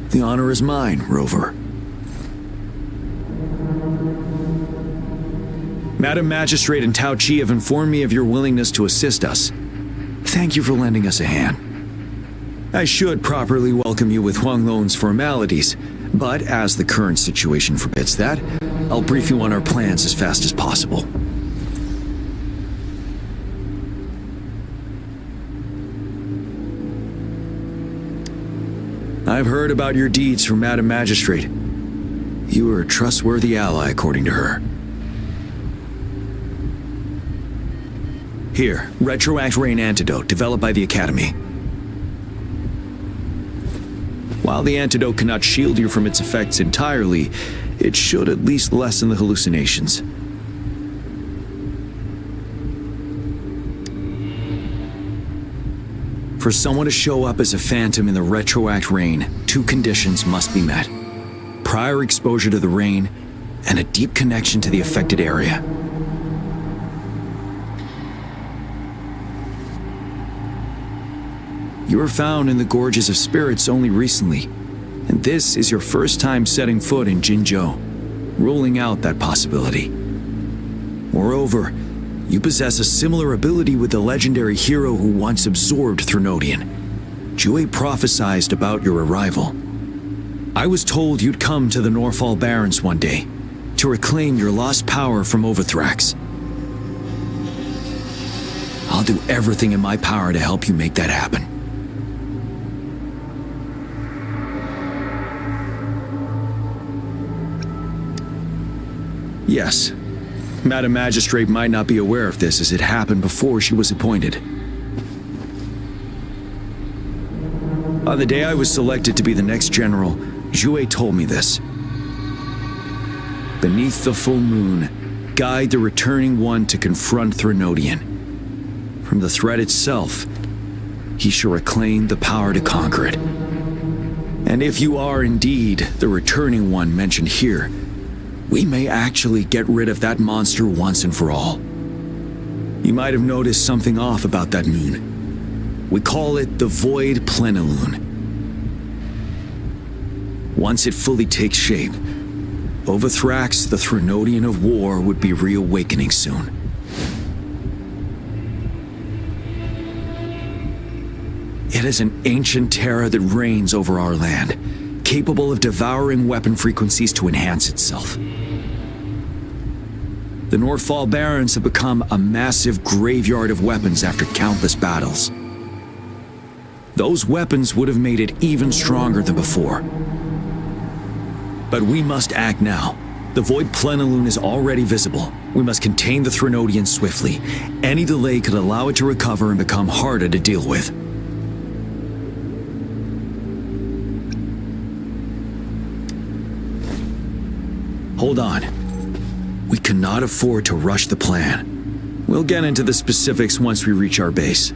The honor is mine, Rover. Madam Magistrate and Tao Chi have informed me of your willingness to assist us. Thank you for lending us a hand. I should properly welcome you with Huang Lon's formalities, but as the current situation forbids that, I'll brief you on our plans as fast as possible. I've heard about your deeds from Madam Magistrate. You are a trustworthy ally, according to her. Here, Retroact Rain Antidote, developed by the Academy. While the antidote cannot shield you from its effects entirely, it should at least lessen the hallucinations. For someone to show up as a phantom in the retroact rain, 2 conditions must be met. Prior exposure to the rain, and a deep connection to the affected area. You were found in the Gorges of Spirits only recently, and this is your first time setting foot in Jinzhou, ruling out that possibility. Moreover, you possess a similar ability with the legendary hero who once absorbed Threnodian. Jue prophesied about your arrival. I was told you'd come to the Norfall Barrens one day, to reclaim your lost power from Overthrax. I'll do everything in my power to help you make that happen. Yes, Madam Magistrate might not be aware of this as it happened before she was appointed. On the day I was selected to be the next general, Jue told me this. Beneath the full moon, guide the returning one to confront Threnodian. From the threat itself, he shall reclaim the power to conquer it. And if you are indeed the returning one mentioned here, we may actually get rid of that monster once and for all. You might have noticed something off about that moon. We call it the Void Plenilune. Once it fully takes shape, Overthrax, the Threnodian of War, would be reawakening soon. It is an ancient terror that reigns over our land, capable of devouring weapon frequencies to enhance itself. The Norfall Barrens have become a massive graveyard of weapons after countless battles. Those weapons would have made it even stronger than before. But we must act now. The Void Plenilune is already visible. We must contain the Threnodian swiftly. Any delay could allow it to recover and become harder to deal with. Hold on. We cannot afford to rush the plan. We'll get into the specifics once we reach our base.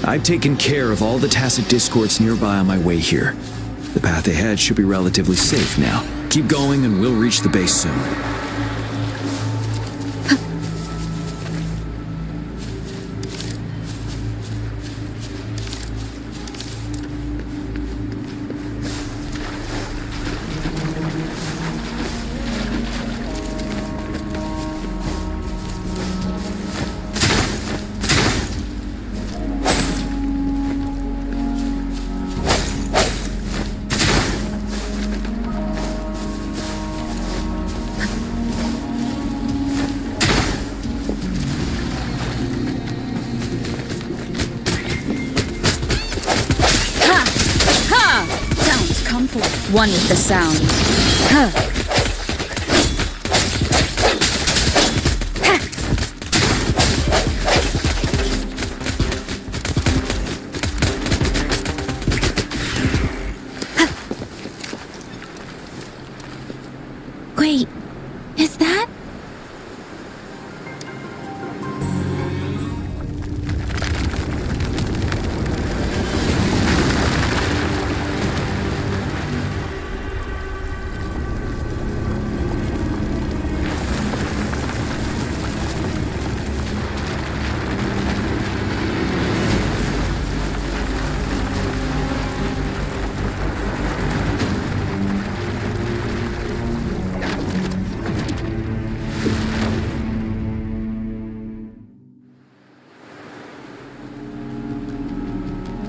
I've taken care of all the tacit discords nearby on my way here. The path ahead should be relatively safe now. Keep going and we'll reach the base soon. One with the sound. Huh. Wait, is that?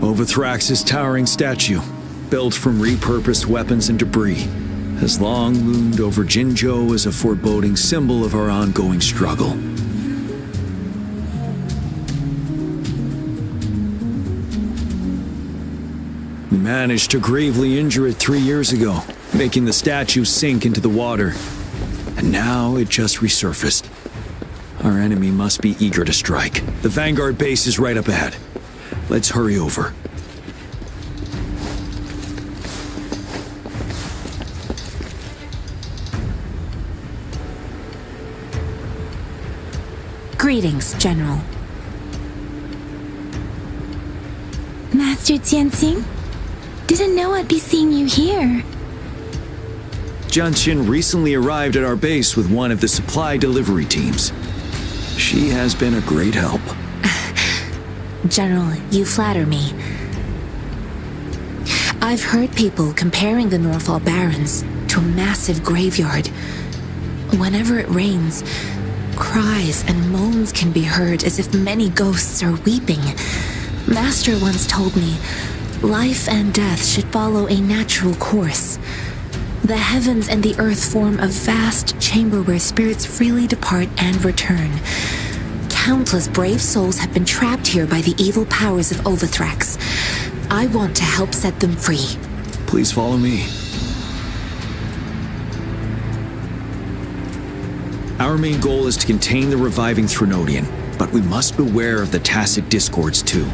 Overthrax's towering statue, built from repurposed weapons and debris, has long loomed over Jinzhou as a foreboding symbol of our ongoing struggle. We managed to gravely injure it 3 years ago, making the statue sink into the water. And now it just resurfaced. Our enemy must be eager to strike. The Vanguard base is right up ahead. Let's hurry over. Greetings, General. Master Jianxing? Didn't know I'd be seeing you here. Jianqin recently arrived at our base with one of the supply delivery teams. She has been a great help. General, you flatter me. I've heard people comparing the Norfall Barrens to a massive graveyard. Whenever it rains, cries and moans can be heard as if many ghosts are weeping. Master once told me, life and death should follow a natural course. The heavens and the earth form a vast chamber where spirits freely depart and return. Countless brave souls have been trapped here by the evil powers of Overthrax. I want to help set them free. Please follow me. Our main goal is to contain the reviving Threnodian, but we must beware of the Tacit Discords too.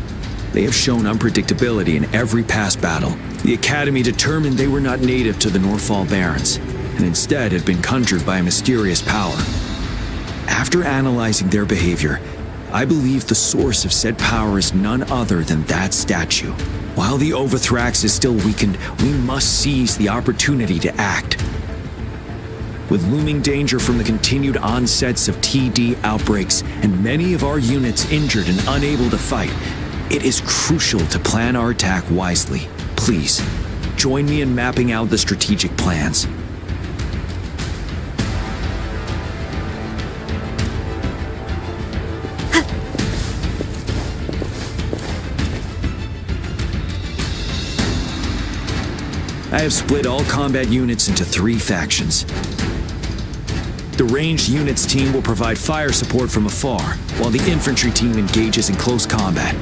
They have shown unpredictability in every past battle. The Academy determined they were not native to the Norfall Barrens, and instead had been conjured by a mysterious power. After analyzing their behavior, I believe the source of said power is none other than that statue. While the Overthrax is still weakened, we must seize the opportunity to act. With looming danger from the continued onsets of TD outbreaks and many of our units injured and unable to fight, it is crucial to plan our attack wisely. Please, join me in mapping out the strategic plans. I have split all combat units into 3 factions. The ranged units team will provide fire support from afar, while the infantry team engages in close combat.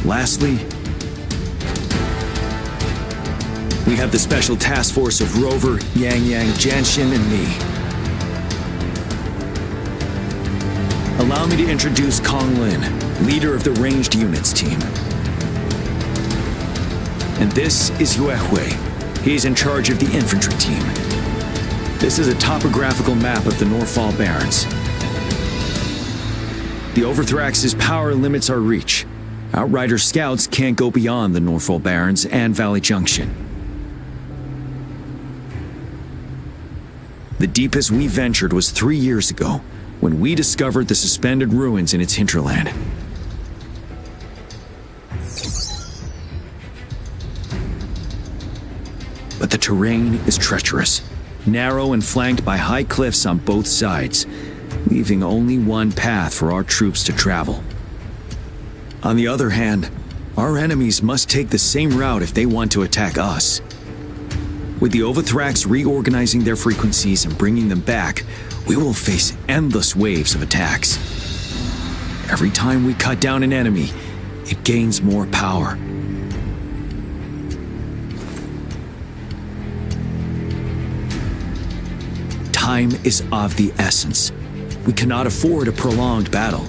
Lastly, we have the special task force of Rover, Yang Yang, Jianxin, and me. Allow me to introduce Kong Lin, leader of the ranged units team. And this is Yue Hui. He's in charge of the infantry team. This is a topographical map of the Norfall Barrens. The Overthrax's power limits our reach. Outrider scouts can't go beyond the Norfall Barrens and Valley Junction. The deepest we ventured was 3 years ago, when we discovered the suspended ruins in its hinterland. But the terrain is treacherous, narrow and flanked by high cliffs on both sides, leaving only one path for our troops to travel. On the other hand, our enemies must take the same route if they want to attack us. With the Overthrax reorganizing their frequencies and bringing them back, we will face endless waves of attacks. Every time we cut down an enemy, it gains more power. Time is of the essence. We cannot afford a prolonged battle.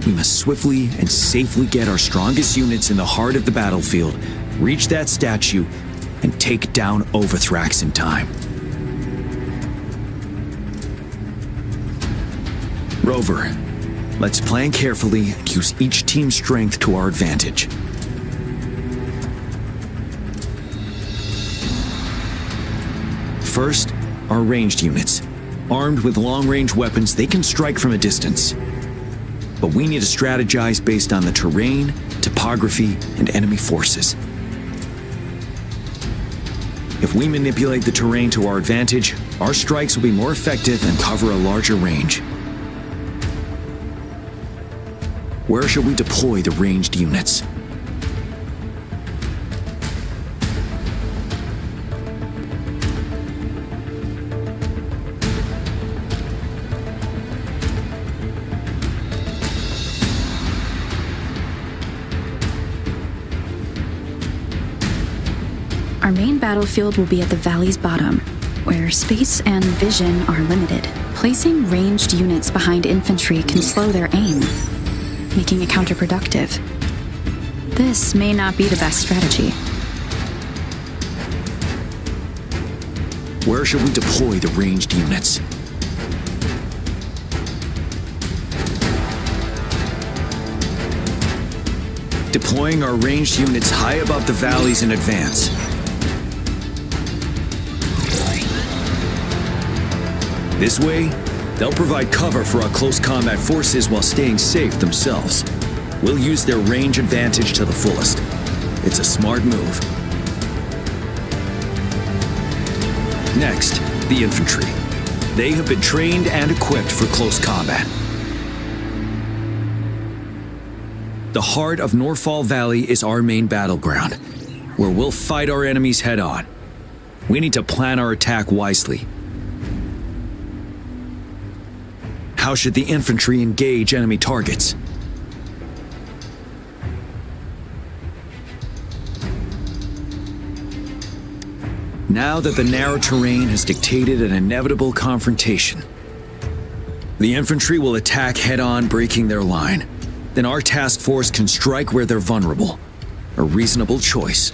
We must swiftly and safely get our strongest units in the heart of the battlefield, reach that statue, and take down Overthrax in time. Rover, let's plan carefully and use each team's strength to our advantage. First, our ranged units. Armed with long-range weapons, they can strike from a distance. But we need to strategize based on the terrain, topography, and enemy forces. If we manipulate the terrain to our advantage, our strikes will be more effective and cover a larger range. Where should we deploy the ranged units? Our main battlefield will be at the valley's bottom, where space and vision are limited. Placing ranged units behind infantry can slow their aim, making it counterproductive. This may not be the best strategy. Where should we deploy the ranged units? deploying our ranged units high above the valleys in advance. This way, they'll provide cover for our close combat forces while staying safe themselves. We'll use their range advantage to the fullest. It's a smart move. Next, the infantry. They have been trained and equipped for close combat. The heart of Norfall Valley is our main battleground, where we'll fight our enemies head-on. We need to plan our attack wisely. How should the infantry engage enemy targets? Now that the narrow terrain has dictated an inevitable confrontation, the infantry will attack head-on, breaking their line. Then our task force can strike where they're vulnerable. A reasonable choice.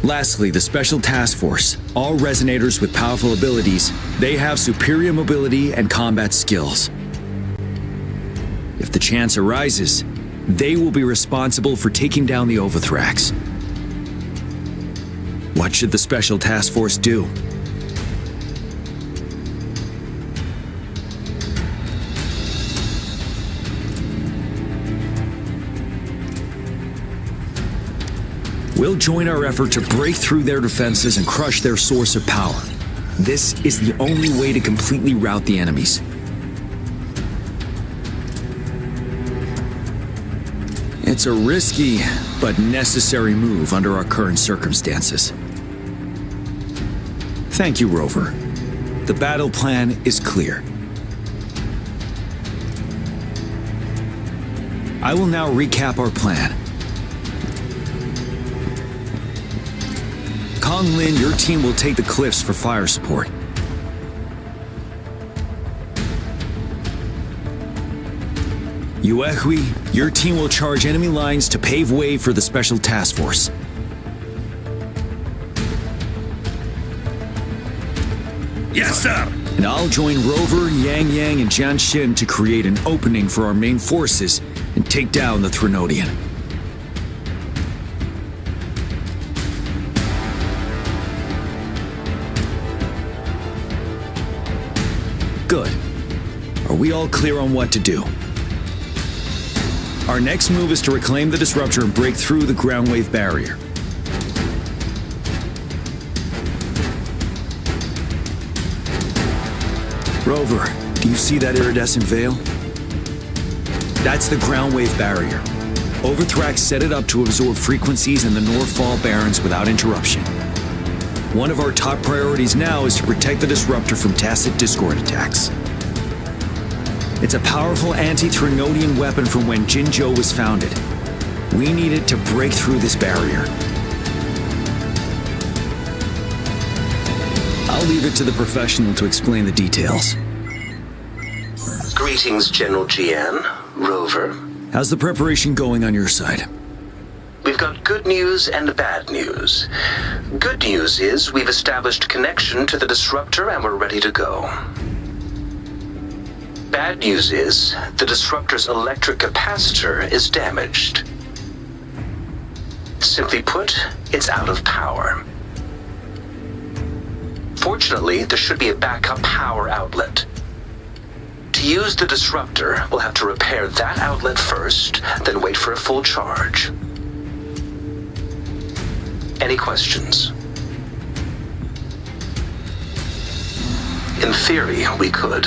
Lastly, the Special Task Force. All resonators with powerful abilities, they have superior mobility and combat skills. If the chance arises, they will be responsible for taking down the Overthrax. What should the Special Task Force do? We'll join our effort to break through their defenses and crush their source of power. This is the only way to completely rout the enemies. It's a risky but necessary move under our current circumstances. Thank you, Rover. The battle plan is clear. I will now recap our plan. Kong Lin, your team will take the cliffs for fire support. Yuehui, your team will charge enemy lines to pave way for the Special Task Force. Yes, sir! And I'll join Rover, Yang Yang, and Jian Xin to create an opening for our main forces and take down the Threnodian. Good. Are we all clear on what to do? Our next move is to reclaim the disruptor and break through the ground wave barrier. Rover, do you see that iridescent veil? That's the ground wave barrier. Overthrax set it up to absorb frequencies in the Norfall Barrens without interruption. One of our top priorities now is to protect the disruptor from tacit discord attacks. It's a powerful anti-Threnodian weapon from when Jinzhou was founded. We need it to break through this barrier. I'll leave it to the professional to explain the details. Greetings, General Jian, Rover. How's the preparation going on your side? We've got good news and bad news. Good news is we've established connection to the disruptor and we're ready to go. Bad news is the disruptor's electric capacitor is damaged. Simply put, it's out of power. Fortunately, there should be a backup power outlet. To use the disruptor, we'll have to repair that outlet first, then wait for a full charge. Any questions? In theory, we could.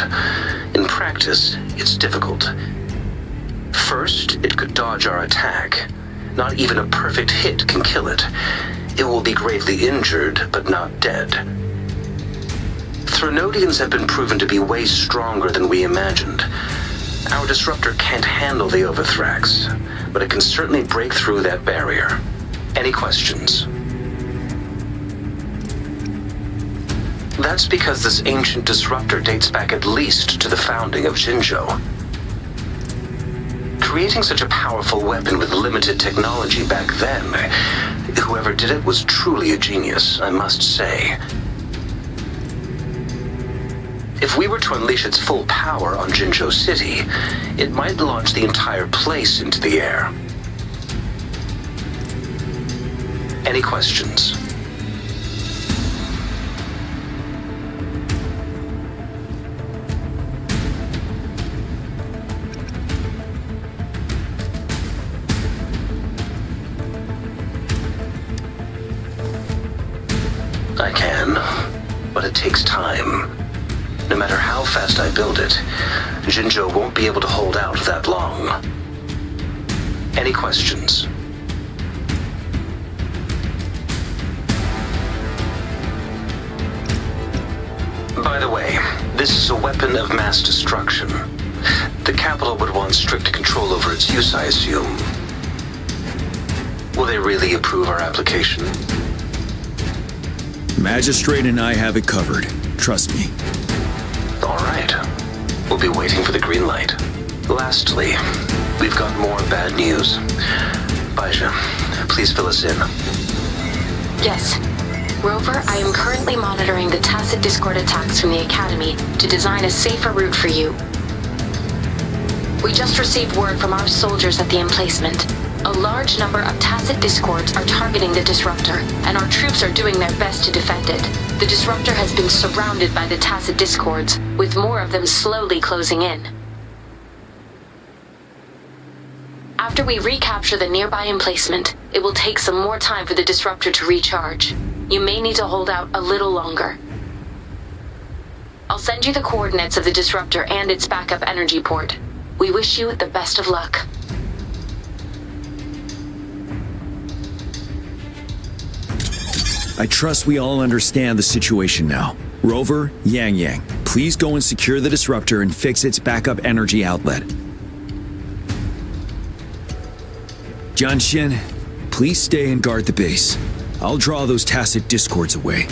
In practice, it's difficult. First, it could dodge our attack. Not even a perfect hit can kill it. It will be gravely injured, but not dead. Threnodians have been proven to be way stronger than we imagined. Our disruptor can't handle the Overthrax, but it can certainly break through that barrier. Any questions? That's because this ancient disruptor dates back at least to the founding of Jinzhou. Creating such a powerful weapon with limited technology back then, whoever did it was truly a genius, I must say. If we were to unleash its full power on Jinzhou City, it might launch the entire place into the air. Any questions? I can, but it takes time. No matter how fast I build it, Jinzhou won't be able to hold out that long. Any questions? By the way, this is a weapon of mass destruction. The capital would want strict control over its use, I assume. Will they really approve our application? Magistrate and I have it covered. Trust me. All right. We'll be waiting for the green light. Lastly, we've got more bad news. Baija, please fill us in. Yes. Rover, I am currently monitoring the tacit discord attacks from the Academy to design a safer route for you. We just received word from our soldiers at the emplacement. A large number of tacit discords are targeting the disruptor, and our troops are doing their best to defend it. The disruptor has been surrounded by the tacit discords, with more of them slowly closing in. After we recapture the nearby emplacement, it will take some more time for the disruptor to recharge. You may need to hold out a little longer. I'll send you the coordinates of the disruptor and its backup energy port. We wish you the best of luck. I trust we all understand the situation now. Rover, Yang Yang, please go and secure the disruptor and fix its backup energy outlet. Jianxin, please stay and guard the base. I'll draw those tacit discords away.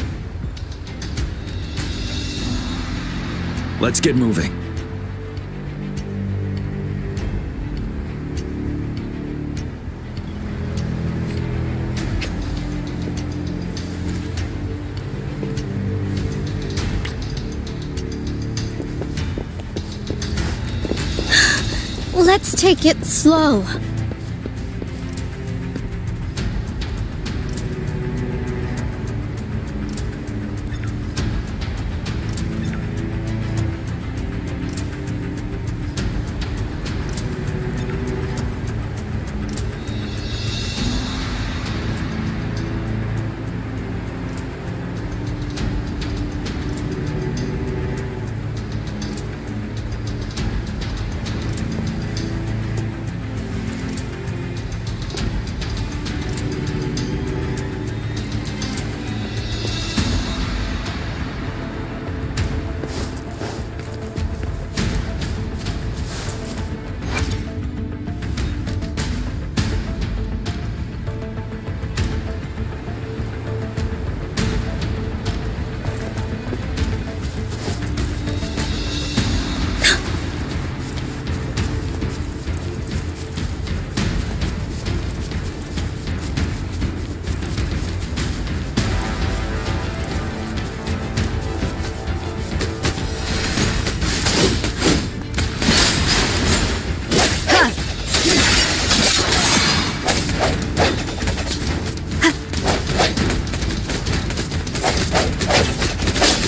Let's get moving. Let's take it slow.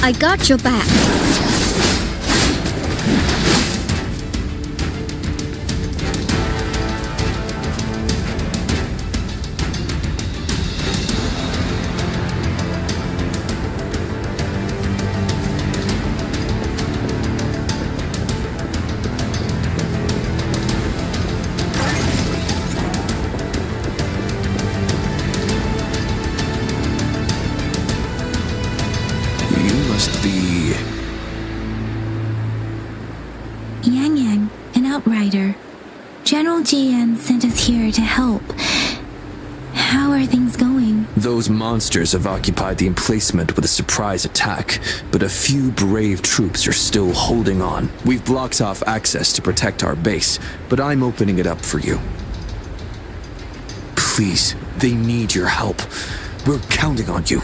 I got your back. Yang Yang, an outrider. General Jian sent us here to help. How are things going? Those monsters have occupied the emplacement with a surprise attack, but a few brave troops are still holding on. We've blocked off access to protect our base, but I'm opening it up for you. Please, they need your help. We're counting on you.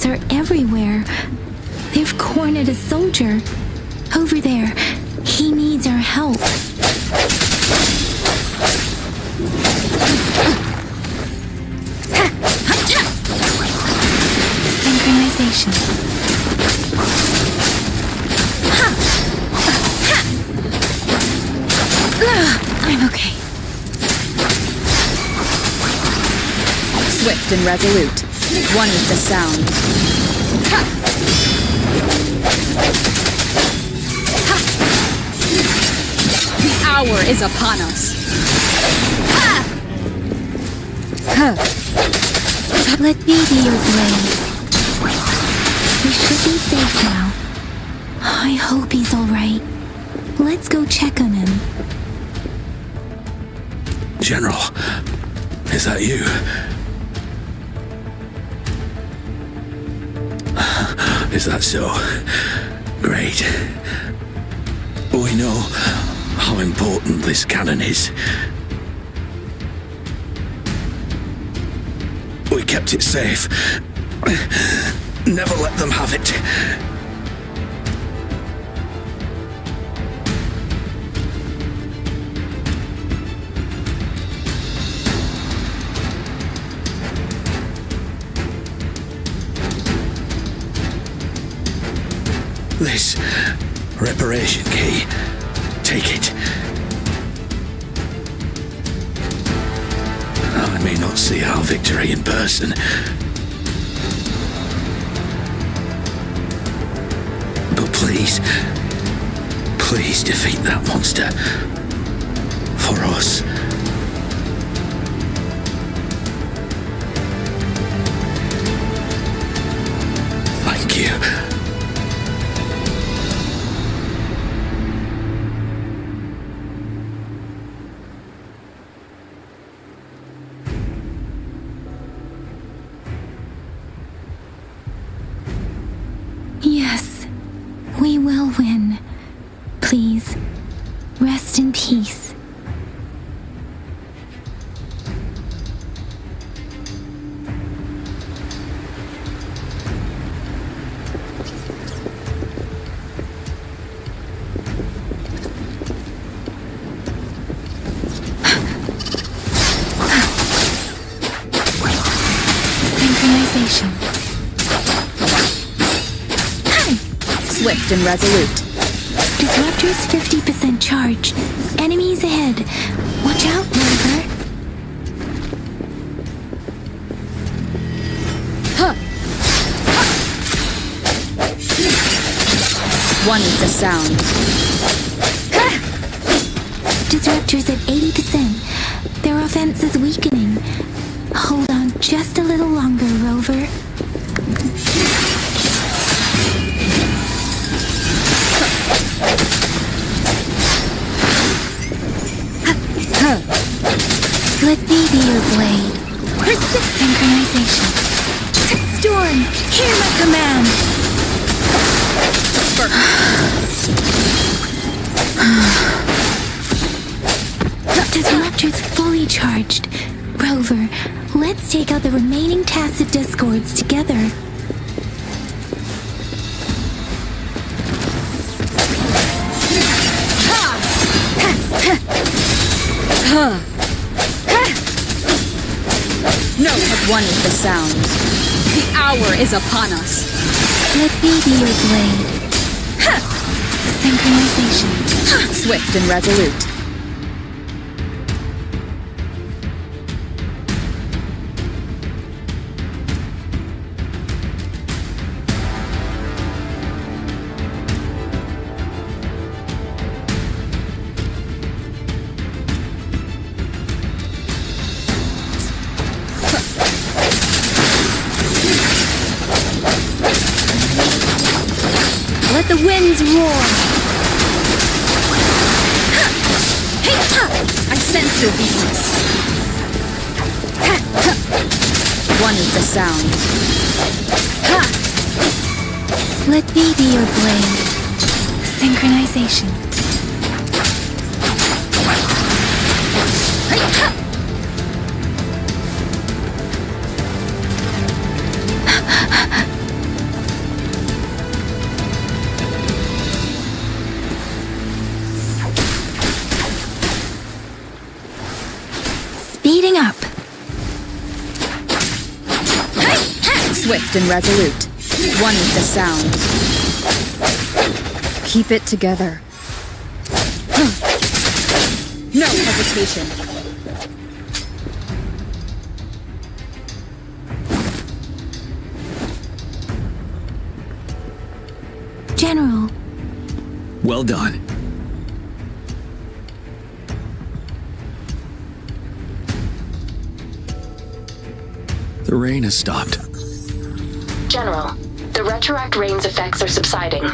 variants are everywhere. They've cornered a soldier. Over there. He needs our help. Synchronization. I'm okay. Swift and resolute. One with the sound. The hour is upon us. Let me be your blade. We should be safe now. I hope he's alright. Let's go check on him. General, is that you? Is that so? Great. We know how important this cannon is. We kept it safe. Never let them have it. This reparation key. Take it. I may not see our victory in person, but please defeat that monster. For us. Thank you. Yes, we will win. Please, rest in peace. Synchronization. Swift and resolute. Disruptor's 50% charge. Enemies ahead. Watch out, Rover. One with the sound. Disruptor's at 80%. Their offense is weakening. Hold on just a little longer, Rover. Let me be your blade. Persist synchronization. Storm, hear my command. Disruptor's fully charged. Rover, let's take out the remaining tacit discords together. No have won with the sound. The hour is upon us. Let me be your blade. Synchronization. Swift and resolute. Let the winds roar. I sense your weakness. One with the sound. Let me be your blade. Synchronization. speeding up. Swift and resolute. One with the sound. Keep it together. No hesitation. General. Well done. The rain has stopped. General, the retroact rain's effects are subsiding.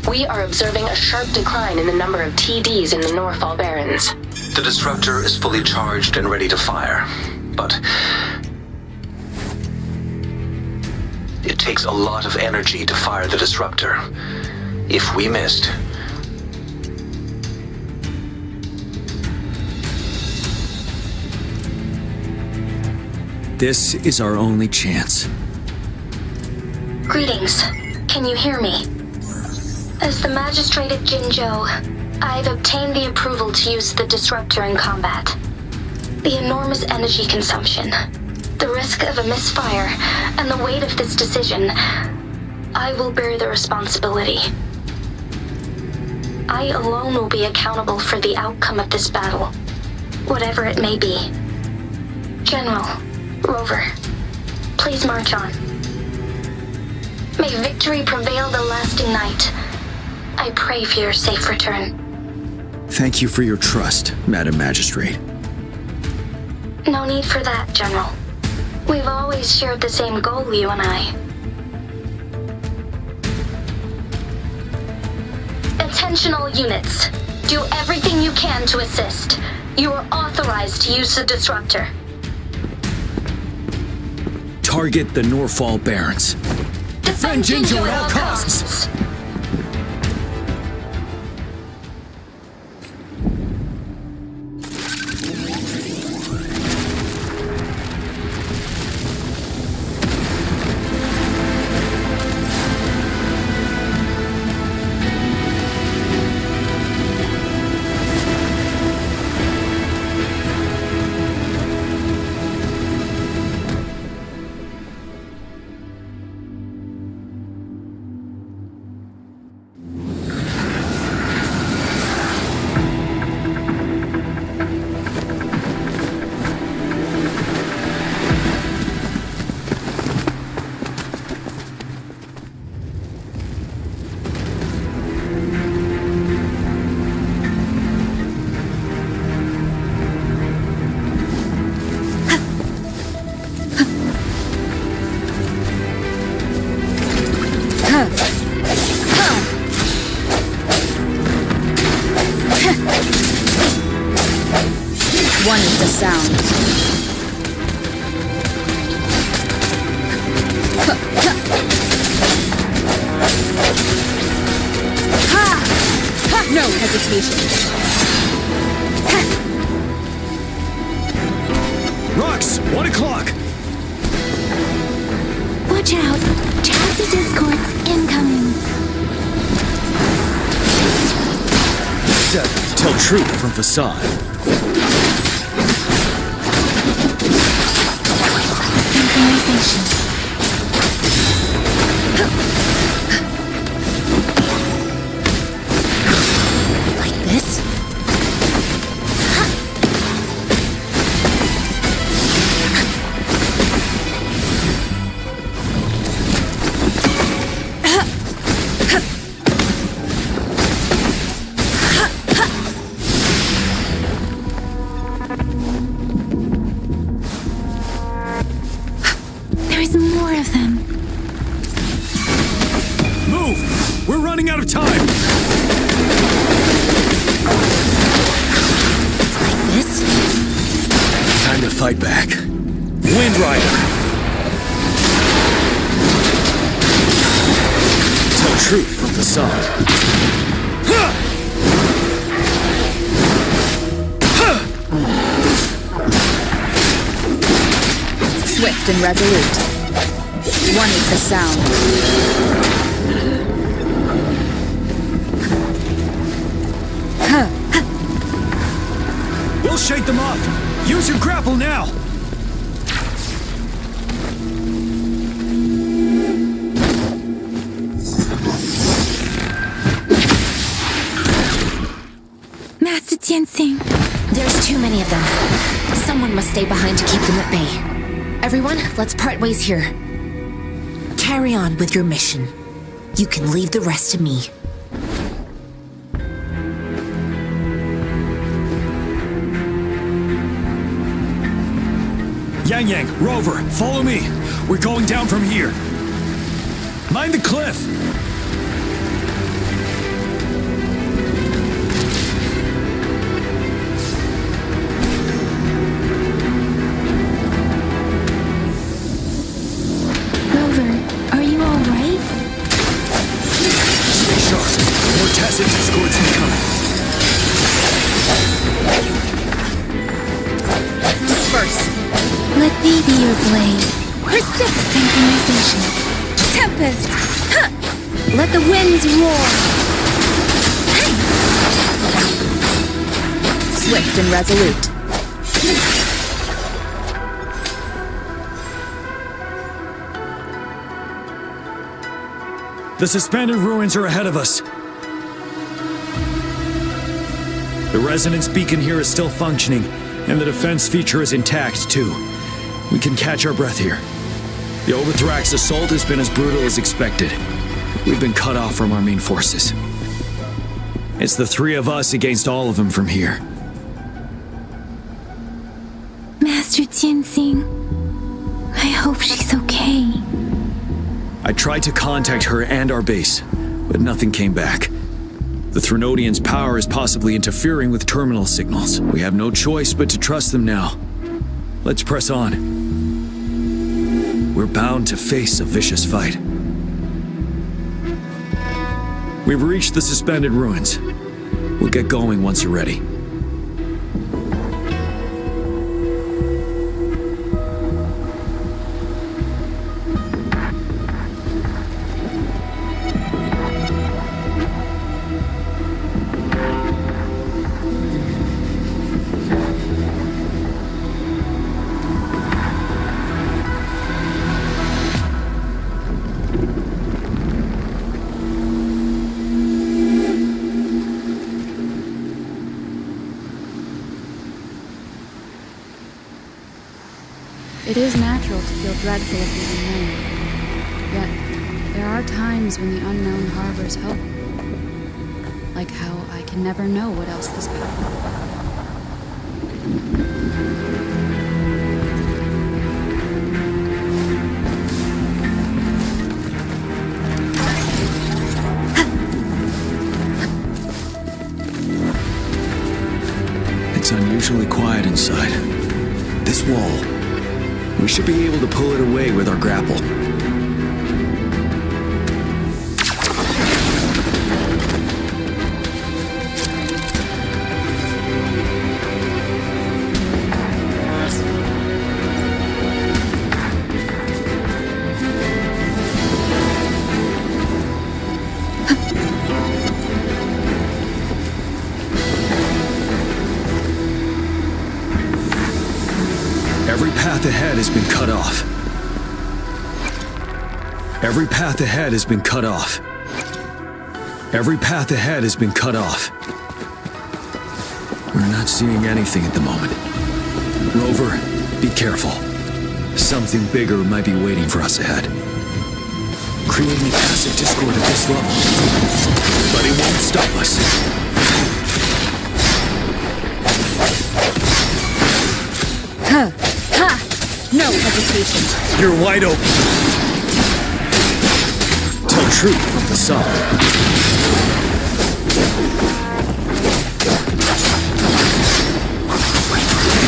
We are observing a sharp decline in the number of TDs in the Norfall Barrens. The disruptor is fully charged and ready to fire, but it takes a lot of energy to fire the disruptor. If we missed, this is our only chance. Greetings. Can you hear me? As the Magistrate of Jinzhou, I've obtained the approval to use the disruptor in combat. The enormous energy consumption, the risk of a misfire, and the weight of this decision, I will bear the responsibility. I alone will be accountable for the outcome of this battle, whatever it may be. General, Rover, please march on. May victory prevail the lasting night. I pray for your safe return. Thank you for your trust, Madam Magistrate. No need for that, General. We've always shared the same goal, you and I. Attention all units. Do everything you can to assist. You are authorized to use the disruptor. Target the Norfall Barrens. Defend Jinzhou at all costs. One is the sound. No hesitation. Rux, 1 o'clock. Watch out. Chassis discords incoming. Set. Tell troop from facade. Synchronization. Like this? There's more of them. Move! We're running out of time! Like this? Time to fight back. Wind Rider! Tell truth from facade. Swift and resolute. One is the sound. We'll shake them off! Use Use your grapple now! Master Tianxing. There's too many of them. Someone must stay behind to keep them at bay. Everyone, let's part ways here. Carry on with your mission. You can leave the rest to me. Yang, Rover, follow me. We're going down from here. Mind the cliff. Rover, are you all right? Stay sharp. More tacit discords incoming. Disperse. Let me be your blade. Persist synchronization. Tempest! Huh. Let the winds roar. Swift and resolute. The suspended ruins are ahead of us. The resonance beacon here is still functioning, and the defense feature is intact, too. We can catch our breath here. The Overthrax assault has been as brutal as expected. We've been cut off from our main forces. It's the three of us against all of them from here. Master Tianxing, I hope she's okay. I tried to contact her and our base, but nothing came back. The Threnodians' power is possibly interfering with terminal signals. We have no choice but to trust them now. Let's press on. We're bound to face a vicious fight. We've reached the suspended ruins. We'll get going once you're ready. It is natural to feel dreadful of the unknown. Yet, there are times when the unknown harbors hope. Like how I can never know what else this path. It's unusually quiet inside. This wall. We should be able to pull it away with our grapple. Every path ahead has been cut off. Every path ahead has been cut off. Every path ahead has been cut off. We're not seeing anything at the moment. Rover, be careful. Something bigger might be waiting for us ahead. Creating passive discord at this level. But it won't stop us. Huh. Ha! No hesitation. You're wide open. Tell truth from the sun.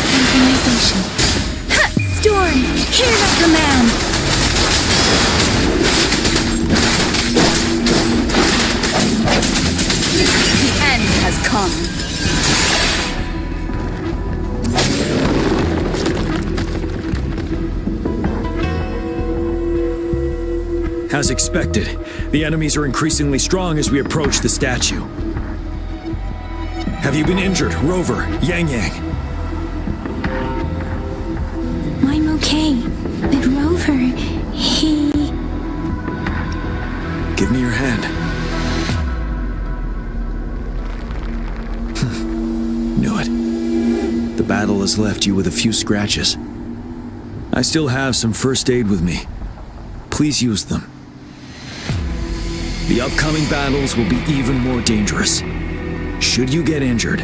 Synchronization. Ha! Storm! Hear my command! The end has come. As expected, the enemies are increasingly strong as we approach the statue. Have you been injured, Rover, Yang? okay, but Rover, he... Give me your hand. Knew it. The battle has left you with a few scratches. I still have some first aid with me. Please use them. The upcoming battles will be even more dangerous. Should you get injured,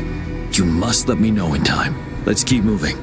you must let me know in time. Let's keep moving.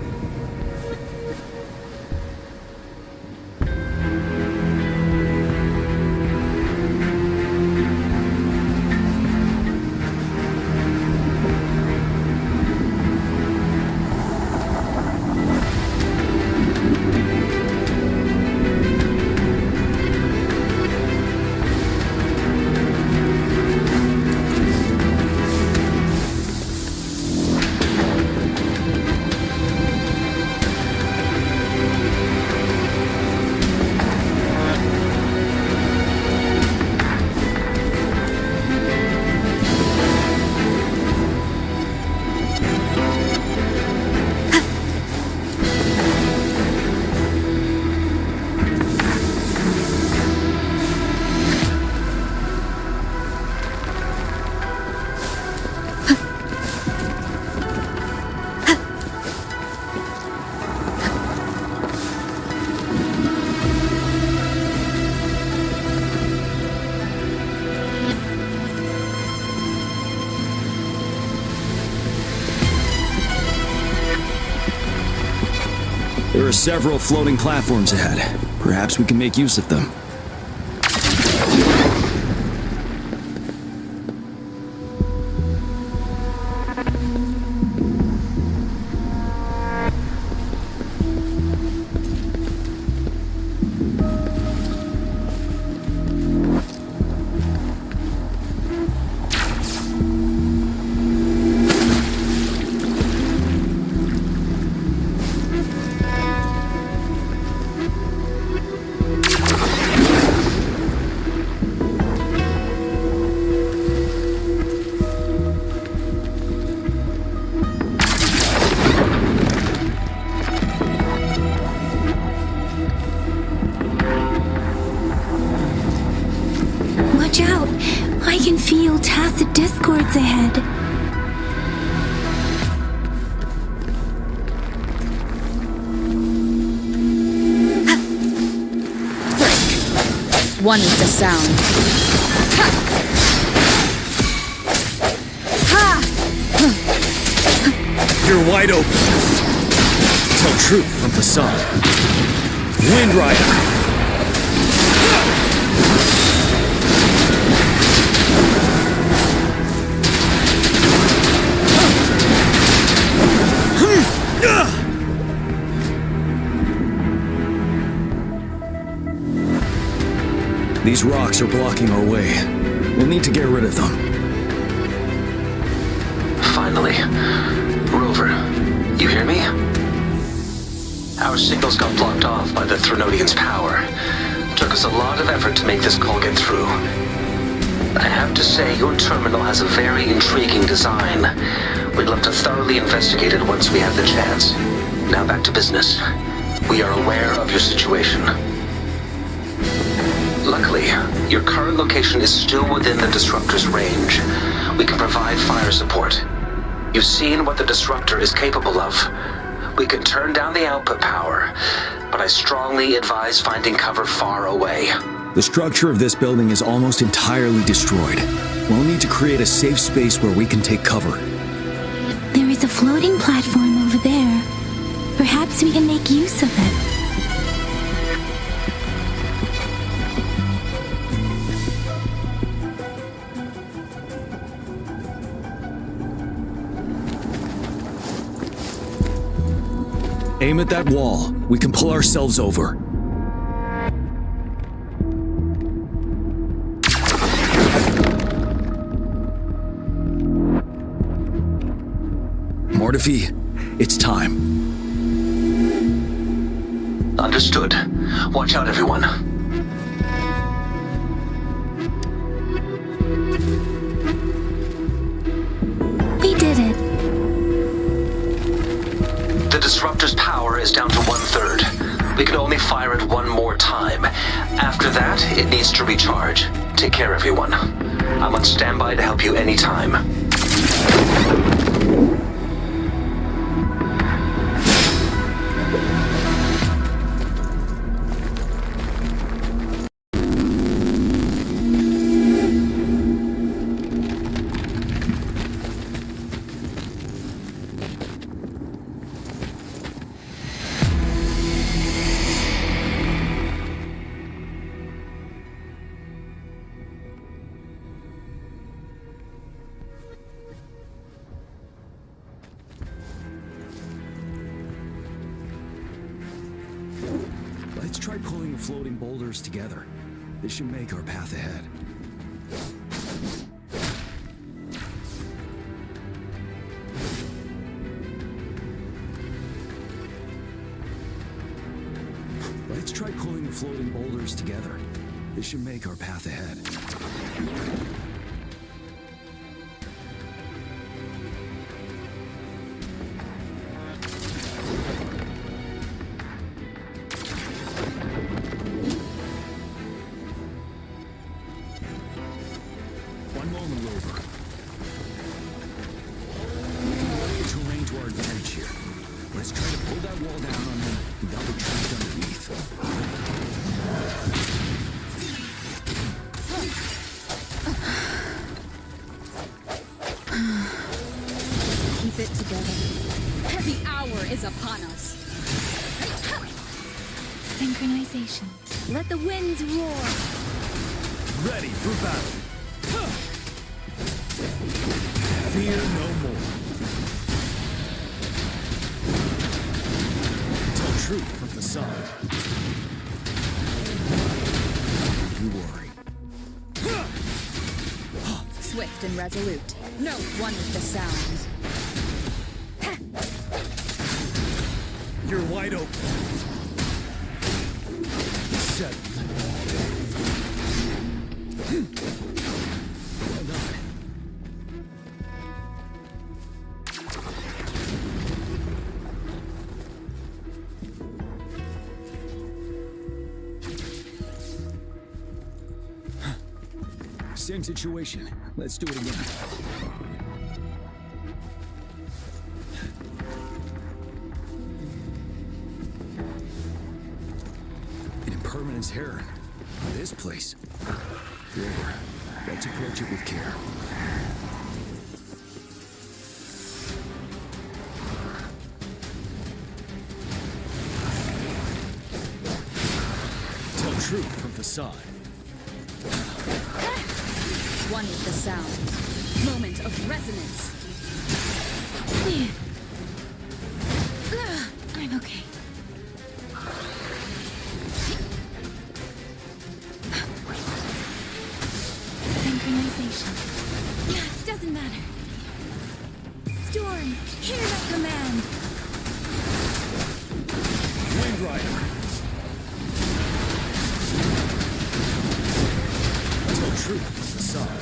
There are several floating platforms ahead. Perhaps we can make use of them. Watch out! I can feel tacit discords ahead. One with the sound. You're wide open. Tell truth from facade. Wind Rider. These rocks are blocking our way. We'll need to get rid of them. Finally. Rover, you hear me? Our signals got blocked off by the Threnodian's power. Took us a lot of effort to make this call get through. I have to say, your terminal has a very intriguing design. We'd love to thoroughly investigate it once we have the chance. Now back to business. We are aware of your situation. Luckily, your current location is still within the Disruptor's range. We can provide fire support. You've seen what the Disruptor is capable of. We can turn down the output power, but I strongly advise finding cover far away. The structure of this building is almost entirely destroyed. We'll need to create a safe space where we can take cover. There is a floating platform over there. Perhaps we can make use of it. Aim at that wall. We can pull ourselves over. Mortefi, it's time. Understood. Watch out, everyone. We did it. The Disruptor's power is down to 1/3. We can only fire it one more time. After that, it needs to recharge. Take care, everyone. I'm on standby to help you anytime. Let's try pulling the floating boulders together. This should make our path ahead. Let's try pulling the floating boulders together. This should make our path ahead. One moment, Rover. We can work the terrain to our advantage here. Let's try to pull that wall down on them without the trapped underneath. Keep it together. The hour is upon us. Synchronization. Let the winds roar. Ready for battle. Fear no more. Tell truth from facade. You worry. Swift and resolute. No one with the sound. You're wide open. Settled. Well done. Same situation. Let's do it again. An impermanence heron. This place. Rover, let's approach it with care. Tell truth from facade. One with the sound. Moment of resonance. I'm okay. Synchronization. Doesn't matter. Storm, hear that command. Wind Rider. Tell truth from facade.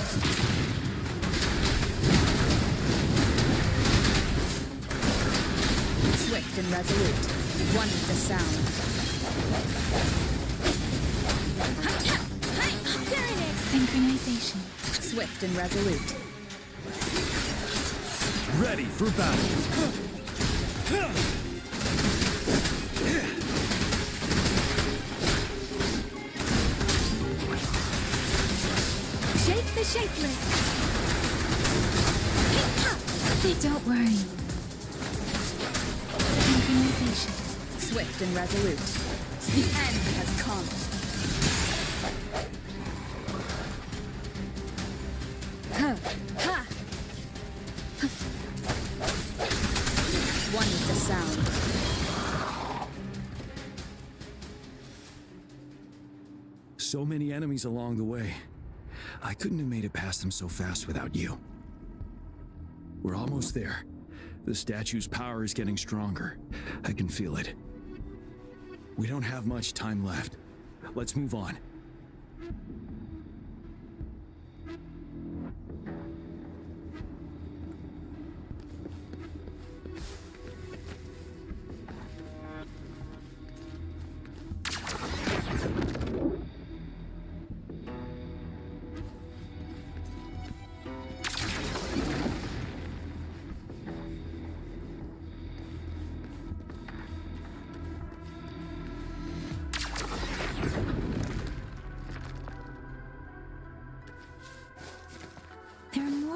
Swift and resolute. One with the sound. There it is. Synchronization. Swift and resolute. Ready for battle. Shake the shapeless. Don't worry. Synchronization. Swift and resolute. The end has come. One with the sound. So many enemies along the way. I couldn't have made it past them so fast without you. We're almost there. The statue's power is getting stronger. I can feel it. We don't have much time left. Let's move on.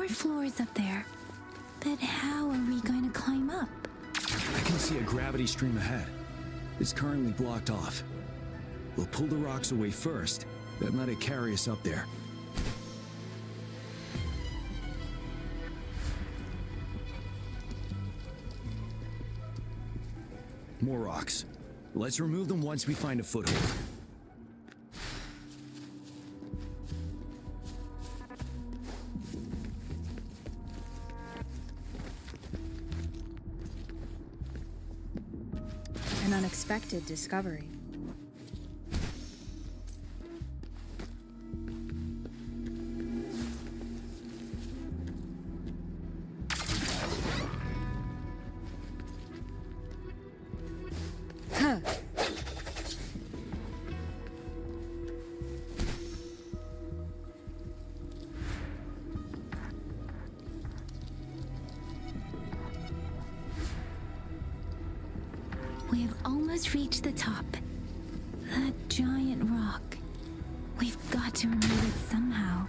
more floors up there. But how are we going to climb up? I can see a gravity stream ahead. It's currently blocked off. We'll pull the rocks away first, then let it carry us up there. More rocks. Let's remove them once we find a foothold. An unexpected discovery. Huh. We have almost reached the top. That giant rock. We've got to remove it somehow.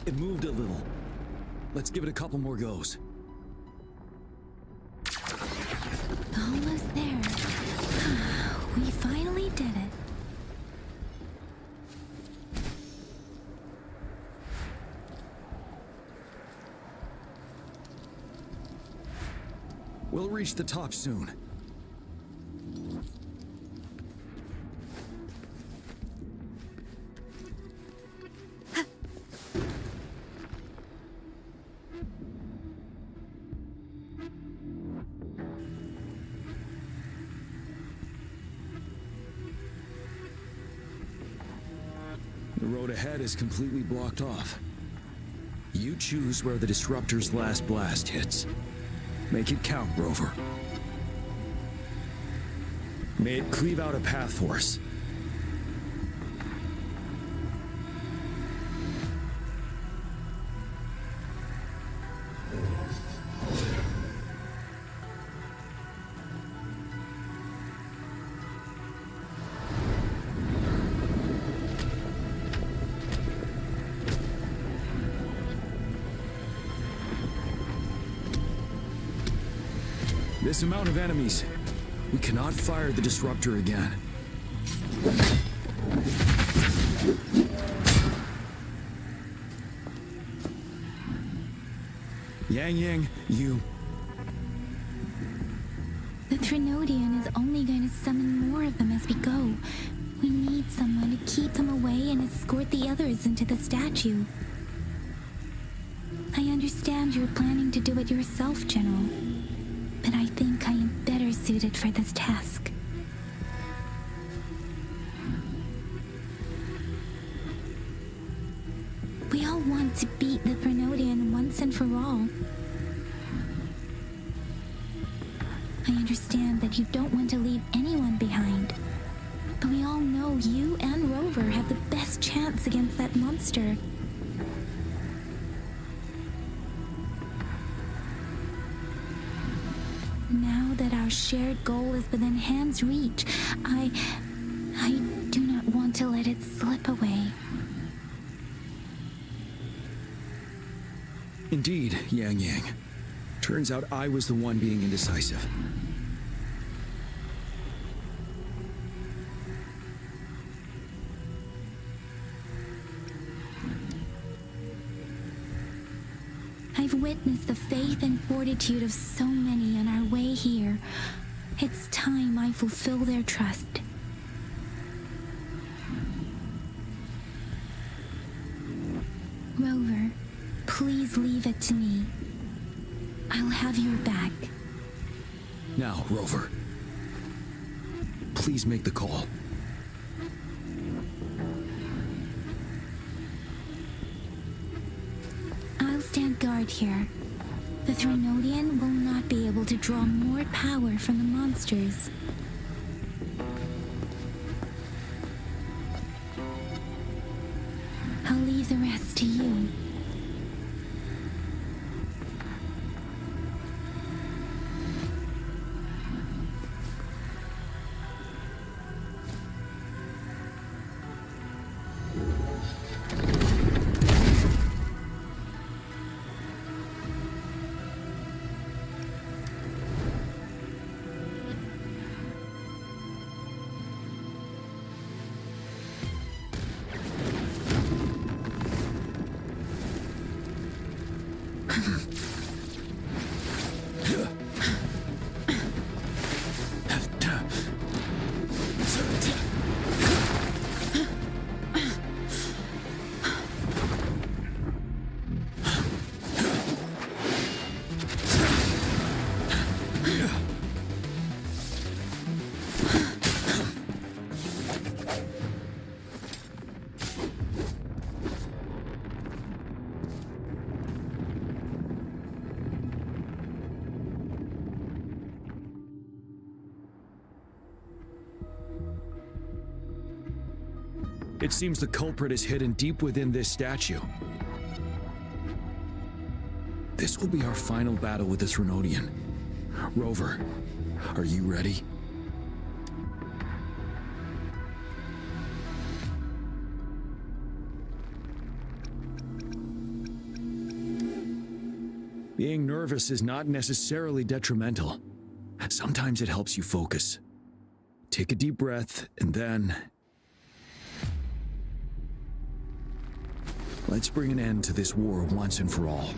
It moved a little. Let's give it a couple more goes. Almost there. We finally did it. We'll reach the top soon. The road ahead is completely blocked off. You choose where the disruptor's last blast hits. Make it count, Rover. May it cleave out a path for us. This amount of enemies. We cannot fire the disruptor again. Yang, you... The Trinodian is only going to summon more of them as we go. We need someone to keep them away and escort the others into the statue. I understand you're planning to do it yourself, General. But I think I am better suited for this task. We all want to beat the Trinodian once and for all. I understand that you don't want to leave anyone behind. But we all know you and Rover have the best chance against that monster. Now that our shared goal is within hand's reach, I do not want to let it slip away. Indeed, Yang. Turns out I was the one being indecisive. I've witnessed the faith and fortitude of so many on our way here. It's time I fulfill their trust. Rover, please leave it to me. I'll have your back. Now, Rover. Please make the call. I'll stand guard here. The Trinodian will not be able to draw more power from the monsters. I'll leave the rest to you. It seems the culprit is hidden deep within this statue. This will be our final battle with this Renodian. Rover, are you ready? Being nervous is not necessarily detrimental. Sometimes it helps you focus. Take a deep breath, and then... let's bring an end to this war once and for all.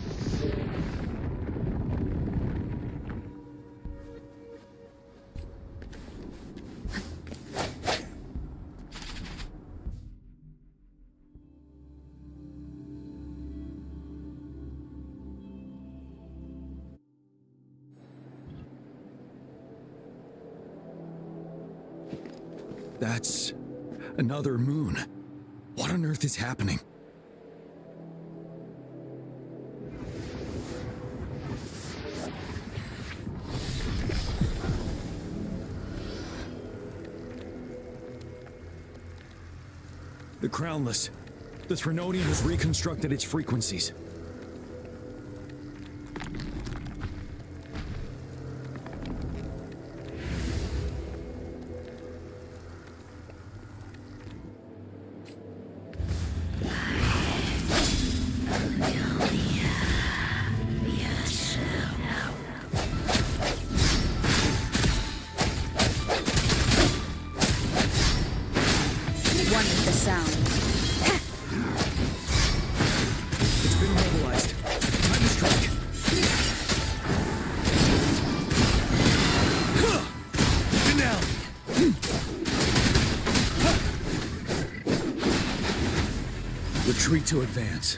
That's another moon. What on earth is happening? The Crownless. The Threnodian has reconstructed its frequencies. One with the sound. It's been immobilized. Time to strike. Finale. Retreat to advance.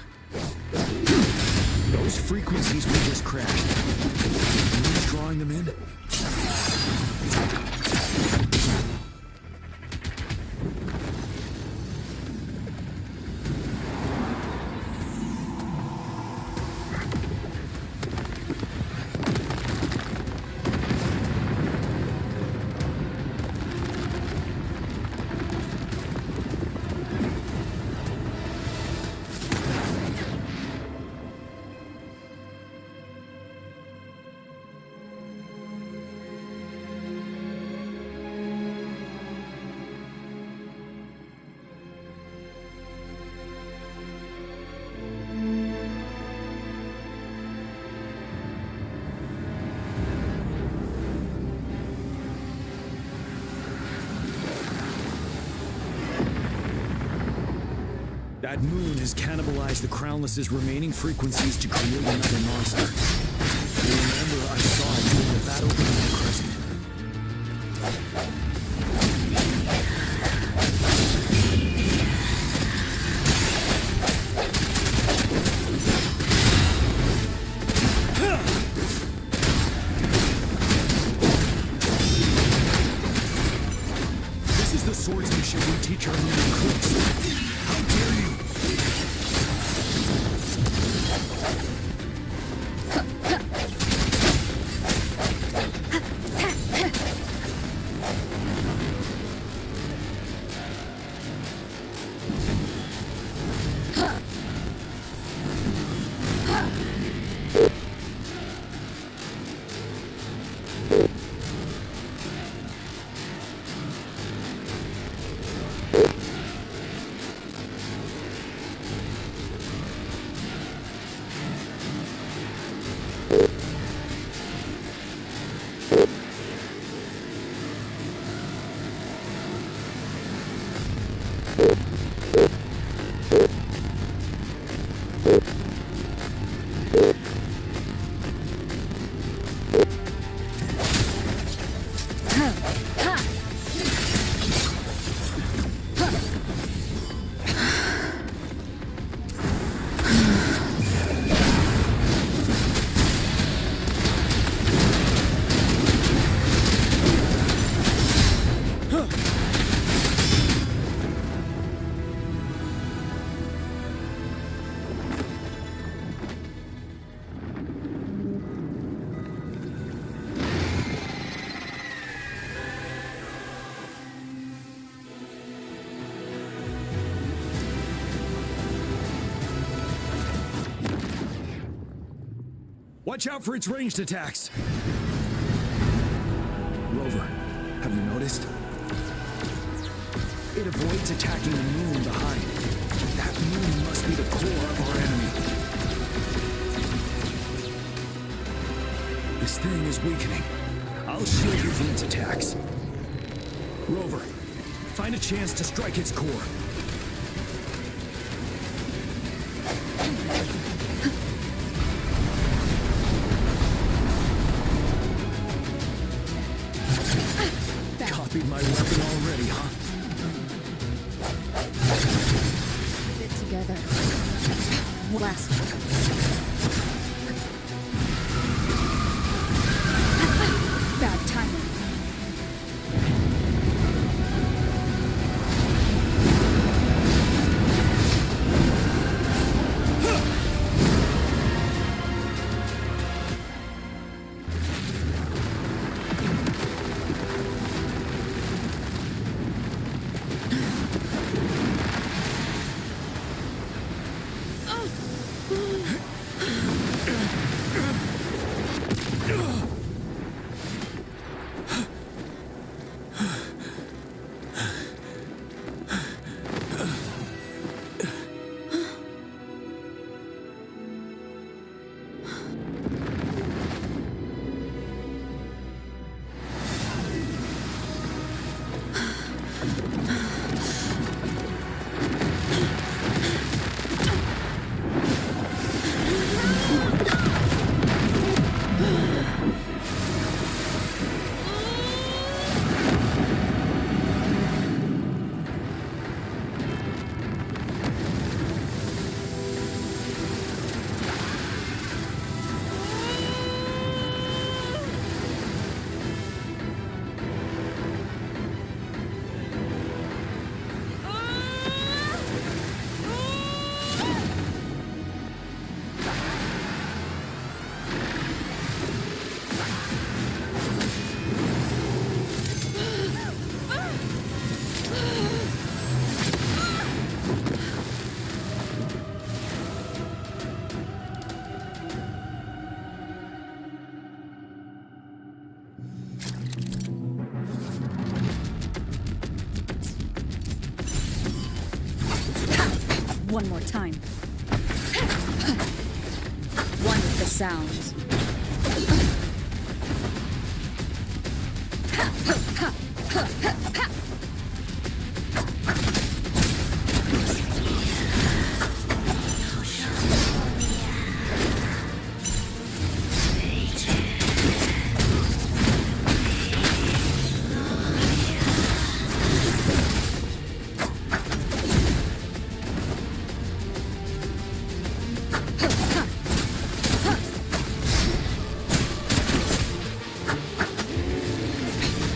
Those frequencies we just crashed. Who's drawing them in? That moon has cannibalized the Crownless's remaining frequencies to create another monster. Remember, I saw it during the battle in the Crescent. This is the swordsmanship we teach our new recruits. How dare you! Watch out for its ranged attacks. Rover, have you noticed? It avoids attacking the moon behind. That moon must be the core of our enemy. This thing is weakening. I'll shield you from its attacks. Rover, find a chance to strike its core. Copied my weapon already, huh? Get together. Blast. Bad timing. One more time. One with the sounds.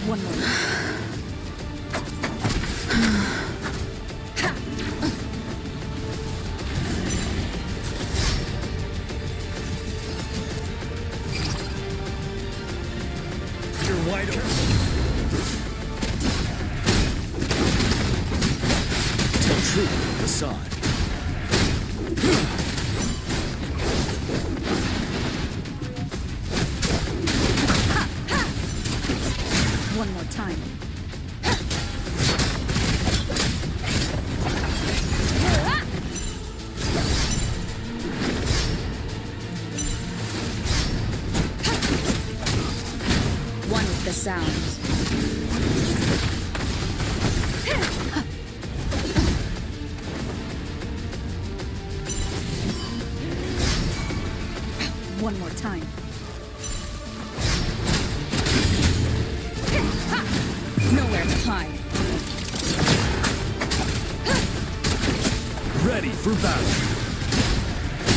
One more. You're wide open. Tell truth, facade. One more time. One with the sounds. One more time. Nowhere to hide. Ready for battle.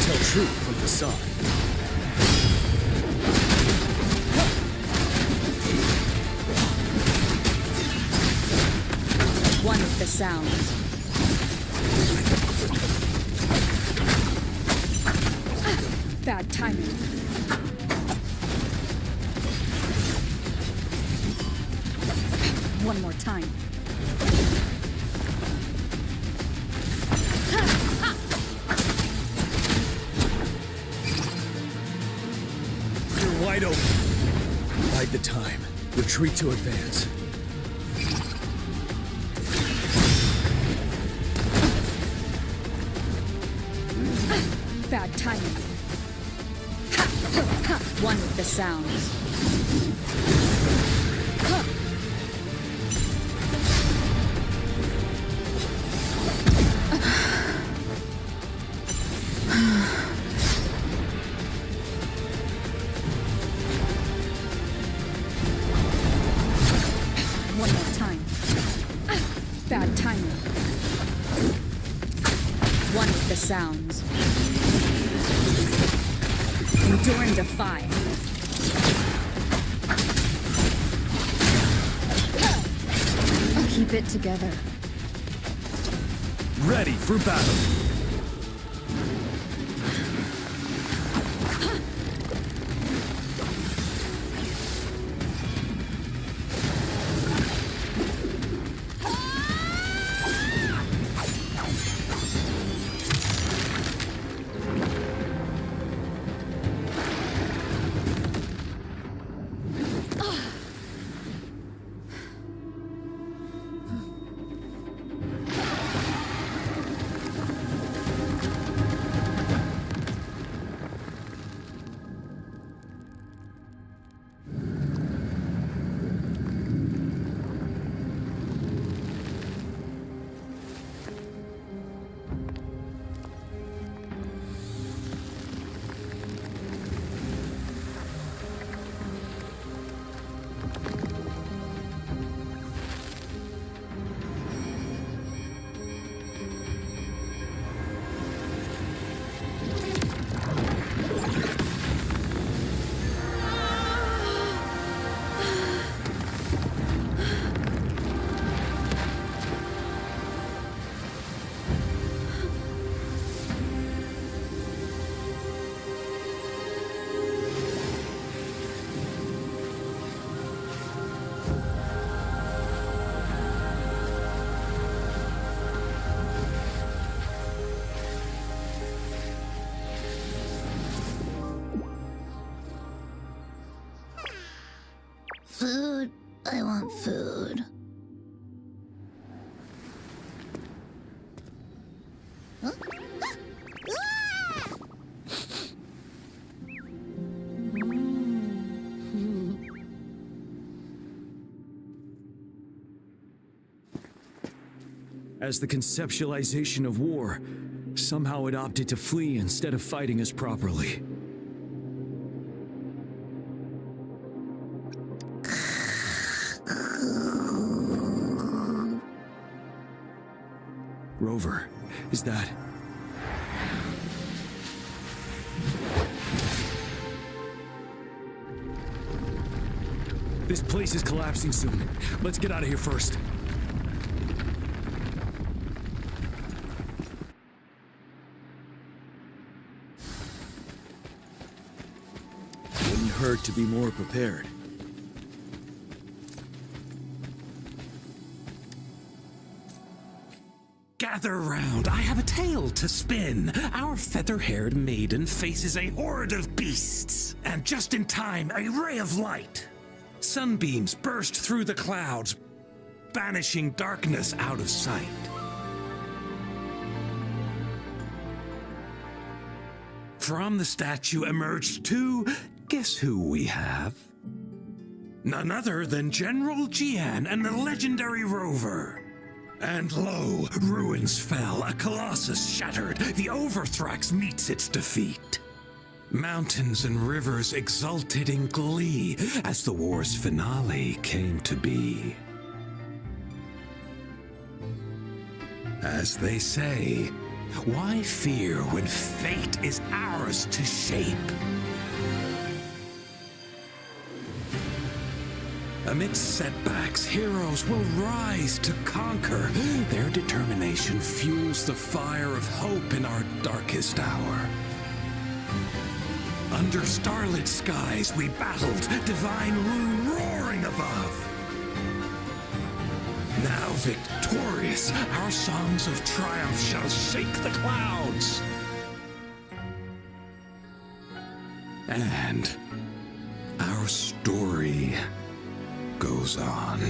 Tell truth from the side. One with the sounds. Bad timing. One more time. wide open. Bide the time. Retreat to advance. Bad timing. One with the sounds. One more time. Bad timing. One with the sounds. Endure and defy. Keep it together. Ready for battle. Food. I want food. Huh? As the conceptualization of war, somehow it opted to flee instead of fighting us properly. Rover, is that... This place is collapsing soon. Let's get out of here first. Wouldn't hurt to be more prepared. Gather round, I have a tale to spin. Our feather-haired maiden faces a horde of beasts. And just in time, a ray of light. Sunbeams burst through the clouds, banishing darkness out of sight. From the statue emerged two, guess who we have? None other than General Jian and the legendary Rover. And lo, ruins fell, a colossus shattered, the Overthrax meets its defeat. Mountains and rivers exulted in glee as the war's finale came to be. As they say, why fear when fate is ours to shape? Amidst setbacks, heroes will rise to conquer. Their determination fuels the fire of hope in our darkest hour. Under starlit skies we battled, divine rune roaring above. Now victorious, our songs of triumph shall shake the clouds. And our story goes on.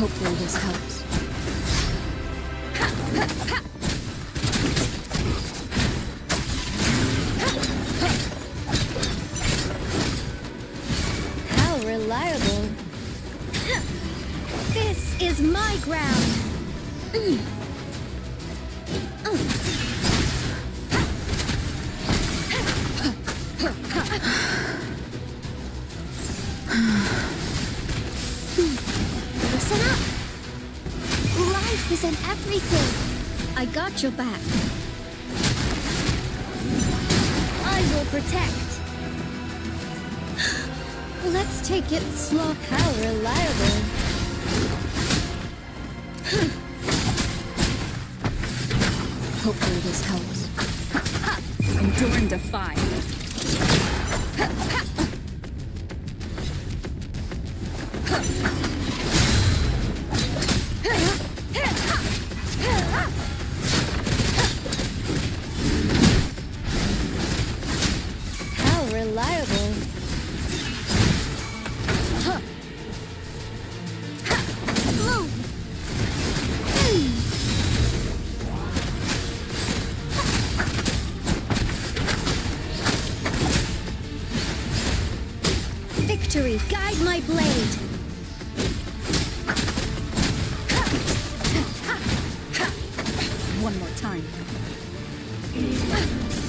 Hopefully this helps. How reliable. This is my ground. Listen up. Life is in everything. I got your back. I will protect. Let's take it slow. How reliable. Hopefully this helps. Endure and defy. How reliable. Victory, guide my blade. One more time.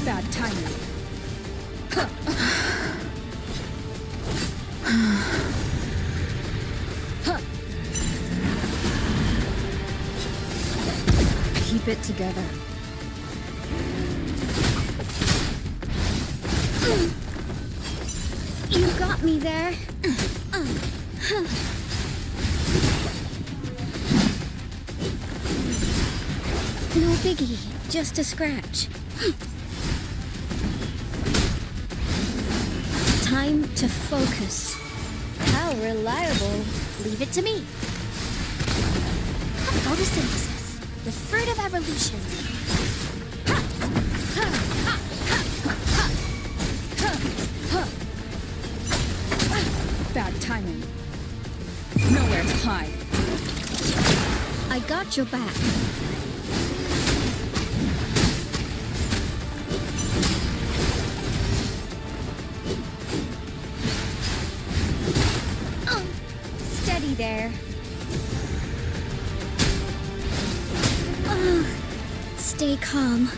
Bad timing. Keep it together. You got me there. No biggie, just a scratch. Time to focus. How reliable. Leave it to me. Photosynthesis, the fruit of evolution. Bad timing. Nowhere to hide. I got your back. Steady there. Stay calm.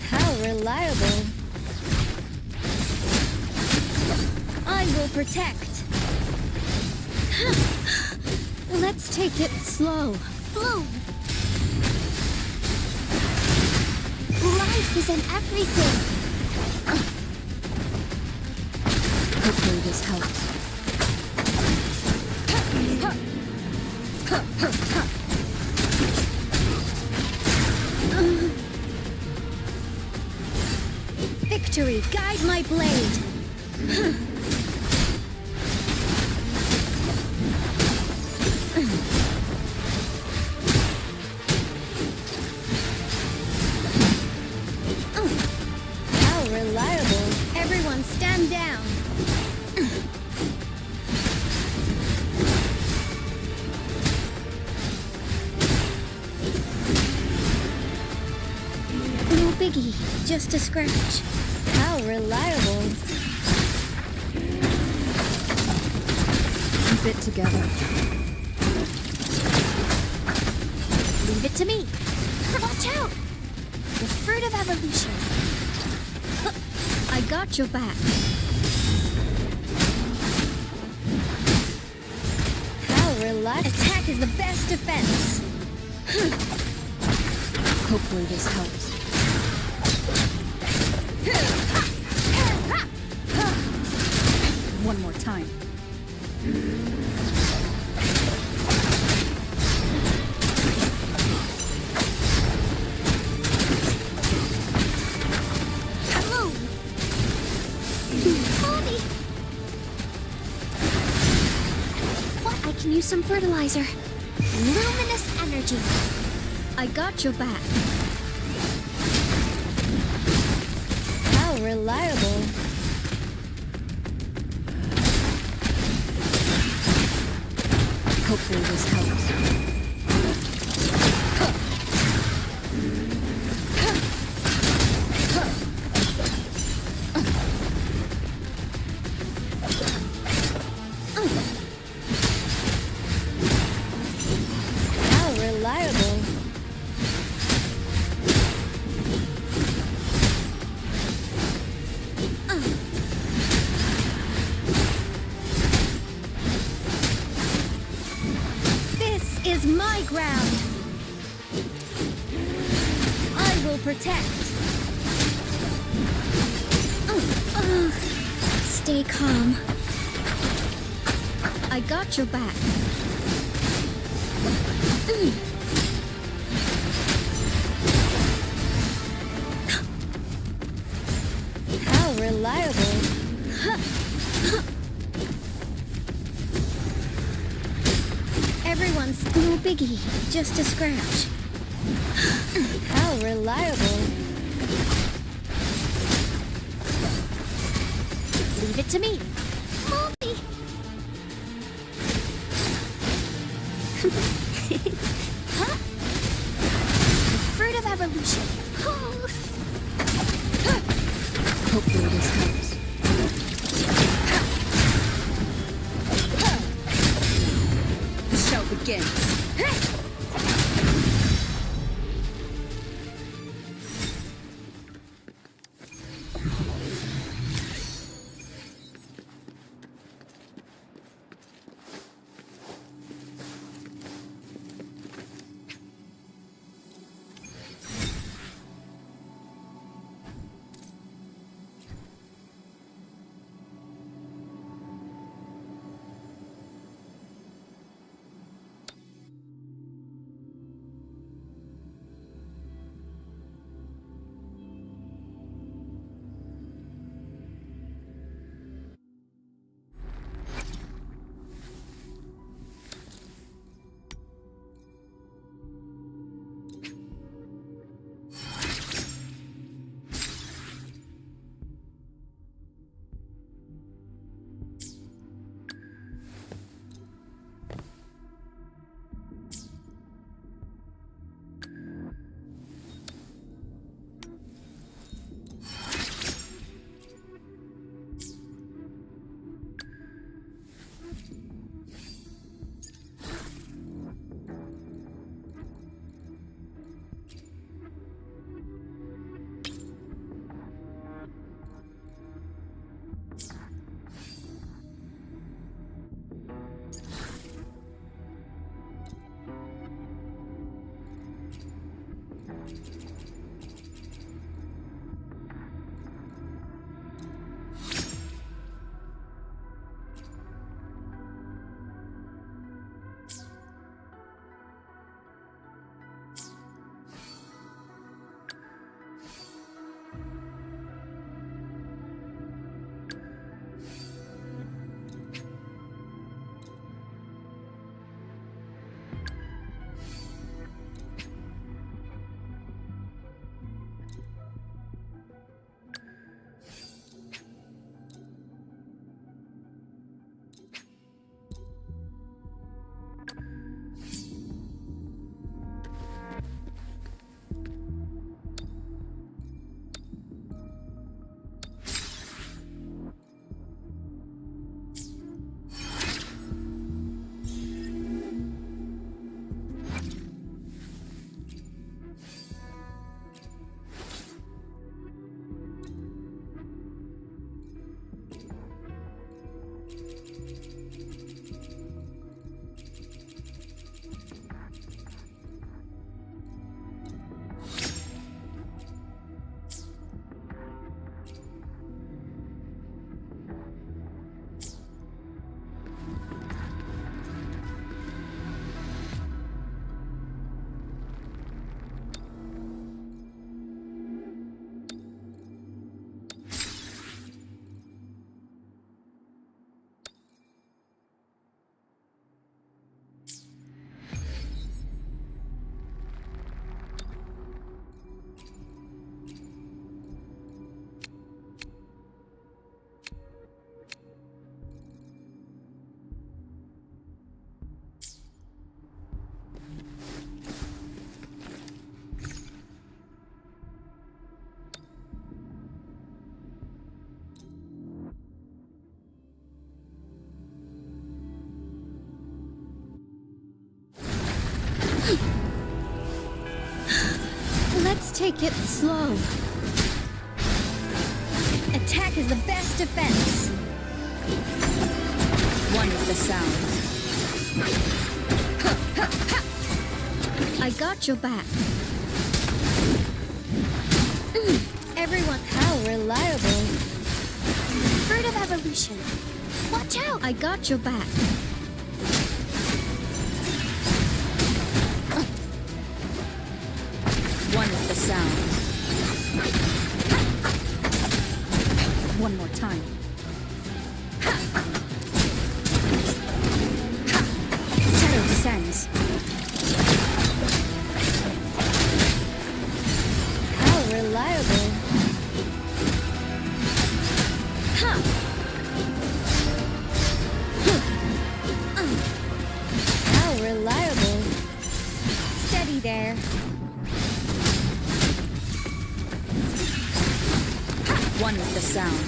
How reliable. I will protect. Let's take it slow. Bloom. Life is in everything. Hopefully this helps. Victory, guide my blade. How reliable. Everyone stand down. No biggie, just a scratch. How reliable. Keep it together. Leave it to me. Watch out! The fruit of evolution. I got your back. How reliable. Attack is the best defense. Hopefully this helps. One more time. Hello! Honey! What? I can use some fertilizer. Luminous energy. I got your back. How reliable. Hopefully this helps. How reliable. This is my ground. I will protect. Stay calm. I got your back. How reliable. Everyone's no biggie, just a scratch. How reliable. Leave it to me. Mommy! Huh? The fruit of evolution. Hopefully this helps. The show begins. take it slow. Attack is the best defense. One with the sound. I got your back. Everyone, how reliable. Fruit of evolution. Watch out! I got your back. One with the sound. One more time. Shadow descends. How reliable. Ha! How reliable. Steady there. One with the sound.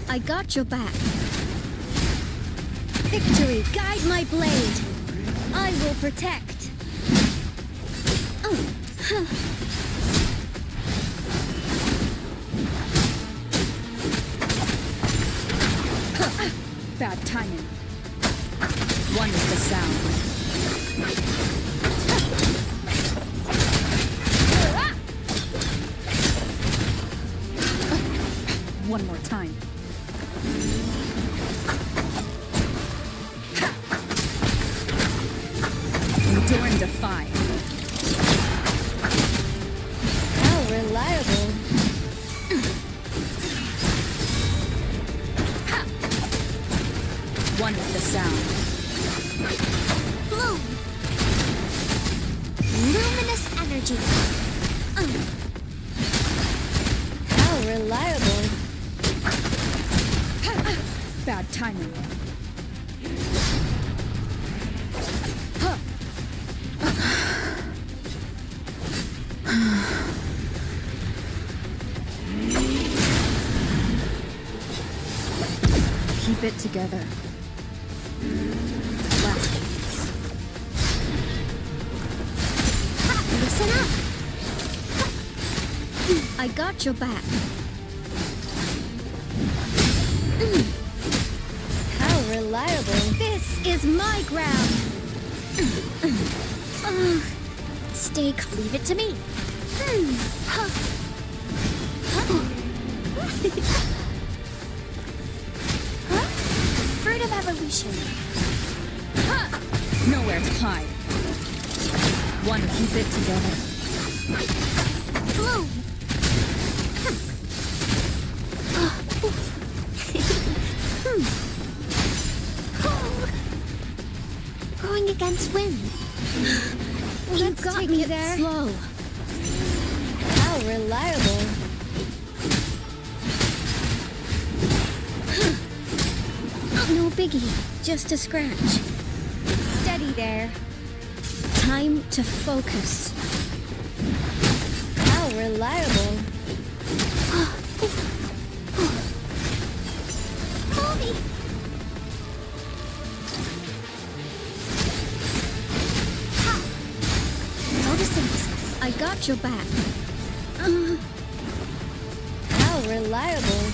I got your back. Victory, guide my blade. I will protect. Bad timing. One with the sound. One more time. Endure and defy. How reliable. One with the sound. Bloom. Luminous energy. How reliable. Bad timing. Keep it together. Last chance. Listen up. I got your back. How reliable. This is my ground. Stay calm. Leave it to me. Fruit of evolution. Nowhere to hide. One, keep it together. Bloom. Going against wind. You got me there. Slow. How reliable. No biggie, just a scratch. Steady there. Time to focus. How reliable. Mommy! Noticing this. I got your back. How reliable.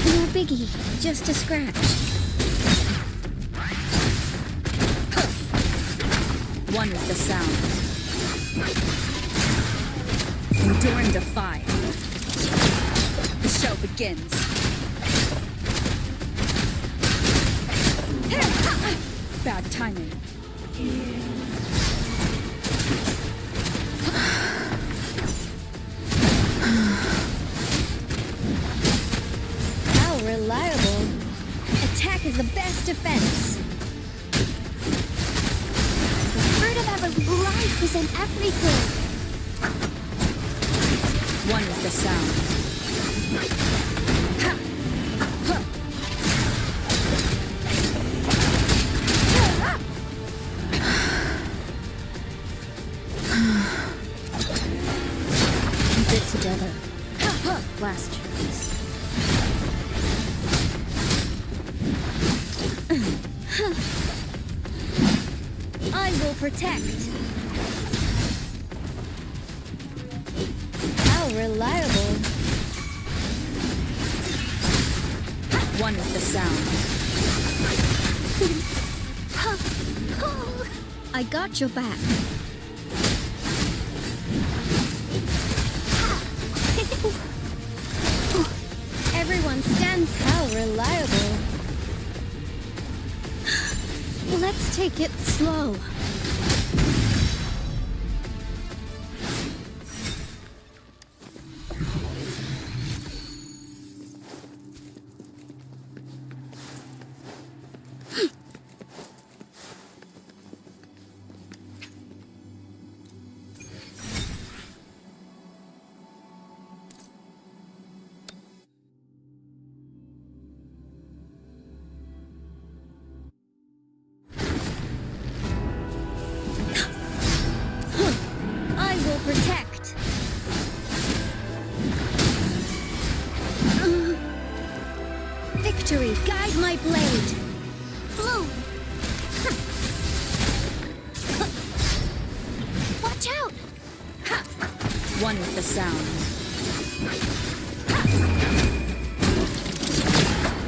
No biggie, just a scratch. One with the sound. Endure and defy. The show begins. Bad timing. How reliable. Attack is the best defense. The fruit of evolution. Life is in everything. One with the sound. Keep it together. Last chance. protect. How reliable. One with the sound. I got your back. Everyone stand. How reliable. Let's take it slow. I will protect. Victory, guide my blade. Blue. Watch out. One with the sound.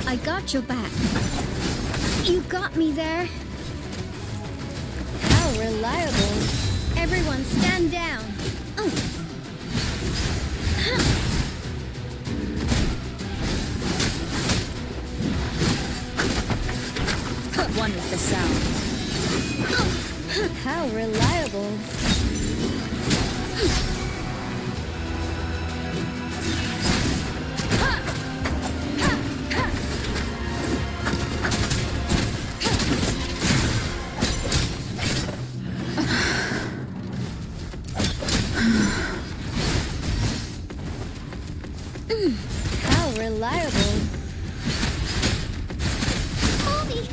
I got your back. You got me there. How reliable. Everyone stand down. One with the sound. How reliable. How reliable. Bobby.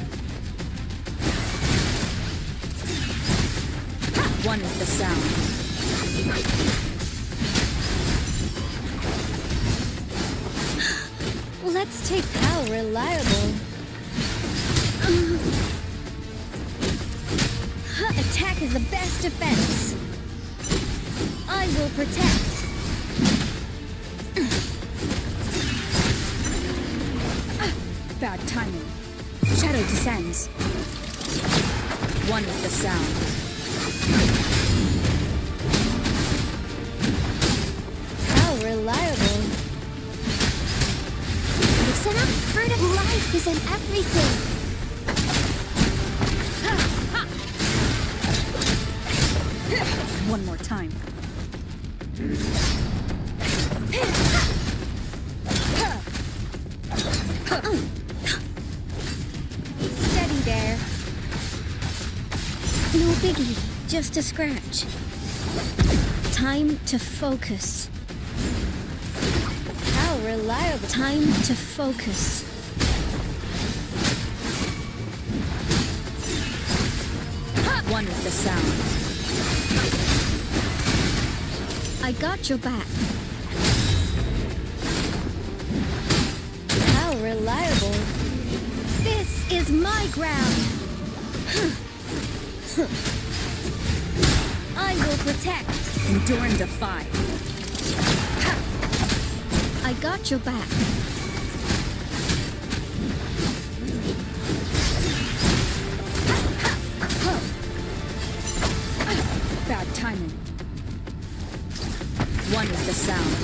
One with the sound. Let's take how reliable. Attack is the best defense. I will protect. Bad timing. Shadow descends. One with the sound. How reliable. Listen up, Bird of Life is in everything. One more time. Steady there. No biggie, just a scratch. Time to focus. How reliable. Time to focus. One with the sound. I got your back. How reliable. This is my ground. I will protect. Endure and defy. I got your back. Bad timing. One with the sound.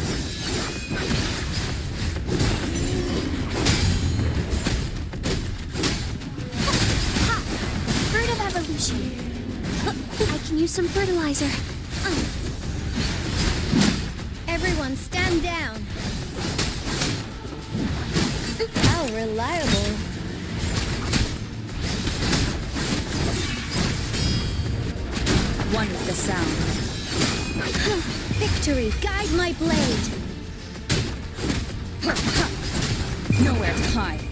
Bird of evolution. I can use some fertilizer. Everyone stand down. How reliable. One with the sound. Victory, guide my blade. Nowhere to hide.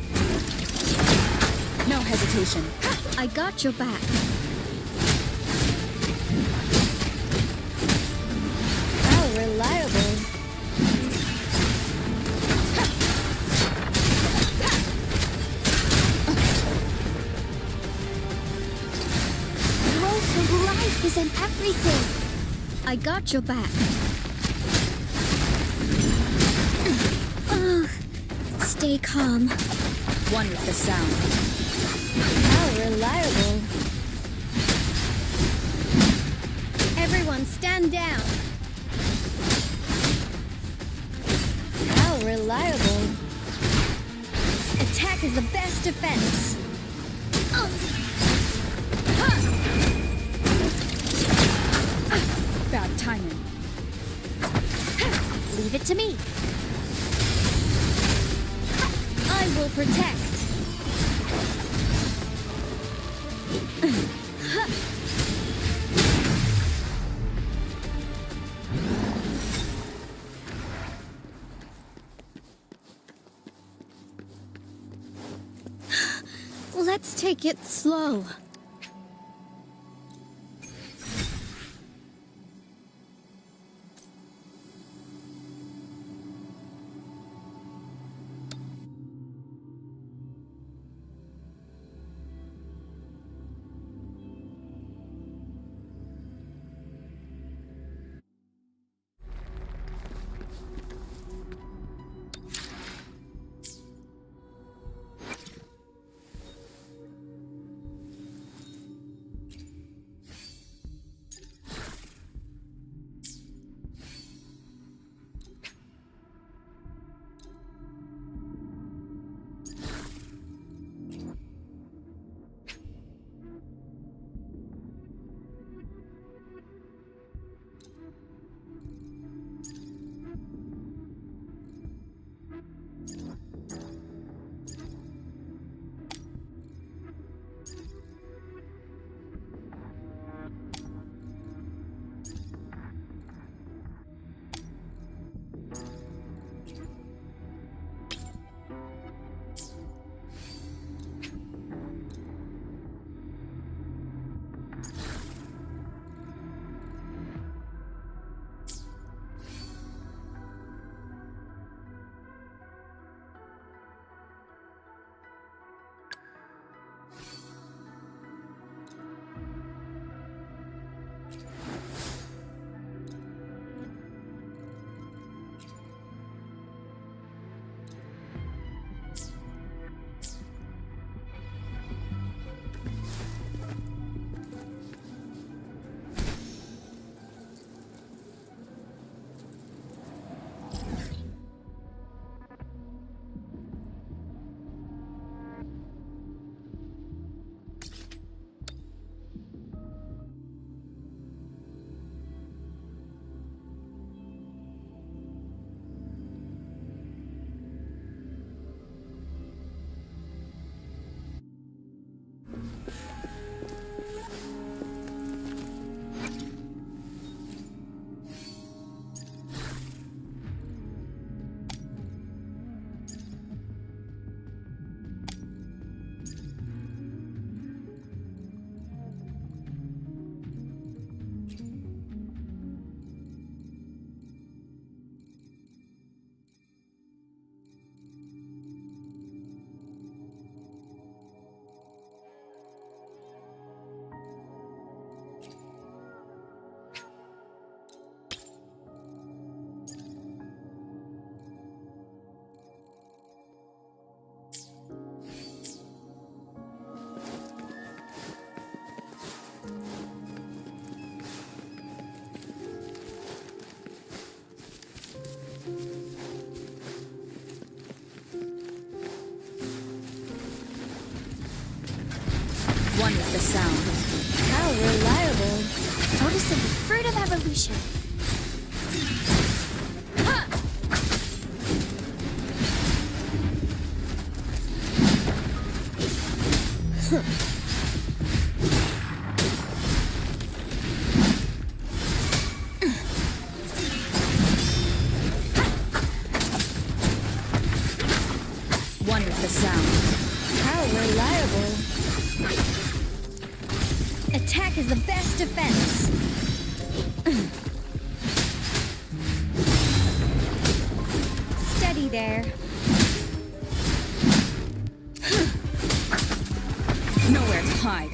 No hesitation. I got your back. How reliable. Woeful life. I got your back. Stay calm. One with the sound. How reliable. Everyone stand down. How reliable. Attack is the best defense. Bad timing. Leave it to me. I will protect. Let's take it slow. One with the sound. How reliable. Noticing the fruit of evolution. One with the sound. How reliable. Attack is the best defense. Steady there. Nowhere to hide.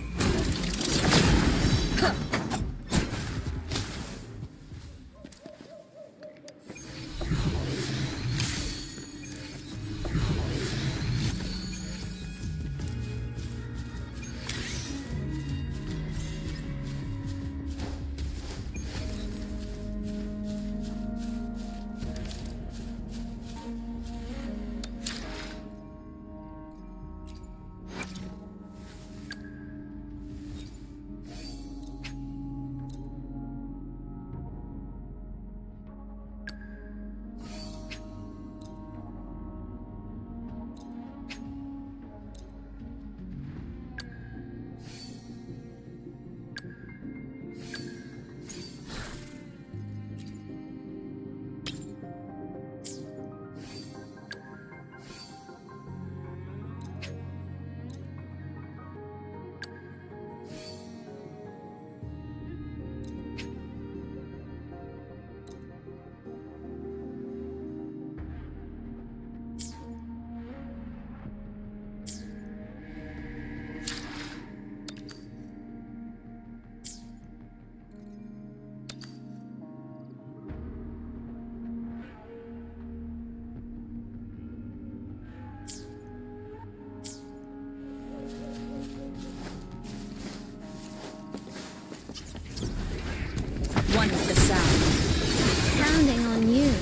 One with the sound. Counting on you.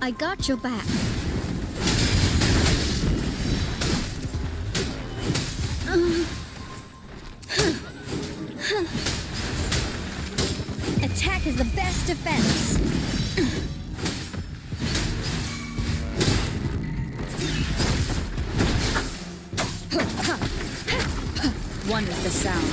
I got your back. Attack is the best defense. One with the sound.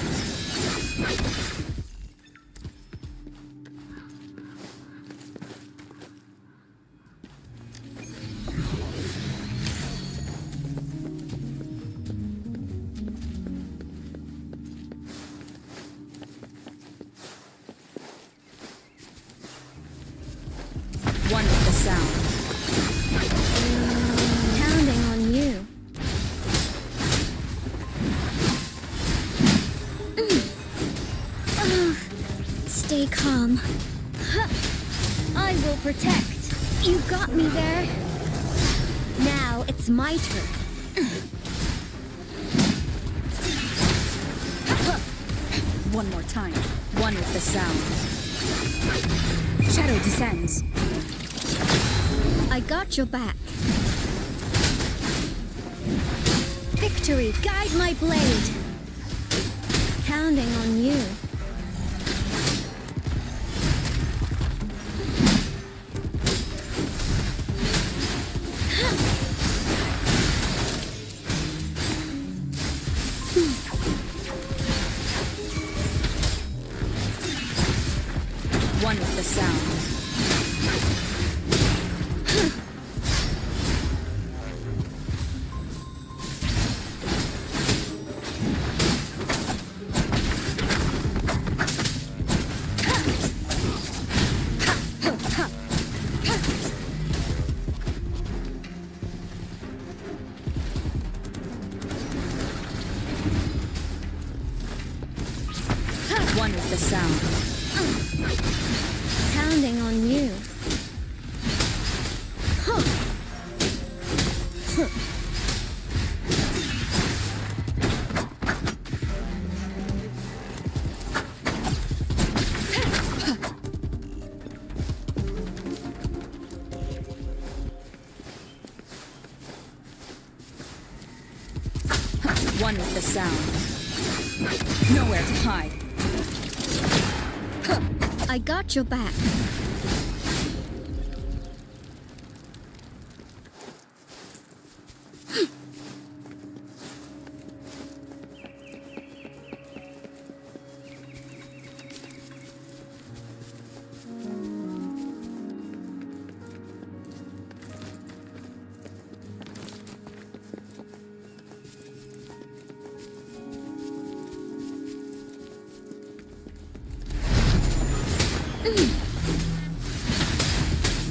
One with the sound. Counting on you. Stay calm. I will protect. You got me there. Now it's my turn. One more time. One with the sound. Shadow descends. I got your back. Victory, guide my blade. Counting on you. One with the sound. One with the sound. Counting on you. One with the sound. Nowhere to hide. I got your back.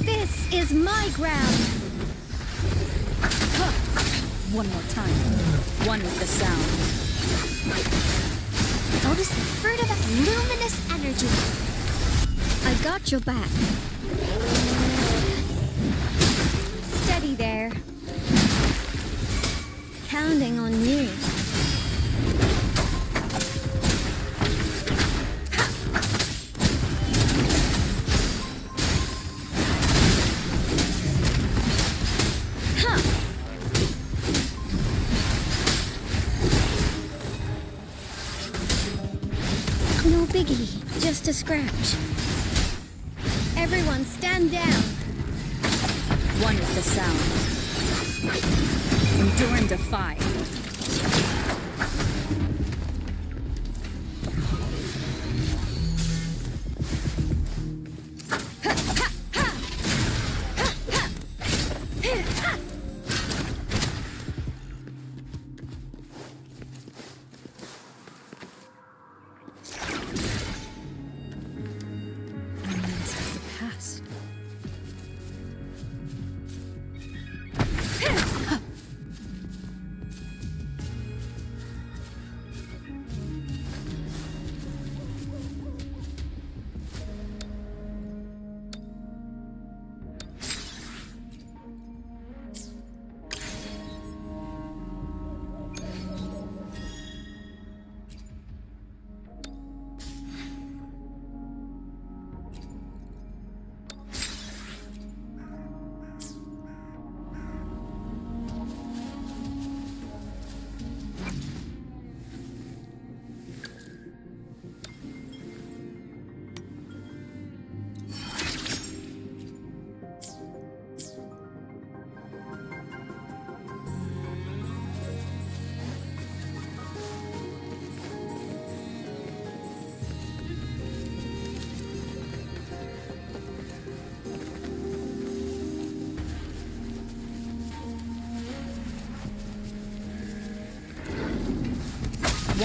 This is my ground. One more time. One with the sound. Notice the fruit of that luminous energy. I got your back. Steady there. Counting on you. No biggie, just a scratch. Everyone stand down. One with the sound. Endure and defy.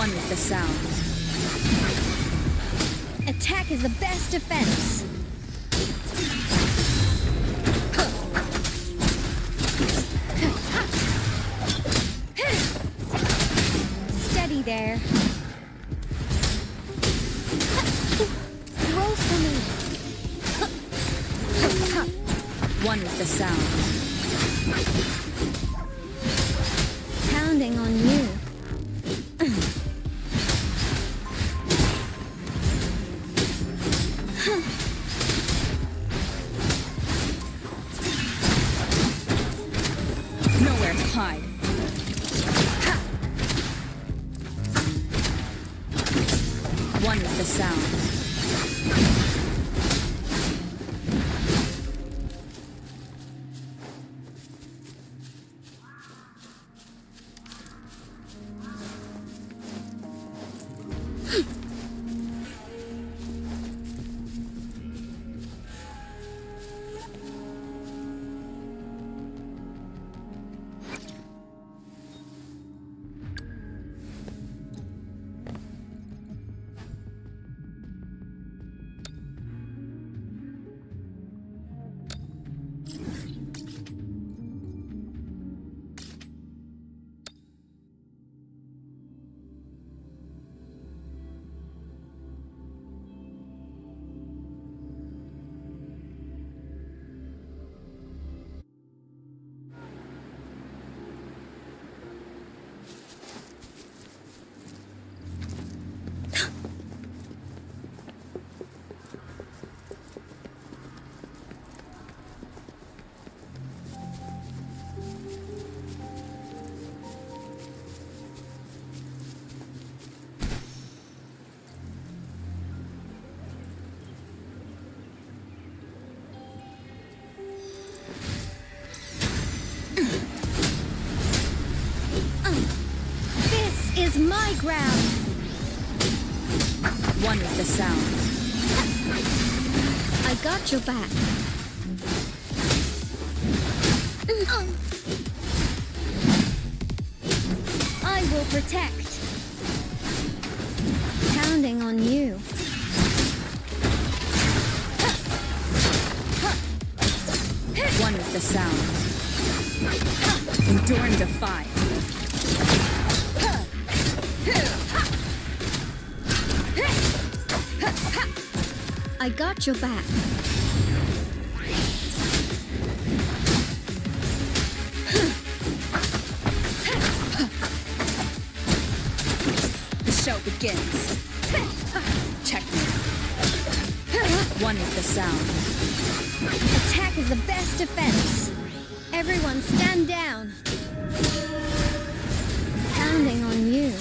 One with the sound. Attack is the best defense. Steady there. Roll for me. One with the sound. Pounding on you. Nowhere to hide. One with the sound. This is my ground. One with the sound. I got your back. I will protect. Pounding on you. One with the sound. Endure and defy. I got your back. The show begins. Checkmate. One with the sound. Attack is the best defense. Everyone stand down. Pounding on you.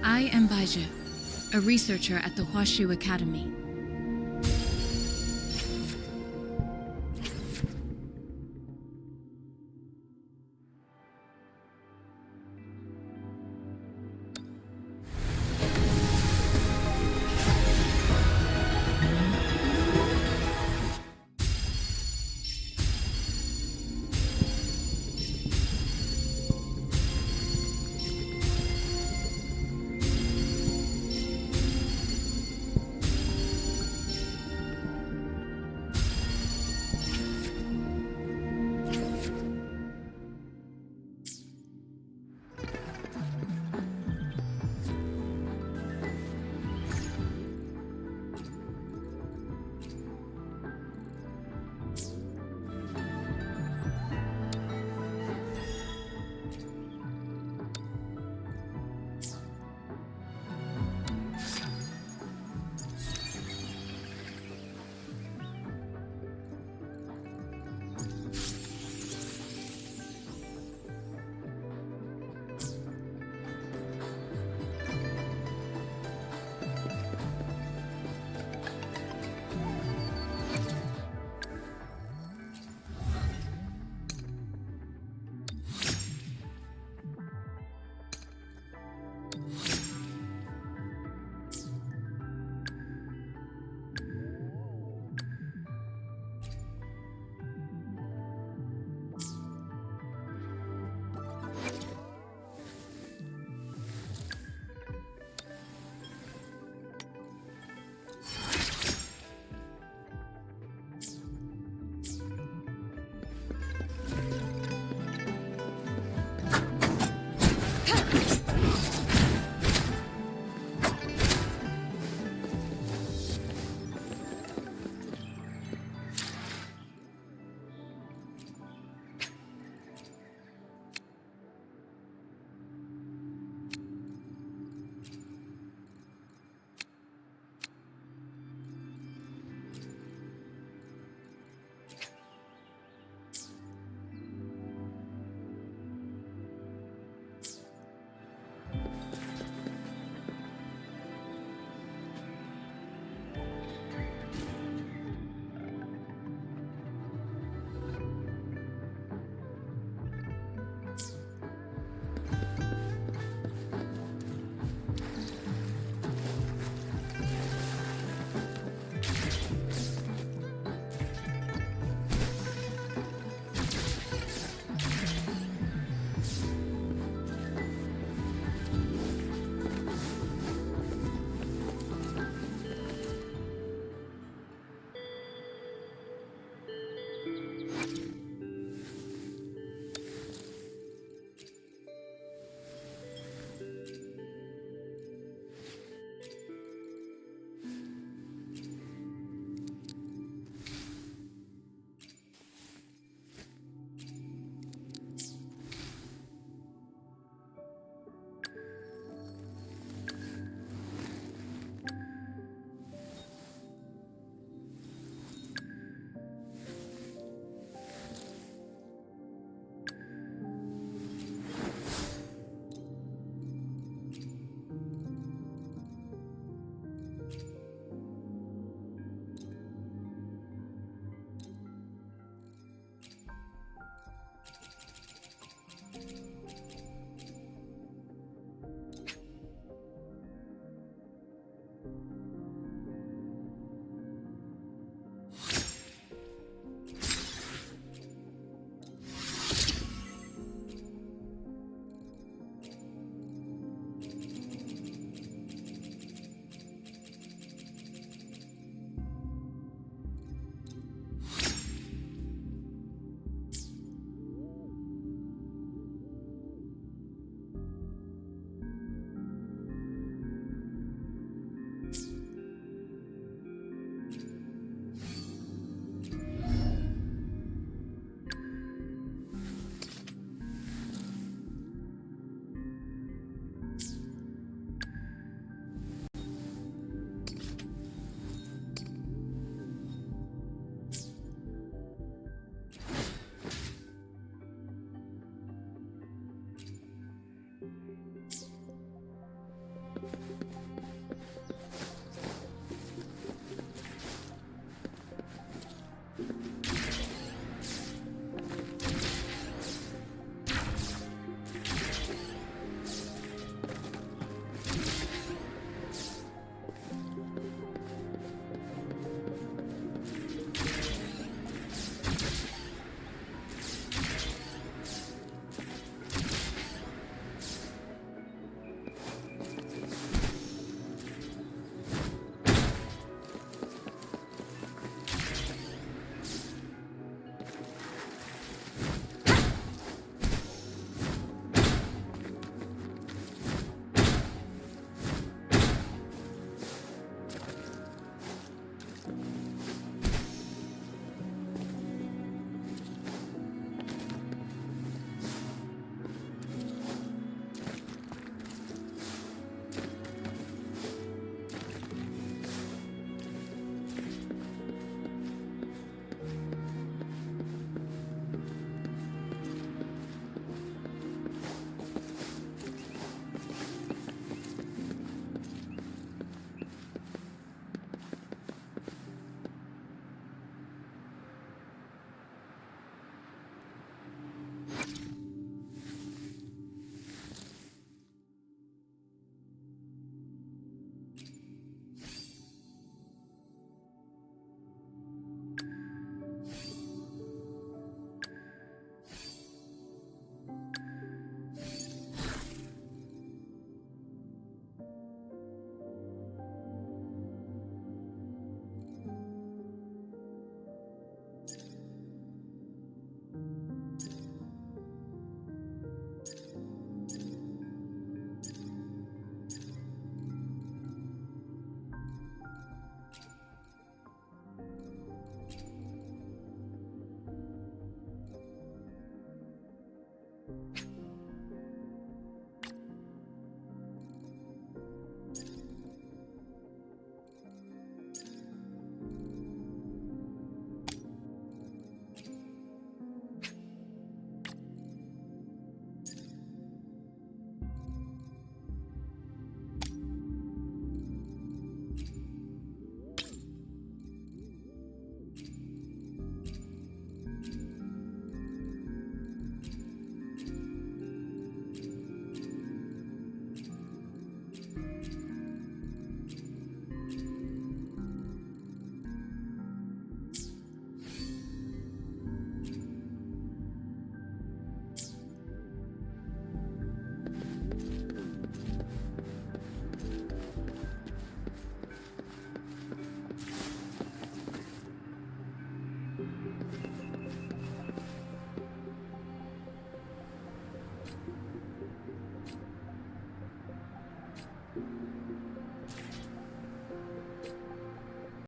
I am Baizhi, a researcher at the Huashu Academy. Bye.